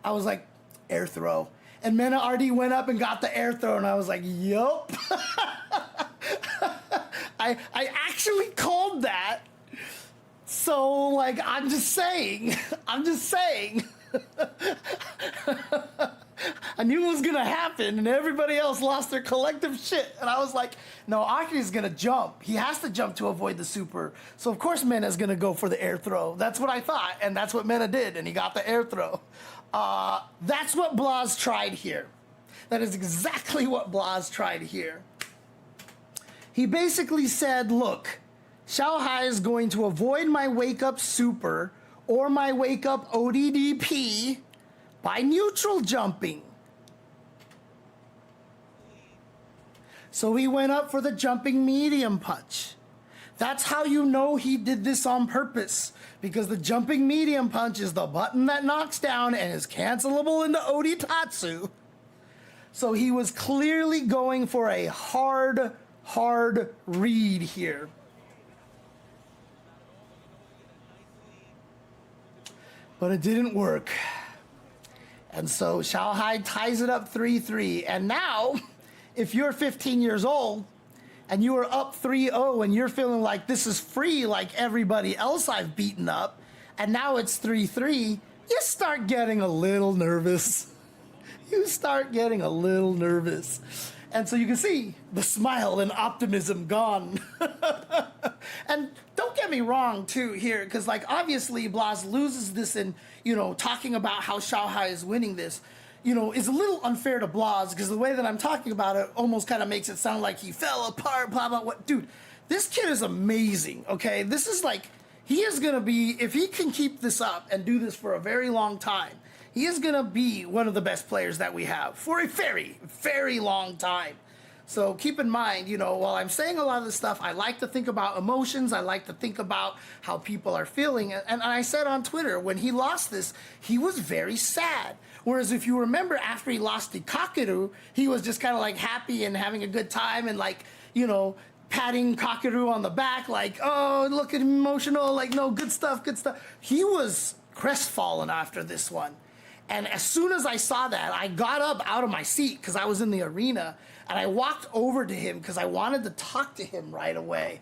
S1: I was like, air throw. And Mena RD went up and got the air throw, and I was like, yup. I actually called that. So, like, I'm just saying. I'm just saying. I knew it was gonna happen, and everybody else lost their collective shit. And I was like, no, Akira's gonna jump. He has to jump to avoid the super. So, of course, Mena's gonna go for the air throw. That's what I thought, and that's what Mena did, and he got the air throw. That's what Blaz tried here. That is exactly what Blaz tried here. He basically said, look, Xiaohai is going to avoid my wake-up super or my wake-up ODDP by neutral jumping. So he went up for the jumping medium punch. That's how you know he did this on purpose, because the jumping medium punch is the button that knocks down and is cancelable into Oditatsu. So he was clearly going for a hard read here. But it didn't work. And so Xiaohai ties it up 3-3. And now, if you're 15 years old and you are up 3-0 and you're feeling like this is free like everybody else I've beaten up, and now it's 3-3, you start getting a little nervous. You start getting a little nervous. And so you can see the smile and optimism gone. And don't get me wrong, too, here, because, like, obviously Blaz loses this in, you know, talking about how Xiaohai is winning this, you know, is a little unfair to Blaz, because the way that I'm talking about it almost kind of makes it sound like he fell apart, blah, blah, what. Dude, this kid is amazing, okay? This is like, he is going to be, if he can keep this up and do this for a very long time, he is going to be one of the best players that we have for a very, very long time. So keep in mind, you know, while I'm saying a lot of this stuff, I like to think about emotions. I like to think about how people are feeling. And I said on Twitter, when he lost this, he was very sad. Whereas if you remember, after he lost to Kakeru, he was just kind of like happy and having a good time and, like, you know, patting Kakeru on the back, like, oh, look at him emotional, like, no, good stuff, good stuff. He was crestfallen after this one. And as soon as I saw that, I got up out of my seat because I was in the arena, and I walked over to him because I wanted to talk to him right away.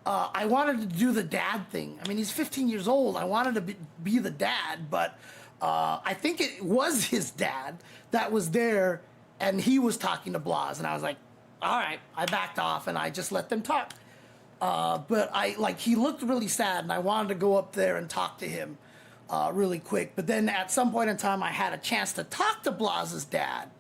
S1: I wanted to do the dad thing. I mean, he's 15 years old. I wanted to be the dad, but I think it was his dad that was there, and he was talking to Blaz, and I was like, all right. I backed off, and I just let them talk. But he looked really sad, and I wanted to go up there and talk to him really quick. But then at some point in time, I had a chance to talk to Blaz's dad,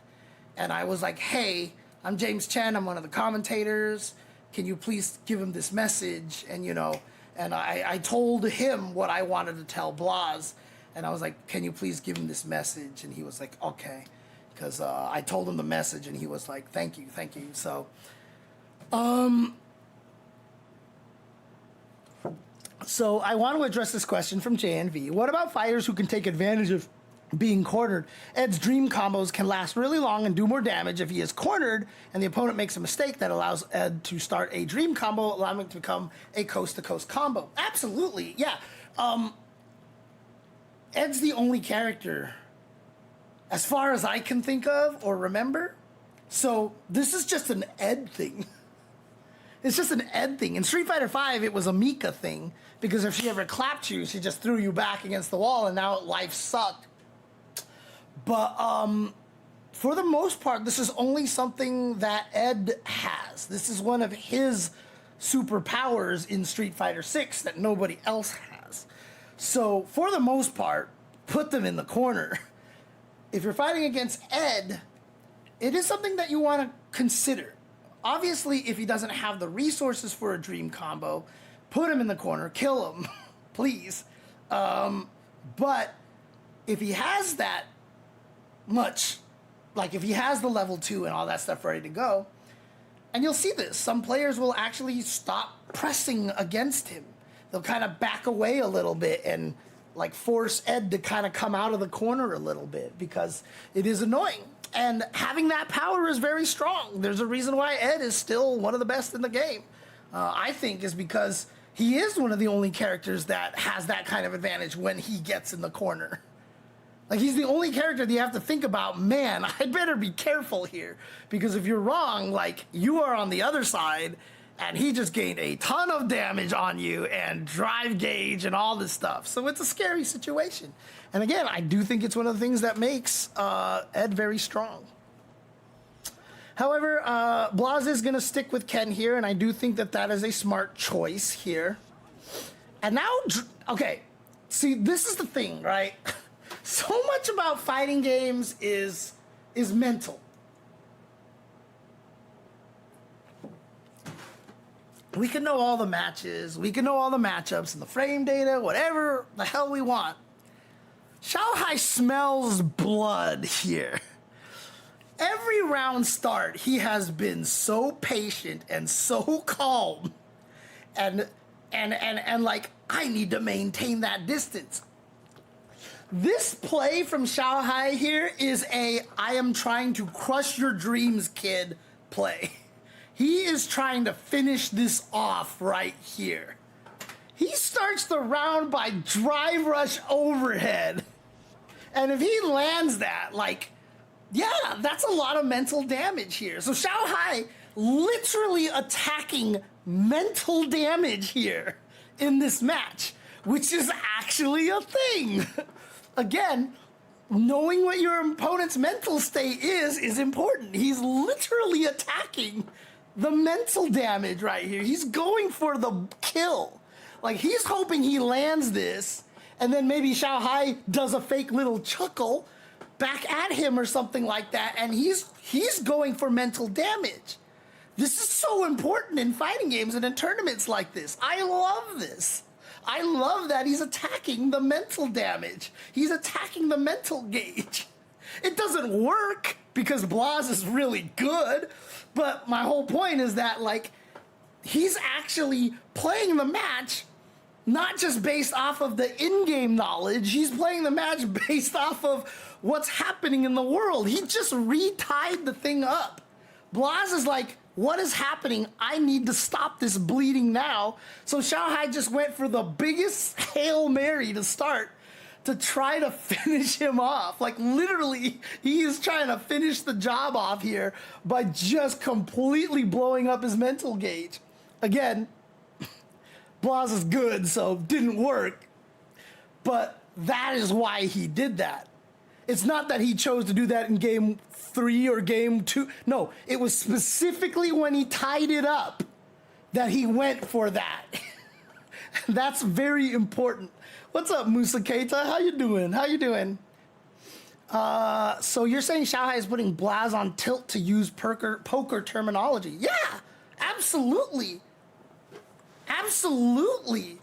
S1: and I was like, hey, I'm James Chen. I'm one of the commentators. Can you please give him this message? And, you know, and I told him what I wanted to tell Blaz. And I was like, can you please give him this message? And he was like, okay. Because I told him the message, and he was like, thank you, thank you. So, so I want to address this question from JNV. What about fighters who can take advantage of being cornered? Ed's dream combos can last really long and do more damage if he is cornered and the opponent makes a mistake that allows Ed to start a dream combo, allowing it to become a coast-to-coast combo. Absolutely, yeah. Ed's the only character, as far as I can think of or remember. So this is just an Ed thing. It's just an Ed thing. In Street Fighter V, it was a Mika thing, because if she ever clapped you, she just threw you back against the wall, and now life sucked. But for the most part, this is only something that Ed has. This is one of his superpowers in Street Fighter VI that nobody else has. So for the most part, put them in the corner. If you're fighting against Ed, it is something that you want to consider. Obviously, if he doesn't have the resources for a dream combo, put him in the corner, kill him, please. But if he has that much, like if he has the level 2 and all that stuff ready to go, and you'll see this, some players will actually stop pressing against him. They'll kind of back away a little bit and like force Ed to kind of come out of the corner a little bit, because it is annoying. And having that power is very strong. There's a reason why Ed is still one of the best in the game. I think is because he is one of the only characters that has that kind of advantage when he gets in the corner. Like, he's the only character that you have to think about, man, I'd better be careful here. Because if you're wrong, like, you are on the other side, and he just gained a ton of damage on you, and drive gauge, and all this stuff. So it's a scary situation. And again, I do think it's one of the things that makes Ed very strong. However, Blaz is going to stick with Ken here, and I do think that that is a smart choice here. And now, okay, see, this is the thing, right? So much about fighting games is mental. We can know all the matches, we can know all the matchups and the frame data, whatever the hell we want. Xiaohai smells blood here. Every round start, he has been so patient and so calm. And like, I need to maintain that distance. This play from Xiaohai here is a I am trying to crush your dreams, kid play. He is trying to finish this off right here. He starts the round by drive rush overhead. And if he lands that, like, yeah, that's a lot of mental damage here. So Xiaohai literally attacking mental damage here in this match, which is actually a thing. Again, knowing what your opponent's mental state is important. He's literally attacking the mental damage right here. He's going for the kill. Like, he's hoping he lands this, and then maybe Xiaohai does a fake little chuckle back at him or something like that, and he's going for mental damage. This is so important in fighting games and in tournaments like this. I love this. I love that he's attacking the mental damage. He's attacking the mental gauge. It doesn't work because Blaz is really good, but my whole point is that, like, he's actually playing the match not just based off of the in-game knowledge, he's playing the match based off of what's happening in the world. He just retied the thing up. Blaz is like, what is happening? I need to stop this bleeding now. So Xiaohai just went for the biggest Hail Mary to start to try to finish him off. Like, literally, he is trying to finish the job off here by just completely blowing up his mental gauge. Again, Blaz is good, so it didn't work. But that is why he did that. It's not that he chose to do that in game 3 or game 2. No, it was specifically when he tied it up that he went for that. That's very important. What's up, Musa Keita? How you doing? How you doing? So you're saying Xiaohai is putting Blaz on tilt to use poker terminology? Yeah, absolutely. Absolutely.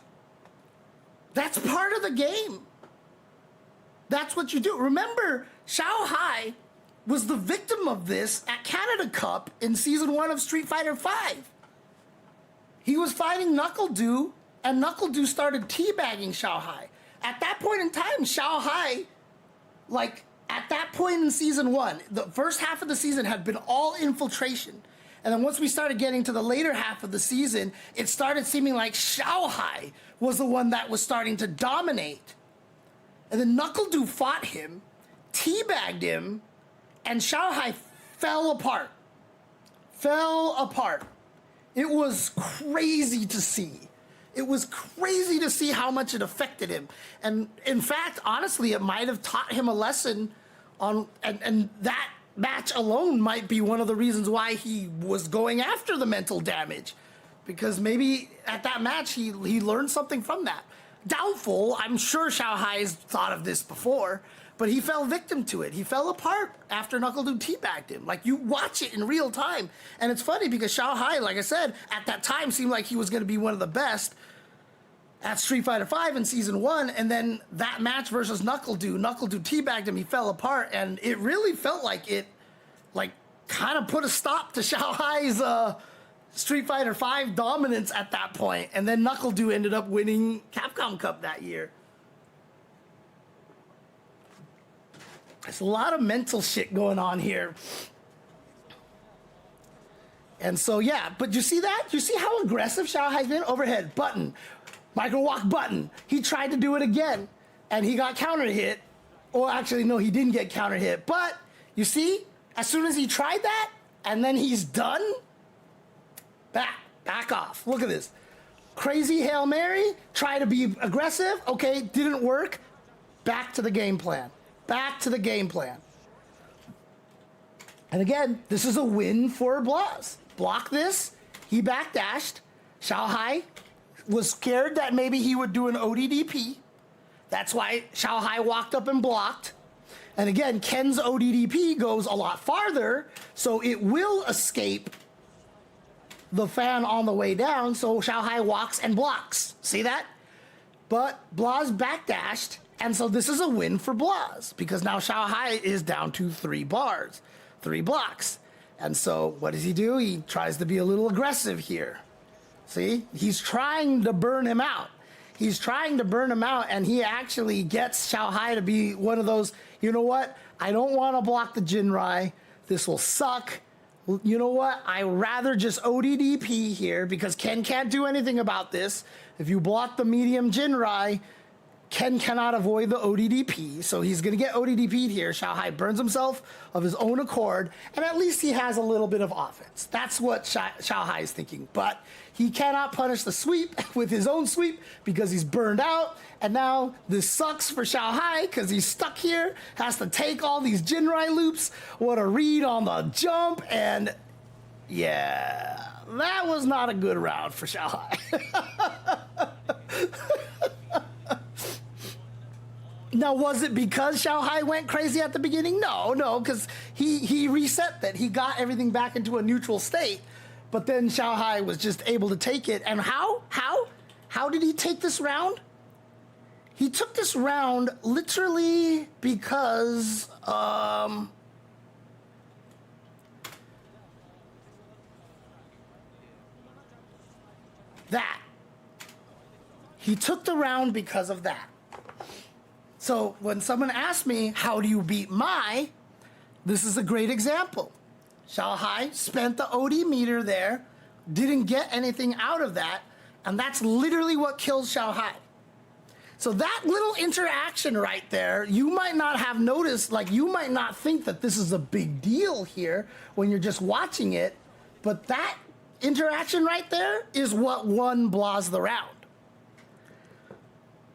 S1: That's part of the game. That's what you do. Remember, Xiaohai was the victim of this at Canada Cup in Season 1 of Street Fighter V. He was fighting NuckleDu, and NuckleDu started teabagging Xiaohai. At that point in time, Xiaohai, like, at that point in Season 1, the first half of the season had been all infiltration. And then once we started getting to the later half of the season, it started seeming like Xiaohai was the one that was starting to dominate. And then NuckleDu fought him, teabagged him, and Xiaohai fell apart. Fell apart. It was crazy to see. It was crazy to see how much it affected him. And in fact, honestly, it might have taught him a lesson on, and that match alone might be one of the reasons why he was going after the mental damage. Because maybe at that match, he learned something from that. Doubtful, I'm sure Xiaohai's thought of this before, but he fell victim to it. He fell apart after NuckleDude teabagged him. Like, you watch it in real time. And it's funny because Xiaohai, like I said, at that time seemed like he was going to be one of the best at Street Fighter V in Season 1. And then that match versus NuckleDude teabagged him, he fell apart. And it really felt like it, like, kind of put a stop to Xiaohai's Street Fighter V dominance at that point. And then NuckleDude ended up winning Capcom Cup that year. There's a lot of mental shit going on here. And so, yeah, but you see that? You see how aggressive Xiaohai's been? Overhead, button, micro walk button. He tried to do it again, and he got counter hit. Or actually, no, he didn't get counter hit. But you see, as soon as he tried that, and then he's done, back off. Look at this. Crazy Hail Mary, try to be aggressive. Okay, didn't work. Back to the game plan. Back to the game plan. And again, this is a win for Blaz. Block this. He backdashed. Xiaohai was scared that maybe he would do an ODDP. That's why Xiaohai walked up and blocked. And again, Ken's ODDP goes a lot farther, so it will escape the fan on the way down, so Xiaohai walks and blocks. See that? But Blaz backdashed. And so this is a win for Blaz because now Xiaohai is down to 3 bars, 3 blocks. And so what does he do? He tries to be a little aggressive here. See, he's trying to burn him out. He's trying to burn him out, and he actually gets Xiaohai to be one of those, you know what? I don't want to block the Jinrai. This will suck. You know what? I rather just ODDP here because Ken can't do anything about this. If you block the medium Jinrai, Ken cannot avoid the ODDP, so he's going to get ODDP'd here. Xiaohai burns himself of his own accord, and at least he has a little bit of offense. That's what Xiaohai is thinking. But he cannot punish the sweep with his own sweep because he's burned out, and now this sucks for Xiaohai because he's stuck here, has to take all these Jinrai loops. What a read on the jump, and yeah, that was not a good round for Xiaohai. Now, was it because Xiaohai went crazy at the beginning? No, because he reset that. He got everything back into a neutral state, but then Xiaohai was just able to take it. And how did he take this round? He took this round literally because that. He took the round because of that. So when someone asks me, how do you beat Mai? This is a great example. Xiaohai spent the OD meter there, didn't get anything out of that, and that's literally what kills Xiaohai. So that little interaction right there, you might not have noticed, like you might not think that this is a big deal here when you're just watching it, but that interaction right there is what won Blaz the round.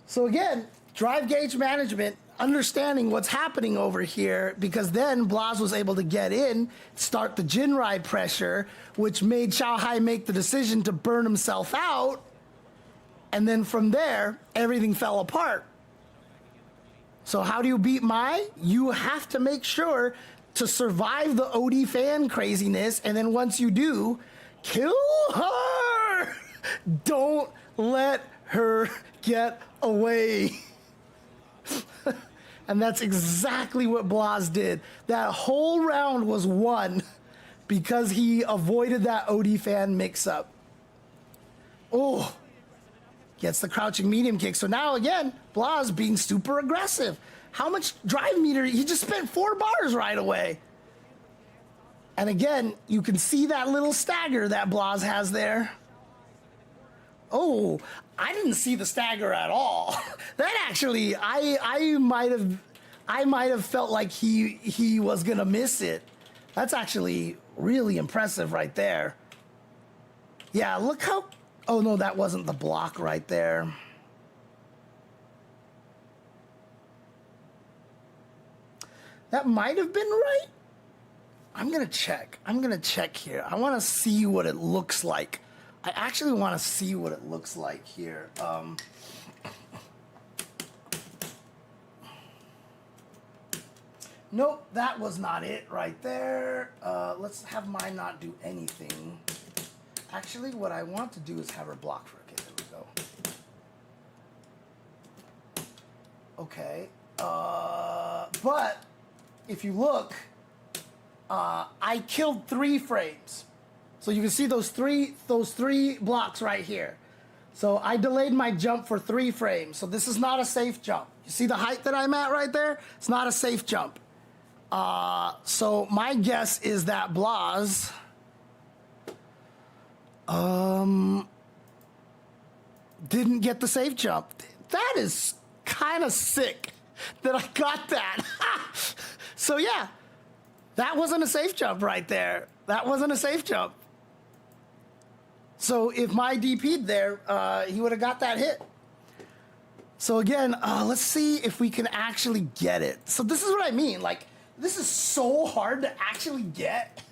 S1: So again, drive gauge management, understanding what's happening over here, because then Blaz was able to get in, start the Jinrai pressure, which made Xiaohai make the decision to burn himself out, and then from there, everything fell apart. So how do you beat Mai? You have to make sure to survive the OD fan craziness, and then once you do, kill her! Don't let her get away. And that's exactly what Blaz did. That whole round was won because he avoided that OD fan mix-up. Oh, gets the crouching medium kick. So now again, Blaz being super aggressive. How much drive meter? He just spent 4 bars right away. And again, you can see that little stagger that Blaz has there. Oh, I didn't see the stagger at all. That actually, I might have felt like he was gonna miss it. That's actually really impressive right there. Yeah, look how... Oh, no, that wasn't the block right there. That might have been right. I'm going to check. I'm going to check here. I want to see what it looks like. I actually want to see what it looks like here. Nope, that was not it right there. Let's have mine not do anything. Actually, what I want to do is have her block for... Okay, there we go. Okay. But if you look, I killed 3 frames. So you can see those three blocks right here. So I delayed my jump for 3 frames. So this is not a safe jump. You see the height that I'm at right there? It's not a safe jump. So my guess is that Blaz didn't get the safe jump. That is kind of sick that I got that. So yeah, that wasn't a safe jump right there. That wasn't a safe jump. So if my DP'd there, he would have got that hit. So again, let's see if we can actually get it. So this is what I mean. Like, this is so hard to actually get.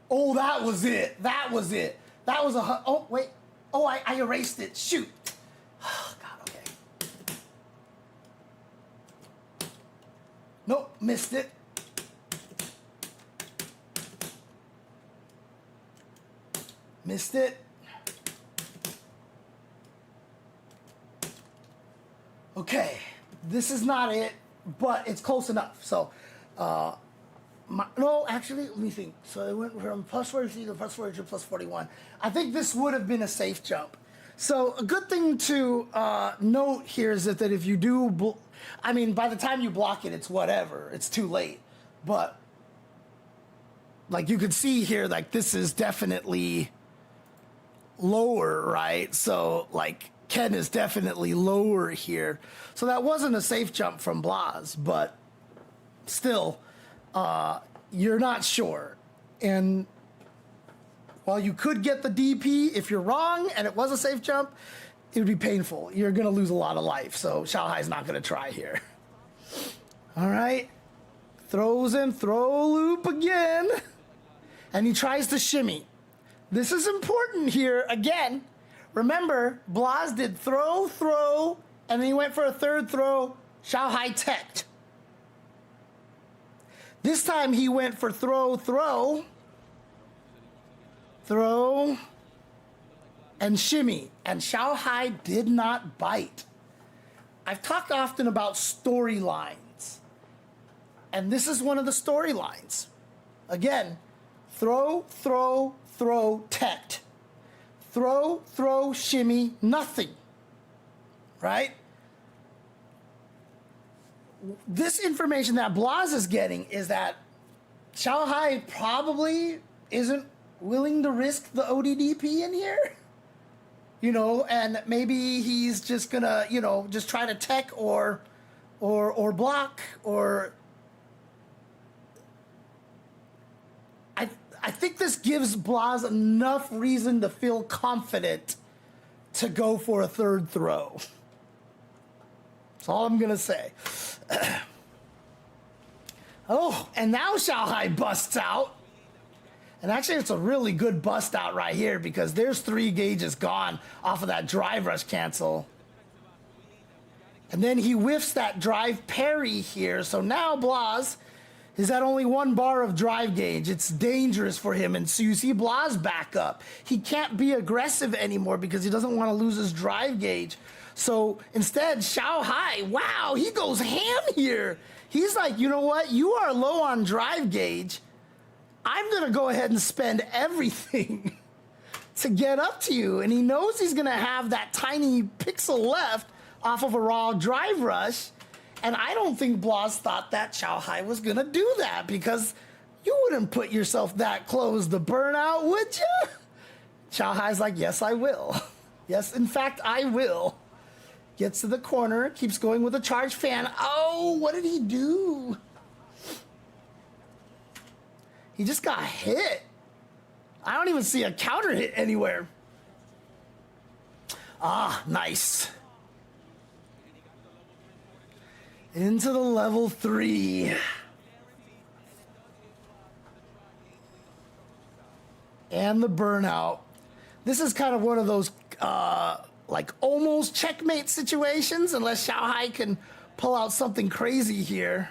S1: Oh, that was it. That was it. That was a... Oh, wait. Oh, I erased it. Shoot. Oh, God, okay. Nope, missed it. Missed it. Okay, this is not it, but it's close enough. So, no, actually, let me think. So it went from plus 43 to plus 42 plus 41. I think this would have been a safe jump. So a good thing to note here is that if you do, I mean, by the time you block it, it's whatever. It's too late. But, like, you could see here, like, this is definitely lower, right? So, like, Ken is definitely lower here. So that wasn't a safe jump from Blaz, but still, you're not sure. And while you could get the DP, if you're wrong and it was a safe jump, it would be painful. You're going to lose a lot of life. So Xiaohai's not going to try here. All right. Throws in throw loop again. And he tries to shimmy. This is important here again. Remember, Blaz did throw, throw, and then he went for a third throw. Xiaohai teched. This time he went for throw, throw, throw, and shimmy. And Xiaohai did not bite. I've talked often about storylines. And this is one of the storylines. Again, throw, throw, throw, teched. Throw, throw, shimmy, nothing. Right? This information that Blaz is getting is that Xiaohai probably isn't willing to risk the ODDP in here. You know, and maybe he's just gonna, you know, just try to tech or block or... I think this gives Blaz enough reason to feel confident to go for a third throw. That's all I'm gonna say. Oh, and now Xiaohai busts out. And actually, it's a really good bust out right here because there's 3 gauges gone off of that drive rush cancel. And then he whiffs that drive parry here. So now Blaz is at only 1 bar of drive gauge. It's dangerous for him. And so you see Blaz back up. He can't be aggressive anymore because he doesn't want to lose his drive gauge. So instead, Xiaohai, wow, he goes ham here. He's like, you know what? You are low on drive gauge. I'm going to go ahead and spend everything to get up to you. And he knows he's going to have that tiny pixel left off of a raw drive rush. And I don't think Blaz thought that Xiaohai was going to do that because you wouldn't put yourself that close to burnout, would you? Xiaohai's like, yes, I will. Yes, in fact, I will. Gets to the corner, keeps going with a charge fan. Oh, what did he do? He just got hit. I don't even see a counter hit anywhere. Ah, nice. Into the level 3. And the burnout. This is kind of one of those like almost checkmate situations, unless Xiaohai can pull out something crazy here.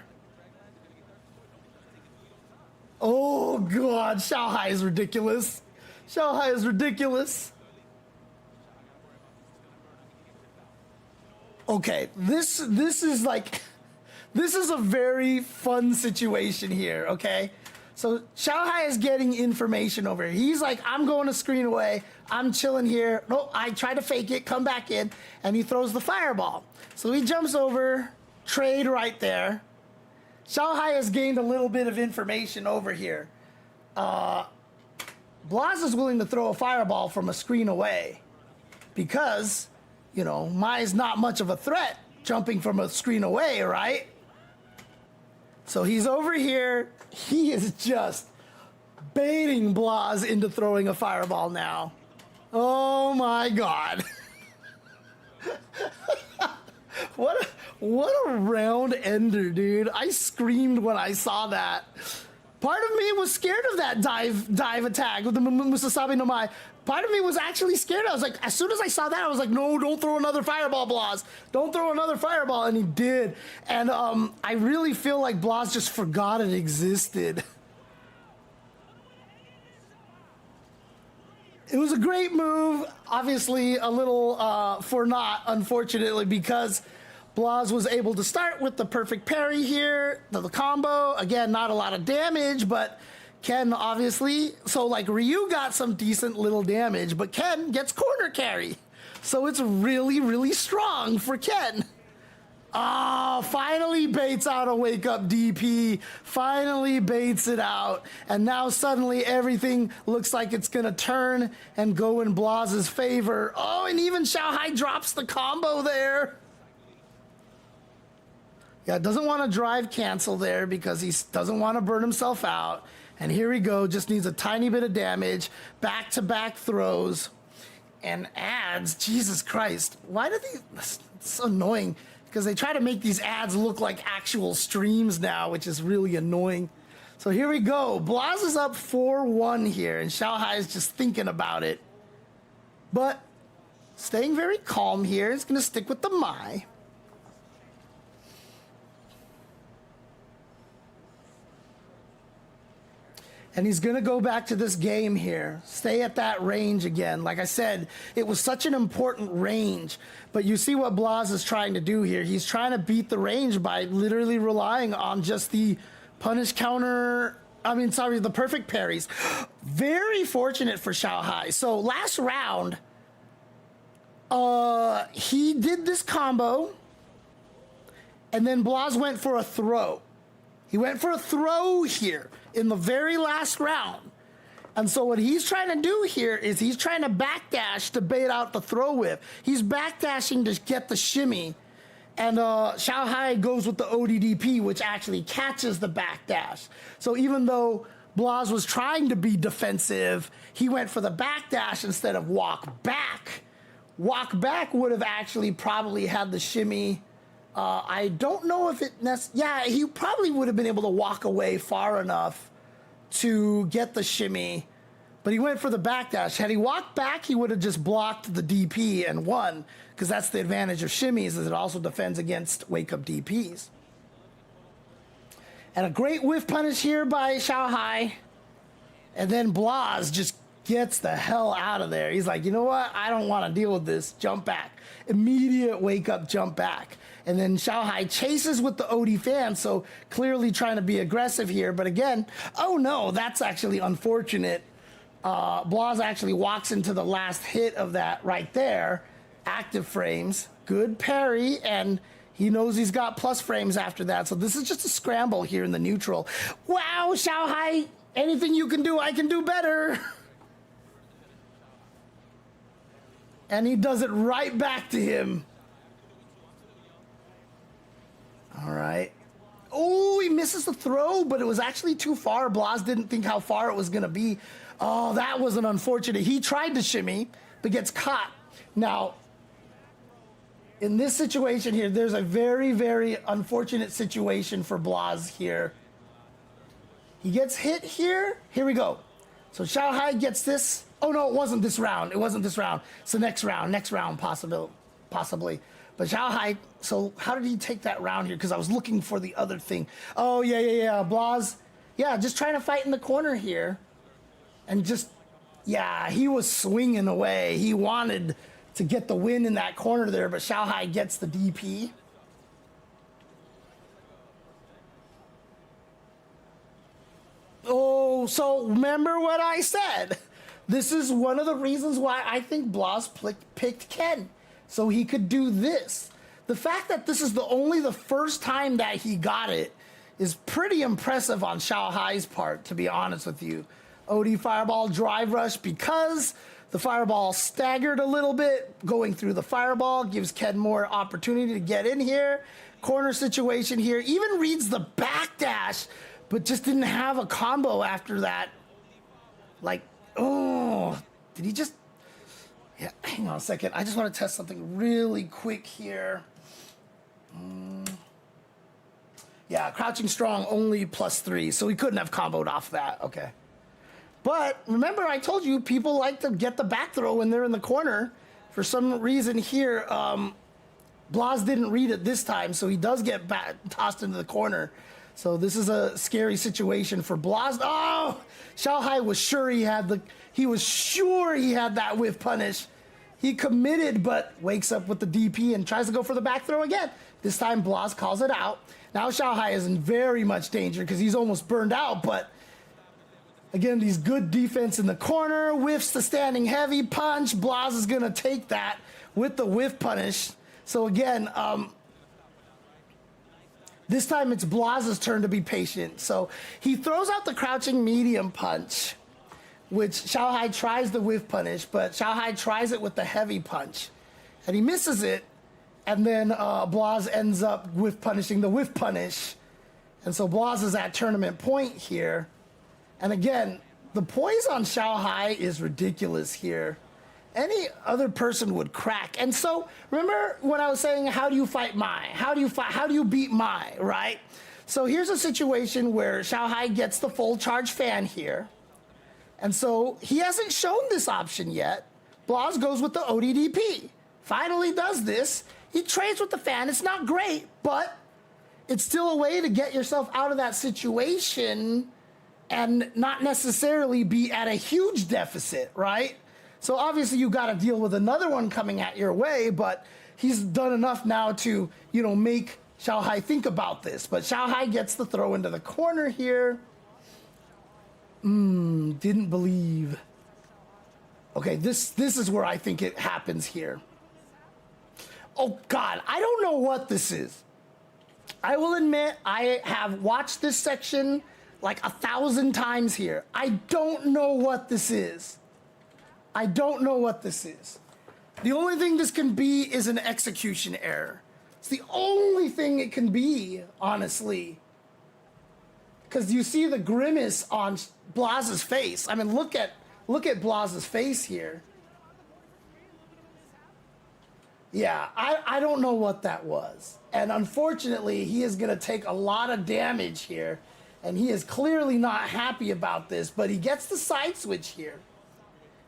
S1: Oh god, Xiaohai is ridiculous. Xiaohai is ridiculous. Okay, this is like, this is a very fun situation here, okay? So Xiaohai is getting information over here. He's like, I'm going to screen away. I'm chilling here. No, I try to fake it, come back in, and he throws the fireball. So he jumps over, trade right there. Xiaohai has gained a little bit of information over here. Blaz is willing to throw a fireball from a screen away because, you know, Mai's not much of a threat jumping from a screen away, right? So he's over here. He is just baiting Blaz into throwing a fireball now. Oh my god. What a round ender, dude. I screamed when I saw that. Part of me was scared of that dive attack with the Musasabi no Mai. Part of me was actually scared. I was like, as soon as I saw that, I was like, no, don't throw another fireball, Blaz. Don't throw another fireball. And he did. And I really feel like Blaz just forgot it existed. It was a great move. Obviously, a little for naught, unfortunately, because Blaz was able to start with the perfect parry here, the combo. Again, not a lot of damage, but Ken obviously, so like Ryu got some decent little damage, but Ken gets corner carry. So it's really, really strong for Ken. Ah, finally baits out a wake up DP, finally baits it out. And now suddenly everything looks like it's gonna turn and go in Blaz's favor. Oh, and even Xiaohai drops the combo there. Yeah, doesn't want to drive cancel there because he doesn't want to burn himself out. And here we go, just needs a tiny bit of damage, back-to-back throws, and ads. Jesus Christ, why do they, it's so annoying, because they try to make these ads look like actual streams now, which is really annoying. So here we go, Blaz is up 4-1 here, and Xiaohai is just thinking about it. But staying very calm here, he's gonna stick with the Mai. And he's going to go back to this game here. Stay at that range again. Like I said, it was such an important range. But you see what Blaz is trying to do here. He's trying to beat the range by literally relying on just the punish counter. The perfect parries. Very fortunate for Xiaohai. So last round, he did this combo. And then Blaz went for a throw. He went for a throw here in the very last round. And so what he's trying to do here is he's trying to backdash to bait out the throw whip. He's backdashing to get the shimmy. And Xiaohai goes with the ODDP, which actually catches the backdash. So even though Blaz was trying to be defensive, he went for the backdash instead of walk back. Walk back would have actually probably had the shimmy. I don't know if it yeah, he probably would have been able to walk away far enough to get the shimmy, but he went for the backdash. Had he walked back, he would have just blocked the DP and won, because that's the advantage of shimmies, is it also defends against wake-up DPs. And a great whiff punish here by Xiaohai, and then Blaz just gets the hell out of there. He's like, you know what? I don't want to deal with this. Jump back. Immediate wake-up jump back. And then Xiaohai chases with the OD fan, so clearly trying to be aggressive here. But again, oh no, that's actually unfortunate. Blaz actually walks into the last hit of that right there. Active frames, good parry, and he knows he's got plus frames after that. So this is just a scramble here in the neutral. Wow, Xiaohai, anything you can do, I can do better. And he does it right back to him. All right. Oh, he misses the throw, but it was actually too far. Blaz didn't think how far it was going to be. Oh, that was an unfortunate. He tried to shimmy, but gets caught. Now, in this situation here, there's a very, very unfortunate situation for Blaz here. He gets hit here. Here we go. So Xiaohai gets this. Oh, no, it wasn't this round. It wasn't this round. It's the next round, possibly. But Xiaohai, so how did he take that round here? Because I was looking for the other thing. Oh, yeah. Blaz, yeah, just trying to fight in the corner here. And just, yeah, he was swinging away. He wanted to get the win in that corner there, but Xiaohai gets the DP. Oh, so remember what I said. This is one of the reasons why I think Blaz picked Ken, so he could do this. The fact that this is only the first time that he got it is pretty impressive on Xiaohai's part, to be honest with you. OD Fireball Drive Rush, because the Fireball staggered a little bit. Going through the Fireball gives Ken more opportunity to get in here. Corner situation here. Even reads the backdash, but just didn't have a combo after that. Like, oh, did he just... Yeah, hang on a second. I just want to test something really quick here. Yeah, crouching strong only +3, so he couldn't have comboed off that. Okay. But remember, I told you people like to get the back throw when they're in the corner. For some reason here, Blaz didn't read it this time, so he does get tossed into the corner. So this is a scary situation for Blaz. Oh, Xiaohai was sure he had that whiff punish. He committed, but wakes up with the DP and tries to go for the back throw again. This time Blaz calls it out. Now Xiaohai is in very much danger because he's almost burned out, but again, these good defense in the corner, whiffs the standing heavy punch. Blaz is gonna take that with the whiff punish. So again, this time it's Blaz's turn to be patient. So he throws out the crouching medium punch, which Xiaohai tries the whiff punish, but Xiaohai tries it with the heavy punch. And he misses it, and then Blaz ends up whiff punishing the whiff punish. And so Blaz is at tournament point here. And again, the poise on Xiaohai is ridiculous here. Any other person would crack. And so remember when I was saying, how do you fight Mai? How do you beat Mai, right? So here's a situation where Xiaohai gets the full charge fan here. And so he hasn't shown this option yet. Blaz goes with the ODDP. Finally does this. He trades with the fan. It's not great, but it's still a way to get yourself out of that situation and not necessarily be at a huge deficit, right? So obviously you got to deal with another one coming at your way, but he's done enough now to, make Xiaohai think about this. But Xiaohai gets the throw into the corner here. Didn't believe. Okay, this is where I think it happens here. Oh God, I don't know what this is. I will admit I have watched this section like 1,000 times here. I don't know what this is. I don't know what this is. The only thing this can be is an execution error. It's the only thing it can be, honestly. Because you see the grimace on Blaz's face. I mean, look at Blaz's face here. Yeah, I don't know what that was. And unfortunately, he is going to take a lot of damage here. And he is clearly not happy about this, but he gets the side switch here.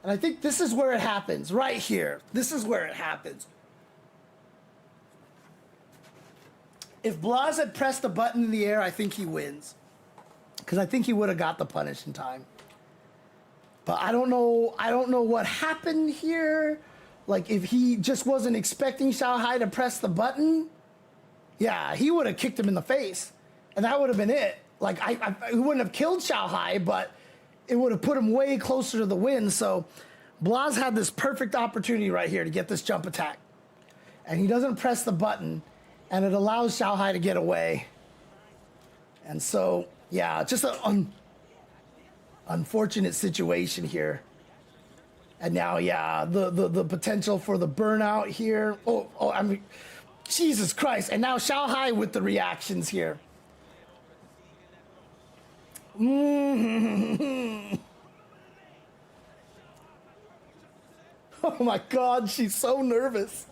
S1: And I think this is where it happens, right here. This is where it happens. If Blaz had pressed the button in the air, I think he wins. Because I think he would have got the punish in time. But I don't know what happened here. Like, if he just wasn't expecting Xiaohai to press the button, yeah, he would have kicked him in the face. And that would have been it. Like, he wouldn't have killed Xiaohai, but it would have put him way closer to the win. So Blaz had this perfect opportunity right here to get this jump attack. And he doesn't press the button, and it allows Xiaohai to get away. And so, yeah, just an unfortunate situation here. And now, yeah, the potential for the burnout here. Oh, I mean, Jesus Christ. And now Xiaohai with the reactions here. Oh my God, she's so nervous.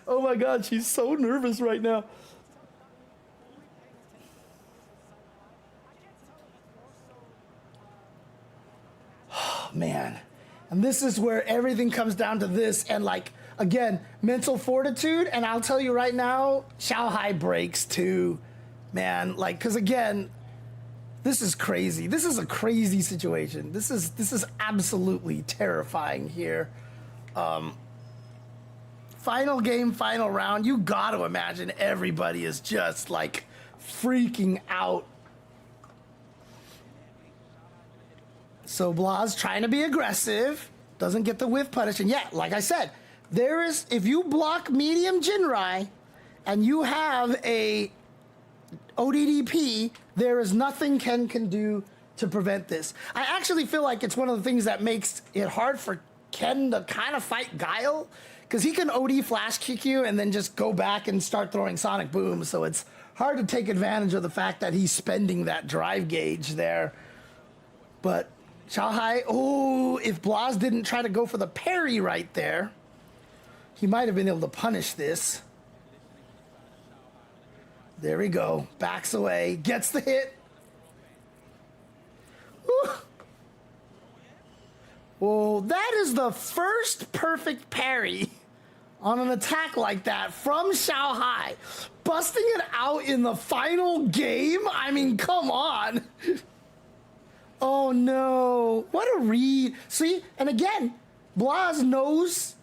S1: Oh my God, she's so nervous right now. Oh man. And this is where everything comes down to this. And like, again, mental fortitude. And I'll tell you right now, Xiaohai breaks too, man. Like, cause again, this is crazy. This is a crazy situation. This is absolutely terrifying here. Final game, final round. You got to imagine everybody is just like freaking out. So Blaz trying to be aggressive, doesn't get the whiff punish. And yeah, like I said, there is, if you block medium Jinrai and you have a ODDP, there is nothing Ken can do to prevent this. I actually feel like it's one of the things that makes it hard for Ken to kind of fight Guile, because he can OD flash kick you and then just go back and start throwing sonic boom. So it's hard to take advantage of the fact that he's spending that drive gauge there. But Xiaohai, oh, if Blaz didn't try to go for the parry right there, he might have been able to punish this. There we go. Backs away, gets the hit. Whew. Well, that is the first perfect parry on an attack like that from Xiaohai. Busting it out in the final game? I mean, come on. Oh no, what a read. See, and again, Blaz knows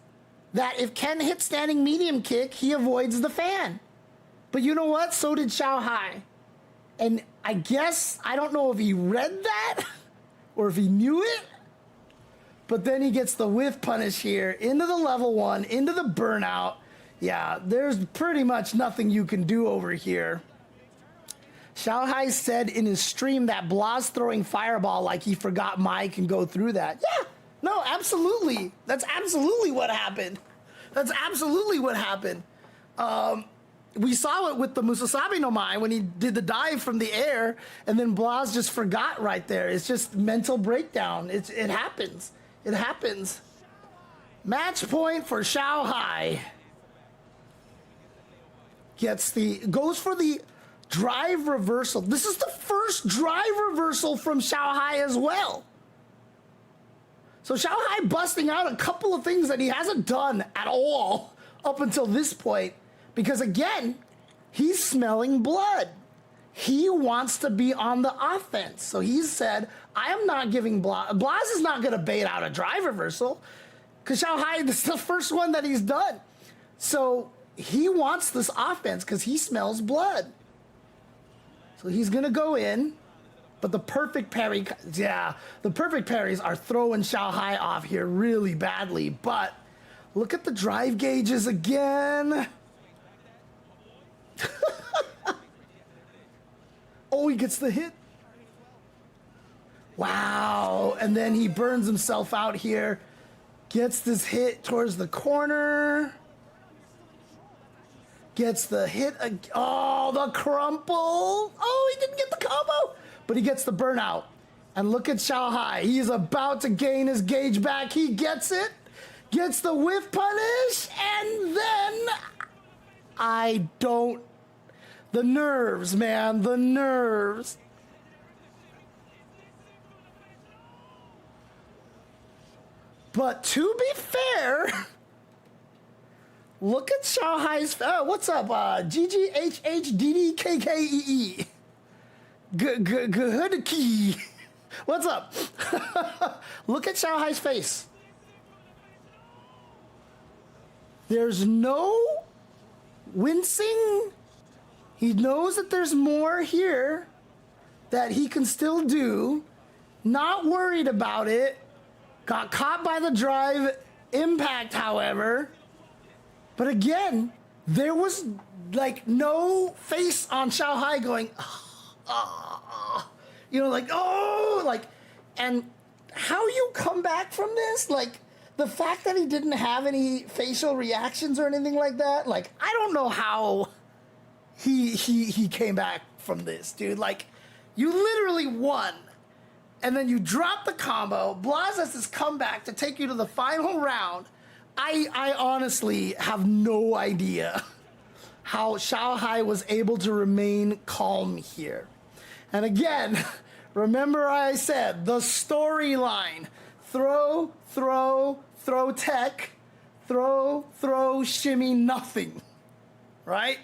S1: that if Ken hits standing medium kick, he avoids the fan. But you know what? So did Xiaohai. And I guess, I don't know if he read that or if he knew it, but then he gets the whiff punish here into the level 1, into the burnout. Yeah, there's pretty much nothing you can do over here. Xiaohai said in his stream that Blaz throwing fireball like he forgot Mai can go through that. Yeah, no, absolutely. That's absolutely what happened. That's absolutely what happened. We saw it with the Musasabi no Mai when he did the dive from the air, and then Blaz just forgot right there. It's just mental breakdown. It happens. It happens. Match point for Xiaohai. Goes for the drive reversal. This is the first drive reversal from Xiaohai as well. So Xiaohai busting out a couple of things that he hasn't done at all up until this point. Because again, he's smelling blood. He wants to be on the offense. So he said, I am not giving Blaz. Blaz is not going to bait out a drive reversal. Because Xiaohai, this is the first one that he's done. So he wants this offense because he smells blood. So he's going to go in. But the perfect parry, yeah, the perfect parries are throwing Xiaohai off here really badly. But look at the drive gauges again. Oh, he gets the hit. Wow. And then he burns himself out here. Gets this hit towards the corner. Gets the hit. Oh, the crumple. Oh, he didn't get the combo. But he gets the burnout. And look at Xiaohai. He's about to gain his gauge back. He gets it. Gets the whiff punish. And then the nerves, man. The nerves. But to be fair, look at Xiaohai's. What's up? GGHHDDKKEE. Good key. What's up? Look at Xiaohai's face. There's no wincing. He knows that there's more here that he can still do. Not worried about it. Got caught by the drive impact, however. But again, there was like no face on Xiaohai going, you know, like, oh, like, and how you come back from this, like, the fact that he didn't have any facial reactions or anything like that, like, I don't know how he came back from this, dude. Like, You literally won. And then you drop the combo. Blaz has this comeback to take you to the final round. I honestly have no idea how Xiaohai was able to remain calm here. And again, remember I said the storyline. Throw, throw, throw tech. Throw, throw, shimmy, nothing. Right?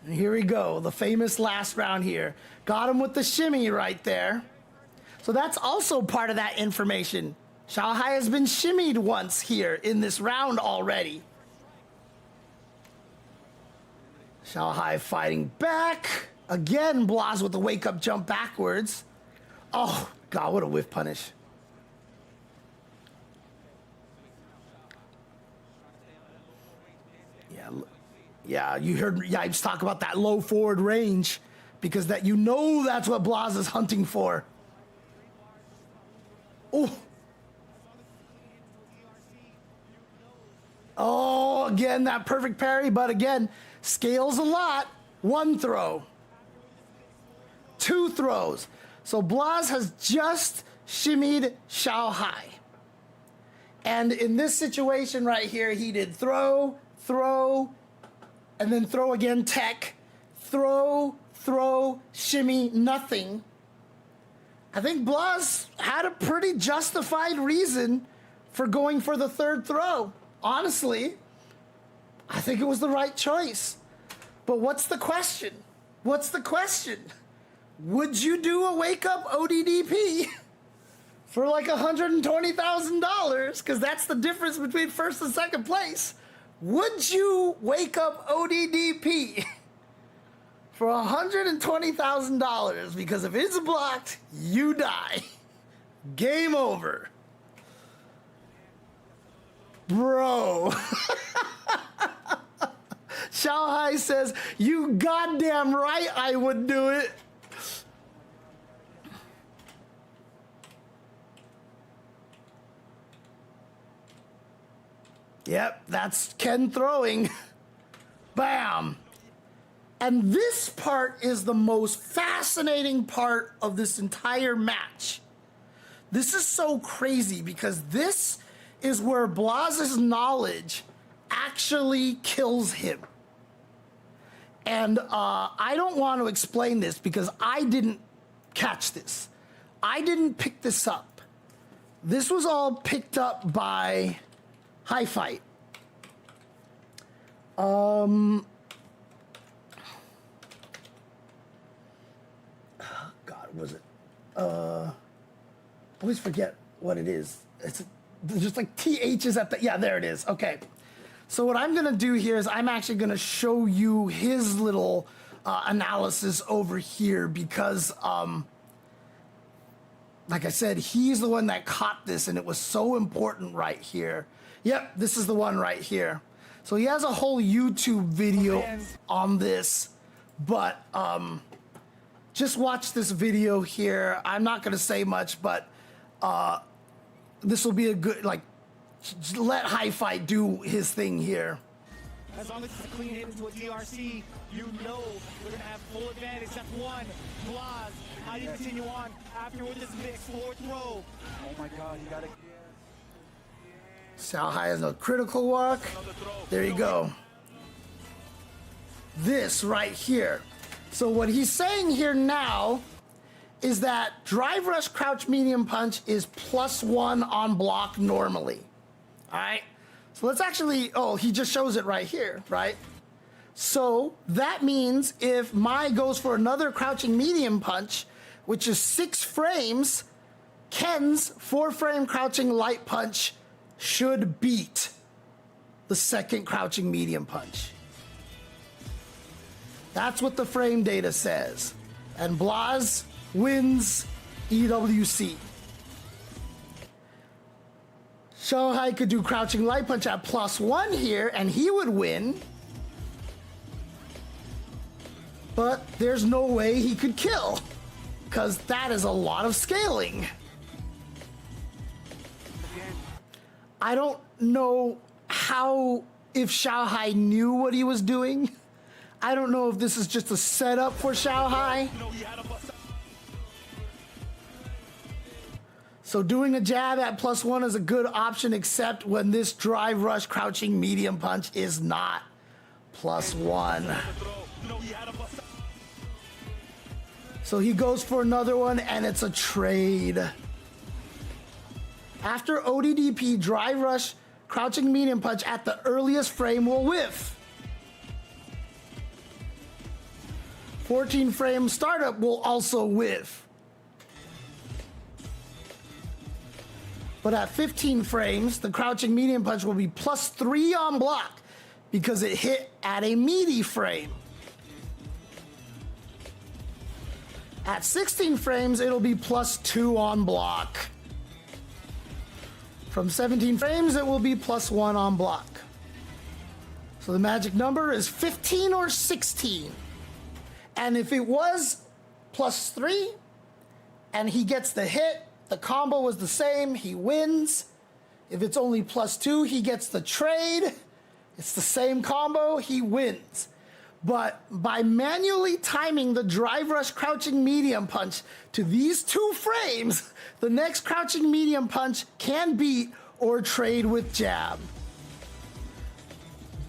S1: And here we go, the famous last round here. Got him with the shimmy right there. So that's also part of that information. Xiaohai has been shimmied once here in this round already. Xiaohai fighting back. Again, Blaz with the wake-up jump backwards. Oh, God, what a whiff punish. Yeah, you heard Yipes talk about that low forward range because that that's what Blaz is hunting for. Oh. Oh, again, that perfect parry, but again, scales a lot. One throw. Two throws. So Blaz has just shimmied Xiaohai. And in this situation right here, he did throw, throw, and then throw again, tech, throw, throw, shimmy, nothing. I think Blaz had a pretty justified reason for going for the third throw. Honestly, I think it was the right choice. But what's the question? What's the question? Would you do a wake-up ODDP for like $120,000? Because that's the difference between first and second place. Would you wake up ODDP for $120,000? Because if it's blocked, you die. Game over. Bro. Xiaohai says, you goddamn right I would do it. Yep, that's Ken throwing. Bam. And this part is the most fascinating part of this entire match. This is so crazy because this is where Blaz's knowledge actually kills him. And I don't want to explain this because I didn't catch this. I didn't pick this up. This was all picked up by High Fight. God, was it? I always forget what it is. It's just like THs at the, yeah, there it is. Okay. So what I'm gonna do here is I'm actually gonna show you his little analysis over here because, like I said, he's the one that caught this and it was so important right here. Yep, this is the one right here. So he has a whole YouTube video on this, but just watch this video here. I'm not gonna say much, but this will be a good, like, let High Fight do his thing here.
S3: As long as it's a clean hit into a DRC, you know we're gonna have full advantage. That's one. Blaz, how do you continue on after with this mix forward throw? Oh my God, you gotta.
S1: Xiaohai has a critical walk. There you go. This right here. So what he's saying here now is that drive rush crouch medium punch is +1 on block normally. All right. So let's actually, oh, he just shows it right here, right? So that means if Mai goes for another crouching medium punch, which is 6 frames, Ken's 4-frame crouching light punch should beat the second crouching medium punch. That's what the frame data says. And Blaz wins EWC. Xiaohai could do crouching light punch at +1 here and he would win. But there's no way he could kill because that is a lot of scaling. I don't know how, if Xiaohai knew what he was doing. I don't know if this is just a setup for Xiaohai. So doing a jab at +1 is a good option, except when this drive rush crouching medium punch is not +1. So he goes for another one, and it's a trade. After ODDP, drive rush crouching medium punch at the earliest frame will whiff. 14 frame startup will also whiff. But at 15 frames, the crouching medium punch will be +3 on block because it hit at a meaty frame. At 16 frames, it'll be +2 on block. From 17 frames, it will be +1 on block. So the magic number is 15 or 16. And if it was +3 and he gets the hit, the combo was the same, he wins. If it's only +2, he gets the trade. It's the same combo, he wins. But by manually timing the drive rush crouching medium punch to these 2 frames, the next crouching medium punch can beat or trade with jab.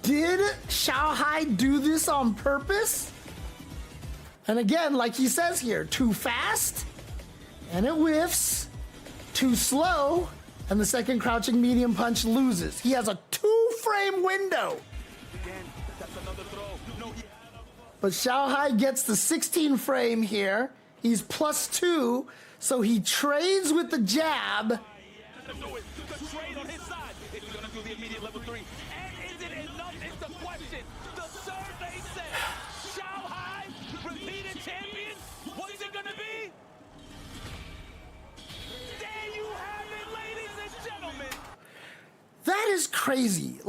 S1: Did Xiaohai do this on purpose? And again, like he says here, too fast, and it whiffs. Too slow, and the second crouching medium punch loses. He has a 2-frame window. But Xiaohai gets the 16 frame here. He's +2, so he trades with the jab. That is crazy.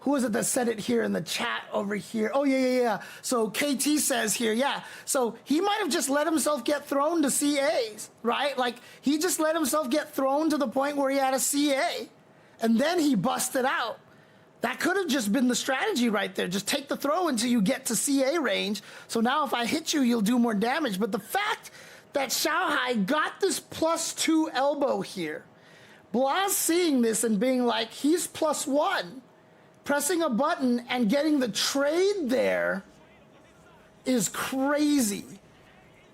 S1: Who was it that said it here in the chat over here? Oh, yeah. So KT says here, yeah. So he might have just let himself get thrown to CAs, right? Like, he just let himself get thrown to the point where he had a CA, and then he busted out. That could have just been the strategy right there. Just take the throw until you get to CA range. So now if I hit you, you'll do more damage. But the fact that Xiaohai got this +2 elbow here, Blaz seeing this and being like, he's +1, pressing a button and getting the trade there is crazy.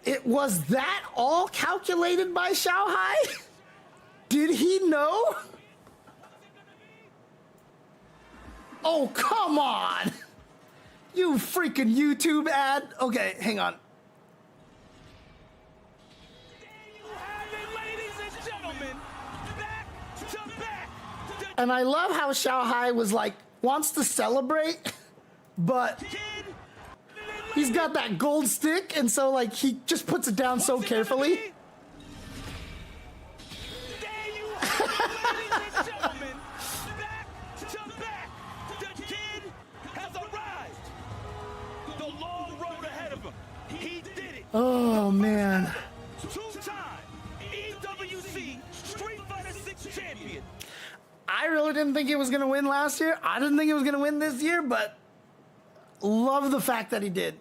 S1: It was that all calculated by Xiaohai? Did he know? Oh, come on. You freaking YouTube ad. Okay, hang on. And I love how Xiaohai was like, wants to celebrate, but he's got that gold stick, and so like he just puts it down so carefully. Oh man. Two-time EWC Street Fighter 6 champion. I really didn't think he was going to win last year. I didn't think he was going to win this year, but love the fact that he did.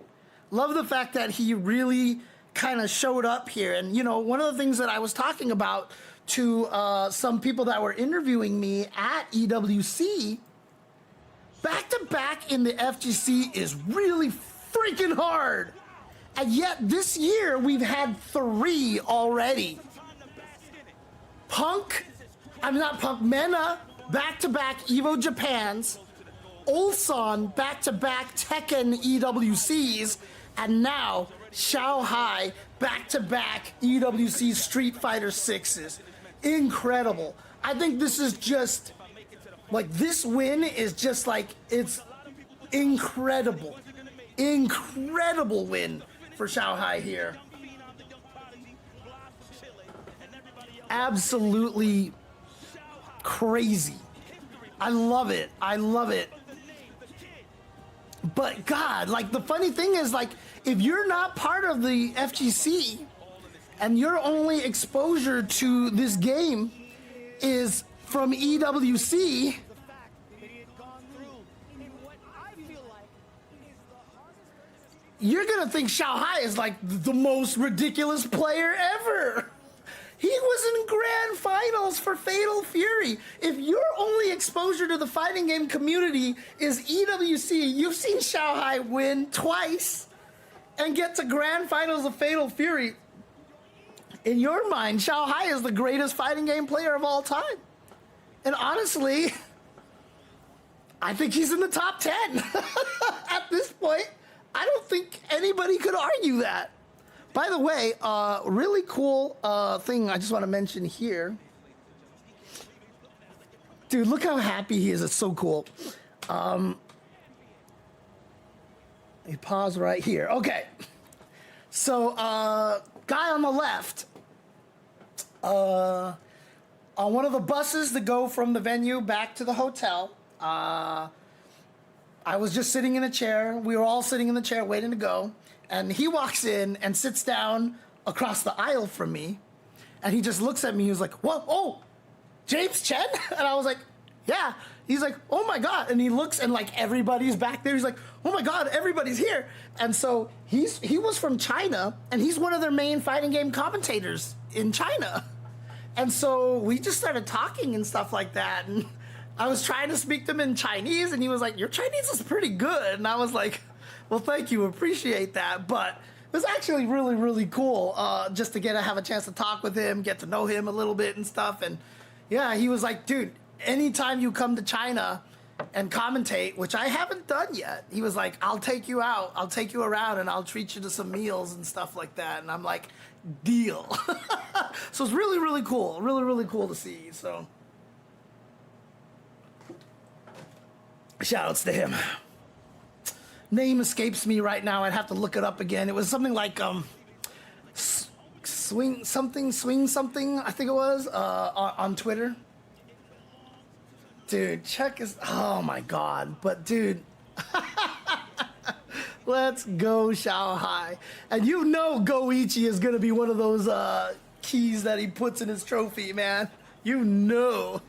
S1: Love the fact that he really kind of showed up here. And, you know, one of the things that I was talking about to some people that were interviewing me at EWC, back-to-back in the FGC is really freaking hard. And yet this year we've had 3 already. Mena, back-to-back Evo Japans, Ulsan, back-to-back Tekken EWCs, and now Xiaohai, back-to-back EWC Street Fighter 6s. Incredible. I think this is just, like, this win is just like, it's incredible. Incredible win for Xiaohai here. Absolutely crazy. I love it. I love it. But God, like, the funny thing is, like, if you're not part of the FGC and your only exposure to this game is from EWC, you're gonna think Xiaohai is like the most ridiculous player ever. He was in grand finals for Fatal Fury. If your only exposure to the fighting game community is EWC, you've seen Xiaohai win twice and get to grand finals of Fatal Fury. In your mind, Xiaohai is the greatest fighting game player of all time. And honestly, I think he's in the top 10 at this point. I don't think anybody could argue that. By the way, really cool thing I just want to mention here. Dude, look how happy he is. It's so cool. You pause right here. Okay. So, guy on the left, on one of the buses that go from the venue back to the hotel, I was just sitting in a chair. We were all sitting in the chair waiting to go. And he walks in and sits down across the aisle from me. And he just looks at me. He was like, whoa, oh, James Chen? And I was like, yeah. He's like, oh my God. And he looks and like everybody's back there. He's like, oh my God, everybody's here. And so he was from China and he's one of their main fighting game commentators in China. And so we just started talking and stuff like that. And I was trying to speak to him in Chinese and he was like, your Chinese is pretty good. And I was like, well, thank you, appreciate that. But it was actually really, really cool just to have a chance to talk with him, get to know him a little bit and stuff. And yeah, he was like, dude, anytime you come to China and commentate, which I haven't done yet, he was like, I'll take you out, I'll take you around and I'll treat you to some meals and stuff like that. And I'm like, deal. So it's really, really cool. Really, really cool to see. So shout outs to him. Name escapes me right now. I'd have to look it up again. It was something like swing something, I think it was, on Twitter. Dude, check his, oh my God. But dude, let's go Xiaohai. And you know Goichi is gonna be one of those keys that he puts in his trophy, man. You know.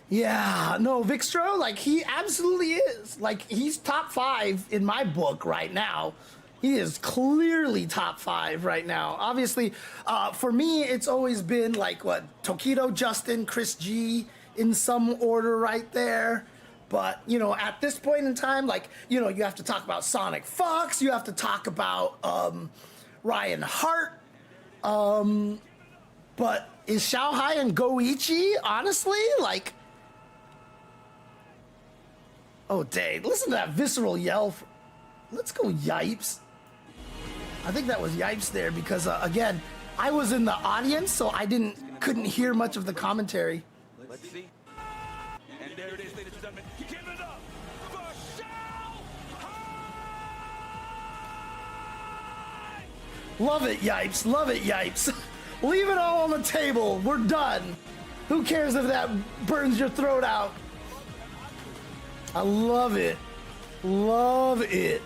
S1: Yeah, no, Vikstro, like, he absolutely is. Like, he's top 5 in my book right now. He is clearly top 5 right now. Obviously, for me, it's always been, like, what, Tokido, Justin, Chris G in some order right there. But, you know, at this point in time, like, you know, you have to talk about Sonic Fox. You have to talk about Ryan Hart. But is Xiaohai and Goichi, honestly, like... Oh, dang. Listen to that visceral yell. Let's go, Yipes. I think that was Yipes there because, again, I was in the audience, so I couldn't hear much of the commentary.
S2: Let's see. And there it is, ladies and gentlemen. Give it up for Xiaohai!
S1: Love it, Yipes. Love it, Yipes. Leave it all on the table. We're done. Who cares if that burns your throat out? I love it. Love it.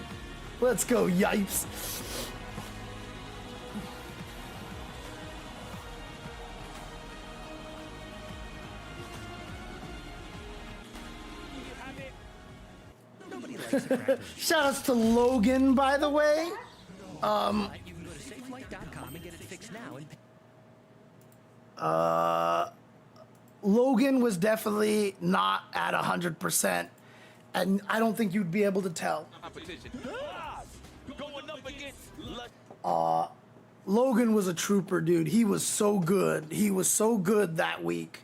S1: Let's go, Yipes. Shoutouts to Logan, by the way.
S4: You can go to safelight.com and get it fixed now.
S1: Logan was definitely not at 100%. And I don't think you'd be able to tell.
S2: Competition. Going up against
S1: Logan was a trooper, dude. He was so good. He was so good that week,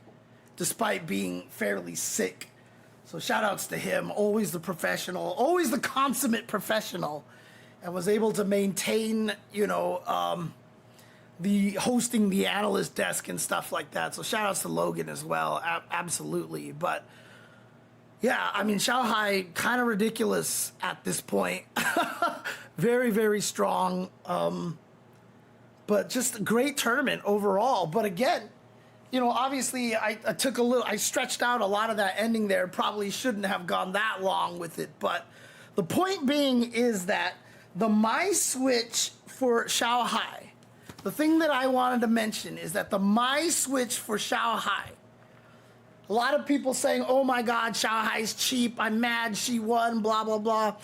S1: despite being fairly sick. So shout outs to him. Always the professional, always the consummate professional, and was able to maintain, you know, the hosting the analyst desk and stuff like that. So shout outs to Logan as well. Absolutely. But yeah, I mean, Xiaohai, kind of ridiculous at this point. Very, very strong. But just a great tournament overall. But again, you know, obviously I stretched out a lot of that ending there. Probably shouldn't have gone that long with it. But the point being is that the my switch for Xiaohai, the thing that I wanted to mention is that the my switch for Xiaohai, a lot of people saying, oh my God, Xiaohai's cheap, I'm mad she won, blah, blah, blah.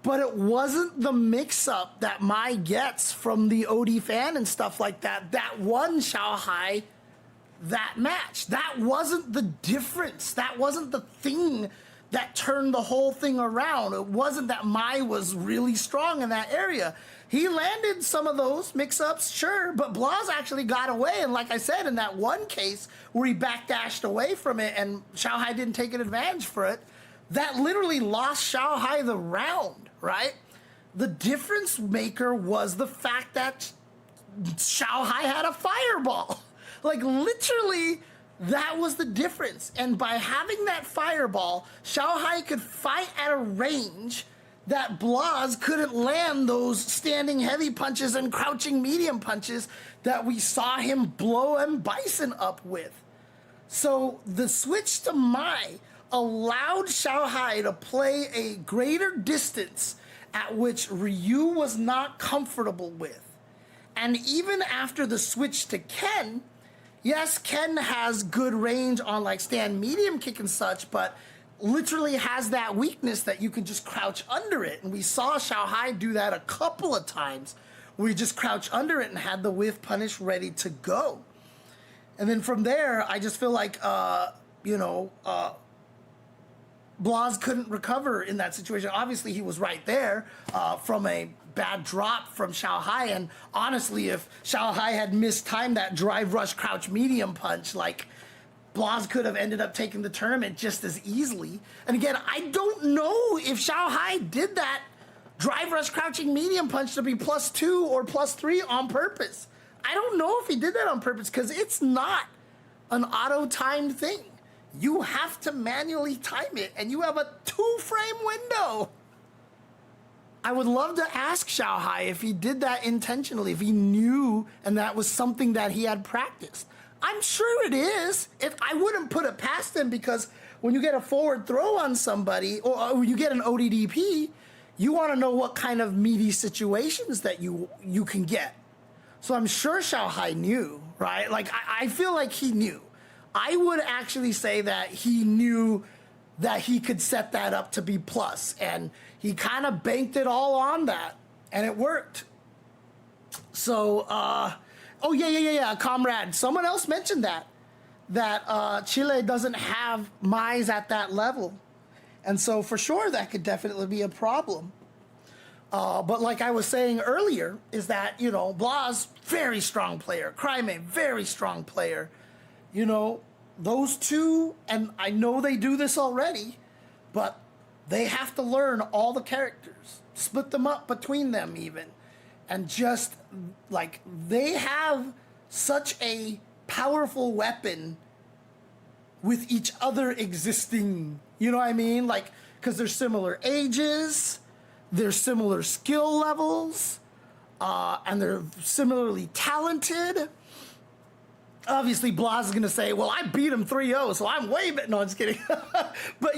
S1: but it wasn't the mix-up that Mai gets from the OD fan and stuff like that that won Xiaohai that match. That wasn't the difference. That wasn't the thing that turned the whole thing around. It wasn't that Mai was really strong in that area. He landed some of those mix-ups, sure, but Blaz actually got away. And like I said, in that one case where he backdashed away from it and Xiaohai didn't take an advantage for it, that literally lost Xiaohai the round, right? The difference maker was the fact that Xiaohai had a fireball. Like, literally, that was the difference. And by having that fireball, Xiaohai could fight at a range that Blaz couldn't land those standing heavy punches and crouching medium punches that we saw him blow M. Bison up with. So the switch to Mai allowed Xiaohai to play a greater distance at which Ryu was not comfortable with. And even after the switch to Ken, yes, Ken has good range on like stand medium kick and such, but literally has that weakness that you can just crouch under it. And we saw Xiaohai do that a couple of times where he just crouched under it and had the whiff punish ready to go. And then from there, I just feel like, Blaz couldn't recover in that situation. Obviously, he was right there from a bad drop from Xiaohai. And honestly, if Xiaohai had mistimed that drive rush crouch medium punch, like, Blaz could have ended up taking the tournament just as easily. And again, I don't know if Xiaohai did that drive rush crouching medium punch to be +2 or +3 on purpose. I don't know if he did that on purpose because it's not an auto-timed thing. You have to manually time it, and you have a 2-frame window. I would love to ask Xiaohai if he did that intentionally, if he knew and that was something that he had practiced. I'm sure it is. I wouldn't put it past him because when you get a forward throw on somebody or when you get an ODDP, you want to know what kind of meaty situations that you can get. So I'm sure Xiaohai knew, right? Like, I feel like he knew. I would actually say that he knew that he could set that up to be plus, and he kind of banked it all on that, and it worked. So, oh yeah, comrade. Someone else mentioned that Chile doesn't have Mai's at that level, and so for sure that could definitely be a problem. But like I was saying earlier, is that, Blaz, very strong player. Cryme, very strong player. Those two, and I know they do this already, but they have to learn all the characters, split them up between them even, and just, like, they have such a powerful weapon with each other existing, you know what I mean? Like, because they're similar ages, they're similar skill levels, and they're similarly talented. Obviously, Blaz is going to say, well, I beat him 3-0, so I'm way better. No, I'm just kidding. But,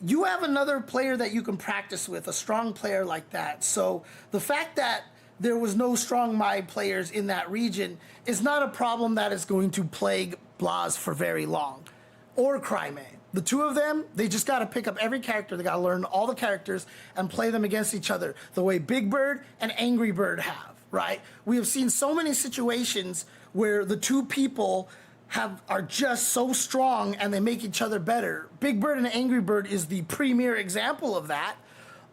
S1: you have another player that you can practice with, a strong player like that. So the fact that there was no strong Mai players in that region is not a problem that is going to plague Blaz for very long. Or Cryme. The two of them, they just got to pick up every character. They got to learn all the characters and play them against each other the way Big Bird and Angry Bird have, right? We have seen so many situations where the two people are just so strong and they make each other better. Big Bird and Angry Bird is the premier example of that.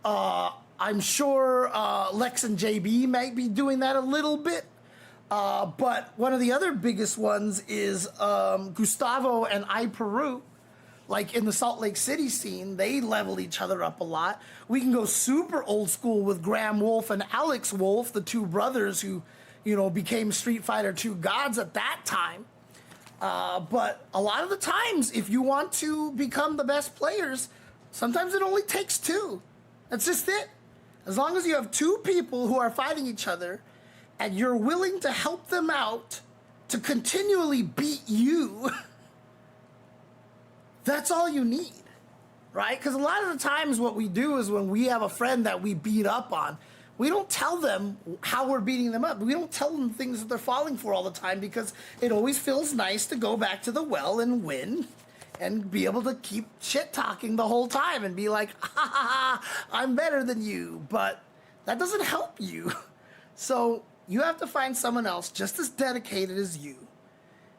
S1: I'm sure Lex and JB might be doing that a little bit. But one of the other biggest ones is Gustavo and I Peru. Like in the Salt Lake City scene, they leveled each other up a lot. We can go super old school with Graham Wolf and Alex Wolf, the two brothers who, became Street Fighter 2 gods at that time. But a lot of the times, if you want to become the best players, sometimes it only takes two. That's just it. As long as you have two people who are fighting each other and you're willing to help them out to continually beat you, that's all you need, right? Because a lot of the times what we do is when we have a friend that we beat up on, we don't tell them how we're beating them up. We don't tell them things that they're falling for all the time because it always feels nice to go back to the well and win and be able to keep shit talking the whole time and be like, ha ha ha, I'm better than you. But that doesn't help you. So you have to find someone else just as dedicated as you.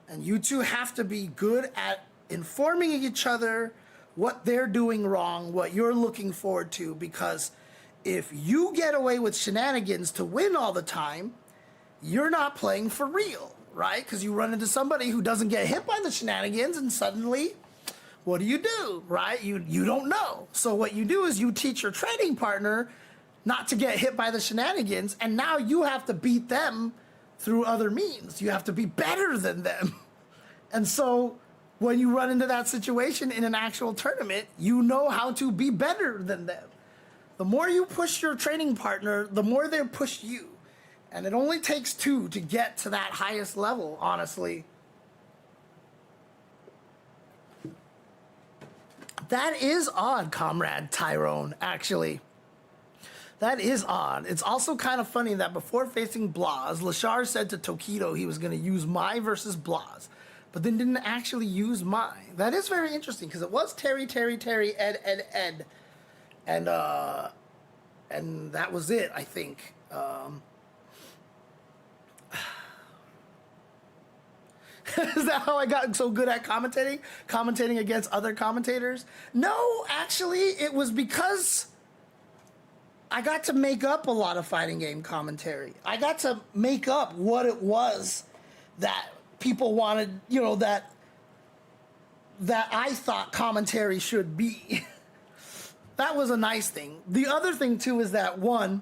S1: And you two have to be good at informing each other what they're doing wrong, what you're looking forward to, because if you get away with shenanigans to win all the time, you're not playing for real, right? Because you run into somebody who doesn't get hit by the shenanigans, and suddenly, what do, right? You don't know. So what you do is you teach your training partner not to get hit by the shenanigans, and now you have to beat them through other means. You have to be better than them. And so when you run into that situation in an actual tournament, you know how to be better than them. The more you push your training partner, the more they push you. And it only takes two to get to that highest level, honestly. That is odd, Comrade Tyrone, actually. That is odd. It's also kind of funny that before facing Blaz, Lashar said to Tokido he was going to use Mai versus Blaz, but then didn't actually use Mai. That is very interesting, because it was Terry, Ed. And that was it, I think. Is that how I got so good at commentating? Commentating against other commentators? No, actually, it was because I got to make up a lot of fighting game commentary. I got to make up what it was that people wanted, you know, that I thought commentary should be. That was a nice thing. The other thing, too, is that, one,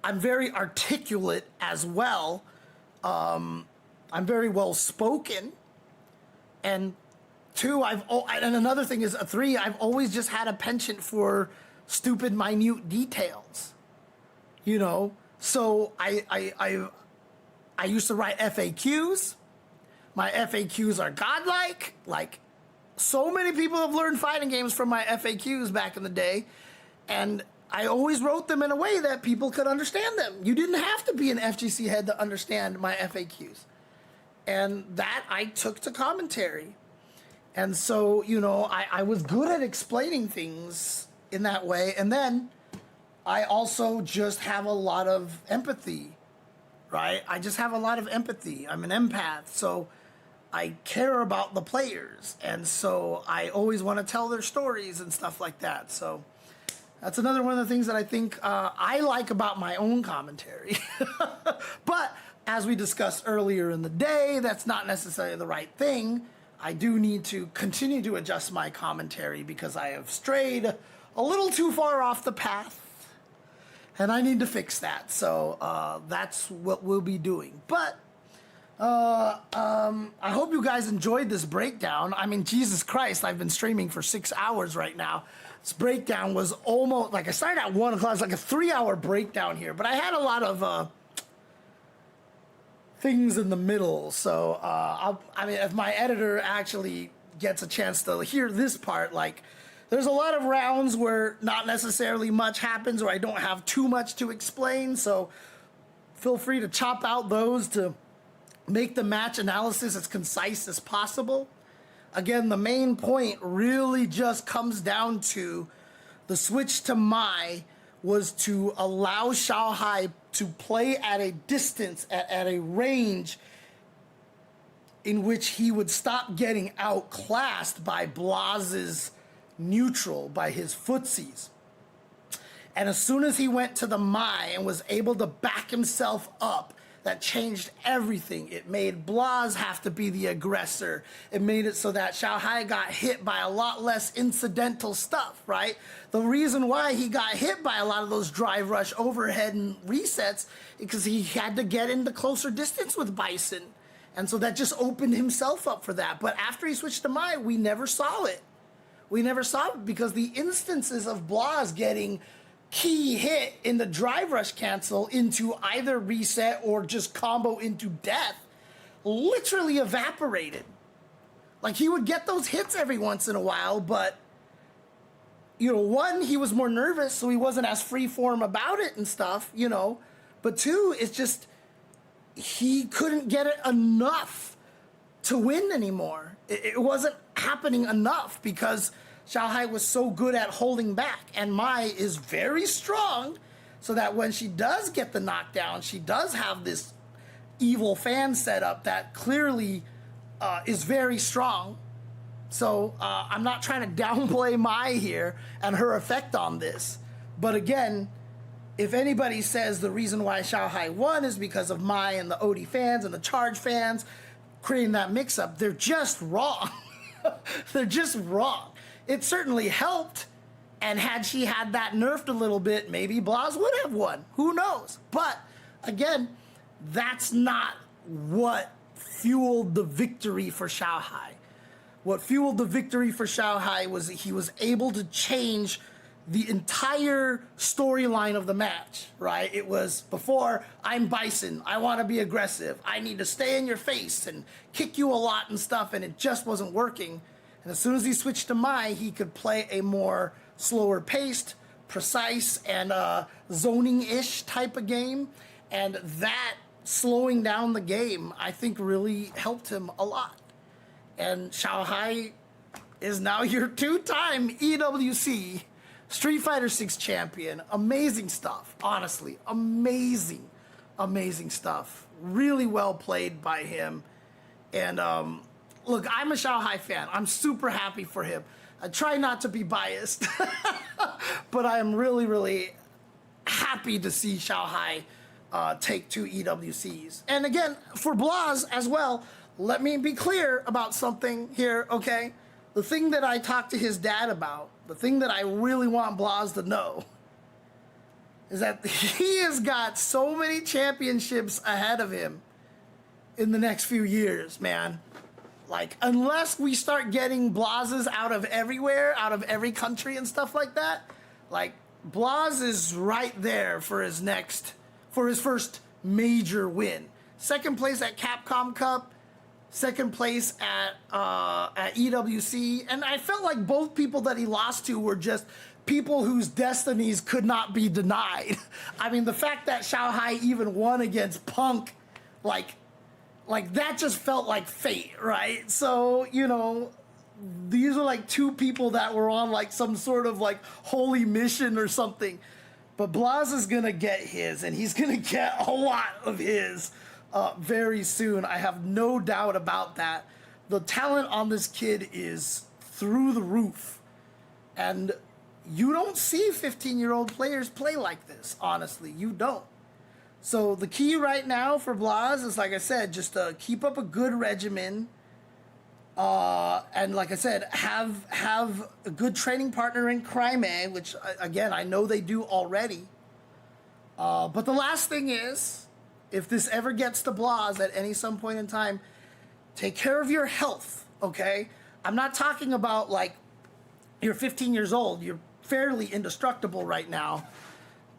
S1: I'm very articulate as well. I'm very well spoken. And two, and another thing is, three, I've always just had a penchant for stupid, minute details. You know? So I used to write FAQs. My FAQs are godlike. Like, so many people have learned fighting games from my FAQs back in the day, and I always wrote them in a way that people could understand them. You didn't have to be an FGC head to understand my FAQs. And that I took to commentary. And so, you know, I was good at explaining things in that way. And then I also just have a lot of empathy, right? I just have a lot of empathy. I'm an empath, so I care about the players, and so I always want to tell their stories and stuff like that. So that's another one of the things that I think I like about my own commentary. But as we discussed earlier in the day, that's not necessarily the right thing. I do need to continue to adjust my commentary because I have strayed a little too far off the path, and I need to fix that. So that's what we'll be doing. But I hope you guys enjoyed this breakdown. I mean, Jesus Christ, I've been streaming for 6 hours right now. This breakdown was almost, like, I started at 1 o'clock. It's like a 3-hour breakdown here, but I had a lot of things in the middle. So, I mean, if my editor actually gets a chance to hear this part, like, there's a lot of rounds where not necessarily much happens, or I don't have too much to explain. So feel free to chop out those to make the match analysis as concise as possible. Again, the main point really just comes down to the switch to Mai was to allow Xiaohai to play at a distance, at a range in which he would stop getting outclassed by Blaz's neutral, by his footsies. And as soon as he went to the Mai and was able to back himself up, that changed everything. It made Blaz have to be the aggressor. It made it so that Xiaohai got hit by a lot less incidental stuff, right? The reason why he got hit by a lot of those drive rush overhead and resets is because he had to get into closer distance with Bison. And so that just opened himself up for that. But after he switched to Mai, we never saw it. We never saw it because the instances of Blaz getting key hit in the drive rush cancel into either reset or just combo into death literally evaporated. Like, he would get those hits every once in a while, but, you know, one, he was more nervous, so he wasn't as freeform about it and stuff, you know, but two, it's just he couldn't get it enough to win anymore. It wasn't happening enough because Xiaohai was so good at holding back, and Mai is very strong, so that when she does get the knockdown, she does have this evil fan setup that clearly is very strong. So I'm not trying to downplay Mai here and her effect on this. But again, if anybody says the reason why Xiaohai won is because of Mai and the OD fans and the Charge fans creating that mix-up, they're just wrong. They're just wrong. It certainly helped, and had she had that nerfed a little bit, maybe Blaz would have won. Who knows? But again, that's not what fueled the victory for Xiaohai. What fueled the victory for Xiaohai was he was able to change the entire storyline of the match, right? It was before, I'm Bison, I want to be aggressive, I need to stay in your face and kick you a lot and stuff, and it just wasn't working. And as soon as he switched to Mai, he could play a more slower paced, precise, and zoning-ish type of game. And that slowing down the game, I think, really helped him a lot. And Xiaohai is now your 2-time EWC Street Fighter 6 champion. Amazing stuff, honestly. Amazing, amazing stuff. Really well played by him. And look, I'm a Xiaohai fan. I'm super happy for him. I try not to be biased, but I am really, really happy to see Xiaohai take 2 EWCs. And again, for Blaz as well, let me be clear about something here, okay? The thing that I talked to his dad about, the thing that I really want Blaz to know, is that he has got so many championships ahead of him in the next few years, man. Like, unless we start getting Blazes out of everywhere, out of every country and stuff like that, like, Blaz is right there for his first major win. Second place at Capcom Cup, second place at EWC, and I felt like both people that he lost to were just people whose destinies could not be denied. I mean, the fact that Xiaohai even won against Punk, like that just felt like fate, right? So, you know, these are like 2 people that were on like some sort of like holy mission or something. But Blaz is gonna get his, and he's gonna get a lot of his very soon. I have no doubt about that. The talent on this kid is through the roof. And you don't see 15-year-old players play like this, honestly. You don't. So the key right now for Blaz is, like I said, just to keep up a good regimen. And like I said, have a good training partner in Crime, which, again, I know they do already. But the last thing is, if this ever gets to Blaz at some point in time, take care of your health, okay? I'm not talking about, like, you're 15 years old. You're fairly indestructible right now.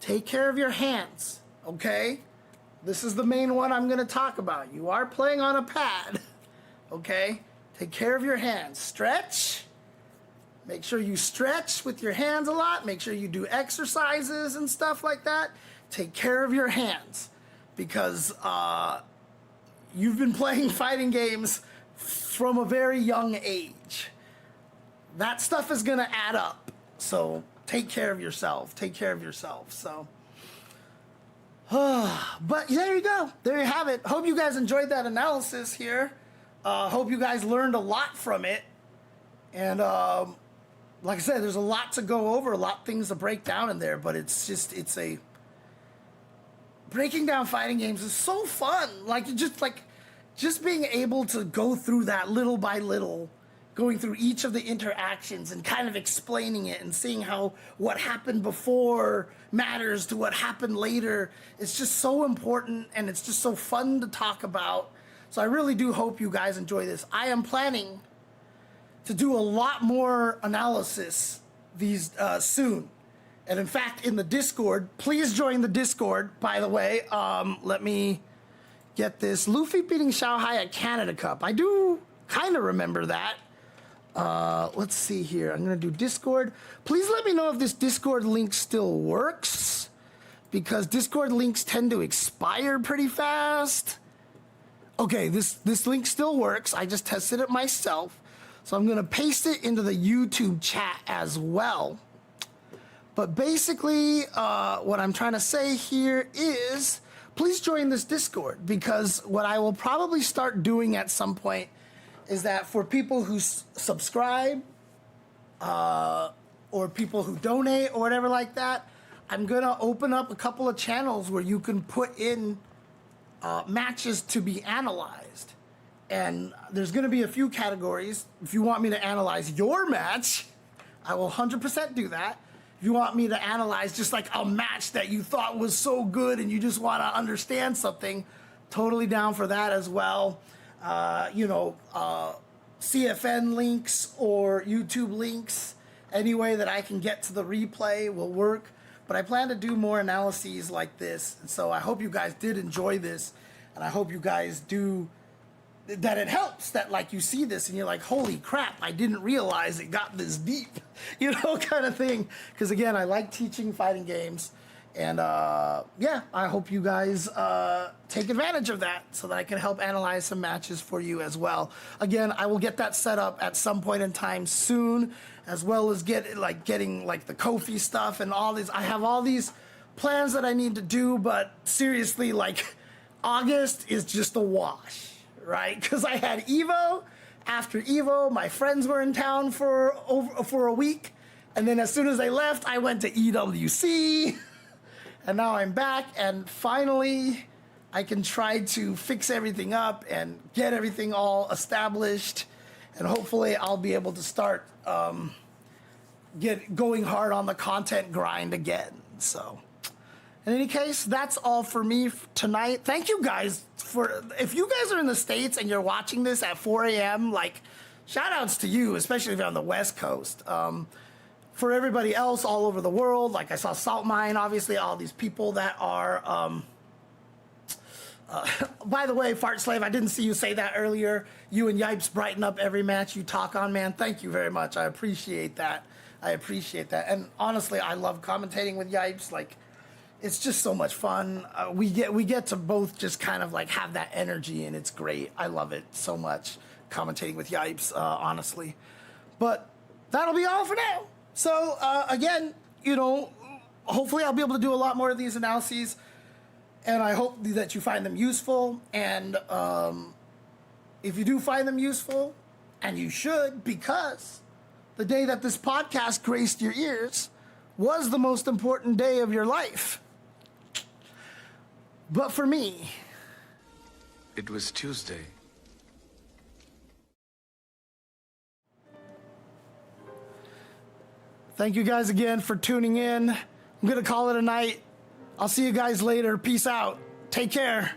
S1: Take care of your hands, okay? This is the main one I'm going to talk about. You are playing on a pad, okay? Take care of your hands. Stretch. Make sure you stretch with your hands a lot. Make sure you do exercises and stuff like that. Take care of your hands, because you've been playing fighting games from a very young age. That stuff is going to add up. So take care of yourself. Take care of yourself. So, but there you go. There you have it. Hope you guys enjoyed that analysis here. Hope you guys learned a lot from it. And like I said, there's a lot to go over, a lot of things to break down in there. But breaking down fighting games is so fun. Just being able to go through that little by little, going through each of the interactions and kind of explaining it and seeing how what happened before matters to what happened later. It's just so important, and it's just so fun to talk about. So I really do hope you guys enjoy this. I am planning to do a lot more analysis these soon. And in fact, in the Discord, please join the Discord, by the way. Let me get this. Luffy beating Xiaohai at Canada Cup. I do kind of remember that. Let's see here. I'm going to do Discord. Please let me know if this Discord link still works, because Discord links tend to expire pretty fast. Okay, this link still works. I just tested it myself. So I'm going to paste it into the YouTube chat as well. But basically, what I'm trying to say here is, please join this Discord, because what I will probably start doing at some point is that for people who subscribe or people who donate or whatever like that, I'm going to open up a couple of channels where you can put in matches to be analyzed. And there's going to be a few categories. If you want me to analyze your match, I will 100% do that. If you want me to analyze just like a match that you thought was so good and you just want to understand something, totally down for that as well. CFN links or YouTube links, any way that I can get to the replay will work. But I plan to do more analyses like this. And so I hope you guys did enjoy this. And I hope you guys that it helps, that like you see this and you're like, holy crap, I didn't realize it got this deep, kind of thing. Because again, I like teaching fighting games. And yeah, I hope you guys take advantage of that so that I can help analyze some matches for you as well. Again, I will get that set up at some point in time soon, as well as getting the Ko-fi stuff and all these. I have all these plans that I need to do, but seriously, August is just a wash, right? Because I had Evo. After Evo, my friends were in town for a week, and then as soon as they left, I went to EWC. And now I'm back, and finally I can try to fix everything up and get everything all established, and hopefully I'll be able to start going hard on the content grind again. So in any case, that's all for me tonight. Thank you guys if you guys are in the States and you're watching this at 4 a.m., shout outs to you, especially if you're on the West Coast. For everybody else all over the world, I saw Salt Mine, obviously all these people that are, by the way, Fart Slave, I didn't see you say that earlier. You and Yipes brighten up every match you talk on, man. Thank you very much. I appreciate that. And honestly, I love commentating with Yipes. It's just so much fun. We get to both just kind of have that energy, and it's great. I love it so much, commentating with Yipes, honestly. But that'll be all for now. So, again, hopefully I'll be able to do a lot more of these analyses, and I hope that you find them useful. And if you do find them useful, and you should, because the day that this podcast graced your ears was the most important day of your life. But for me,
S5: it was Tuesday.
S1: Thank you guys again for tuning in. I'm going to call it a night. I'll see you guys later. Peace out. Take care.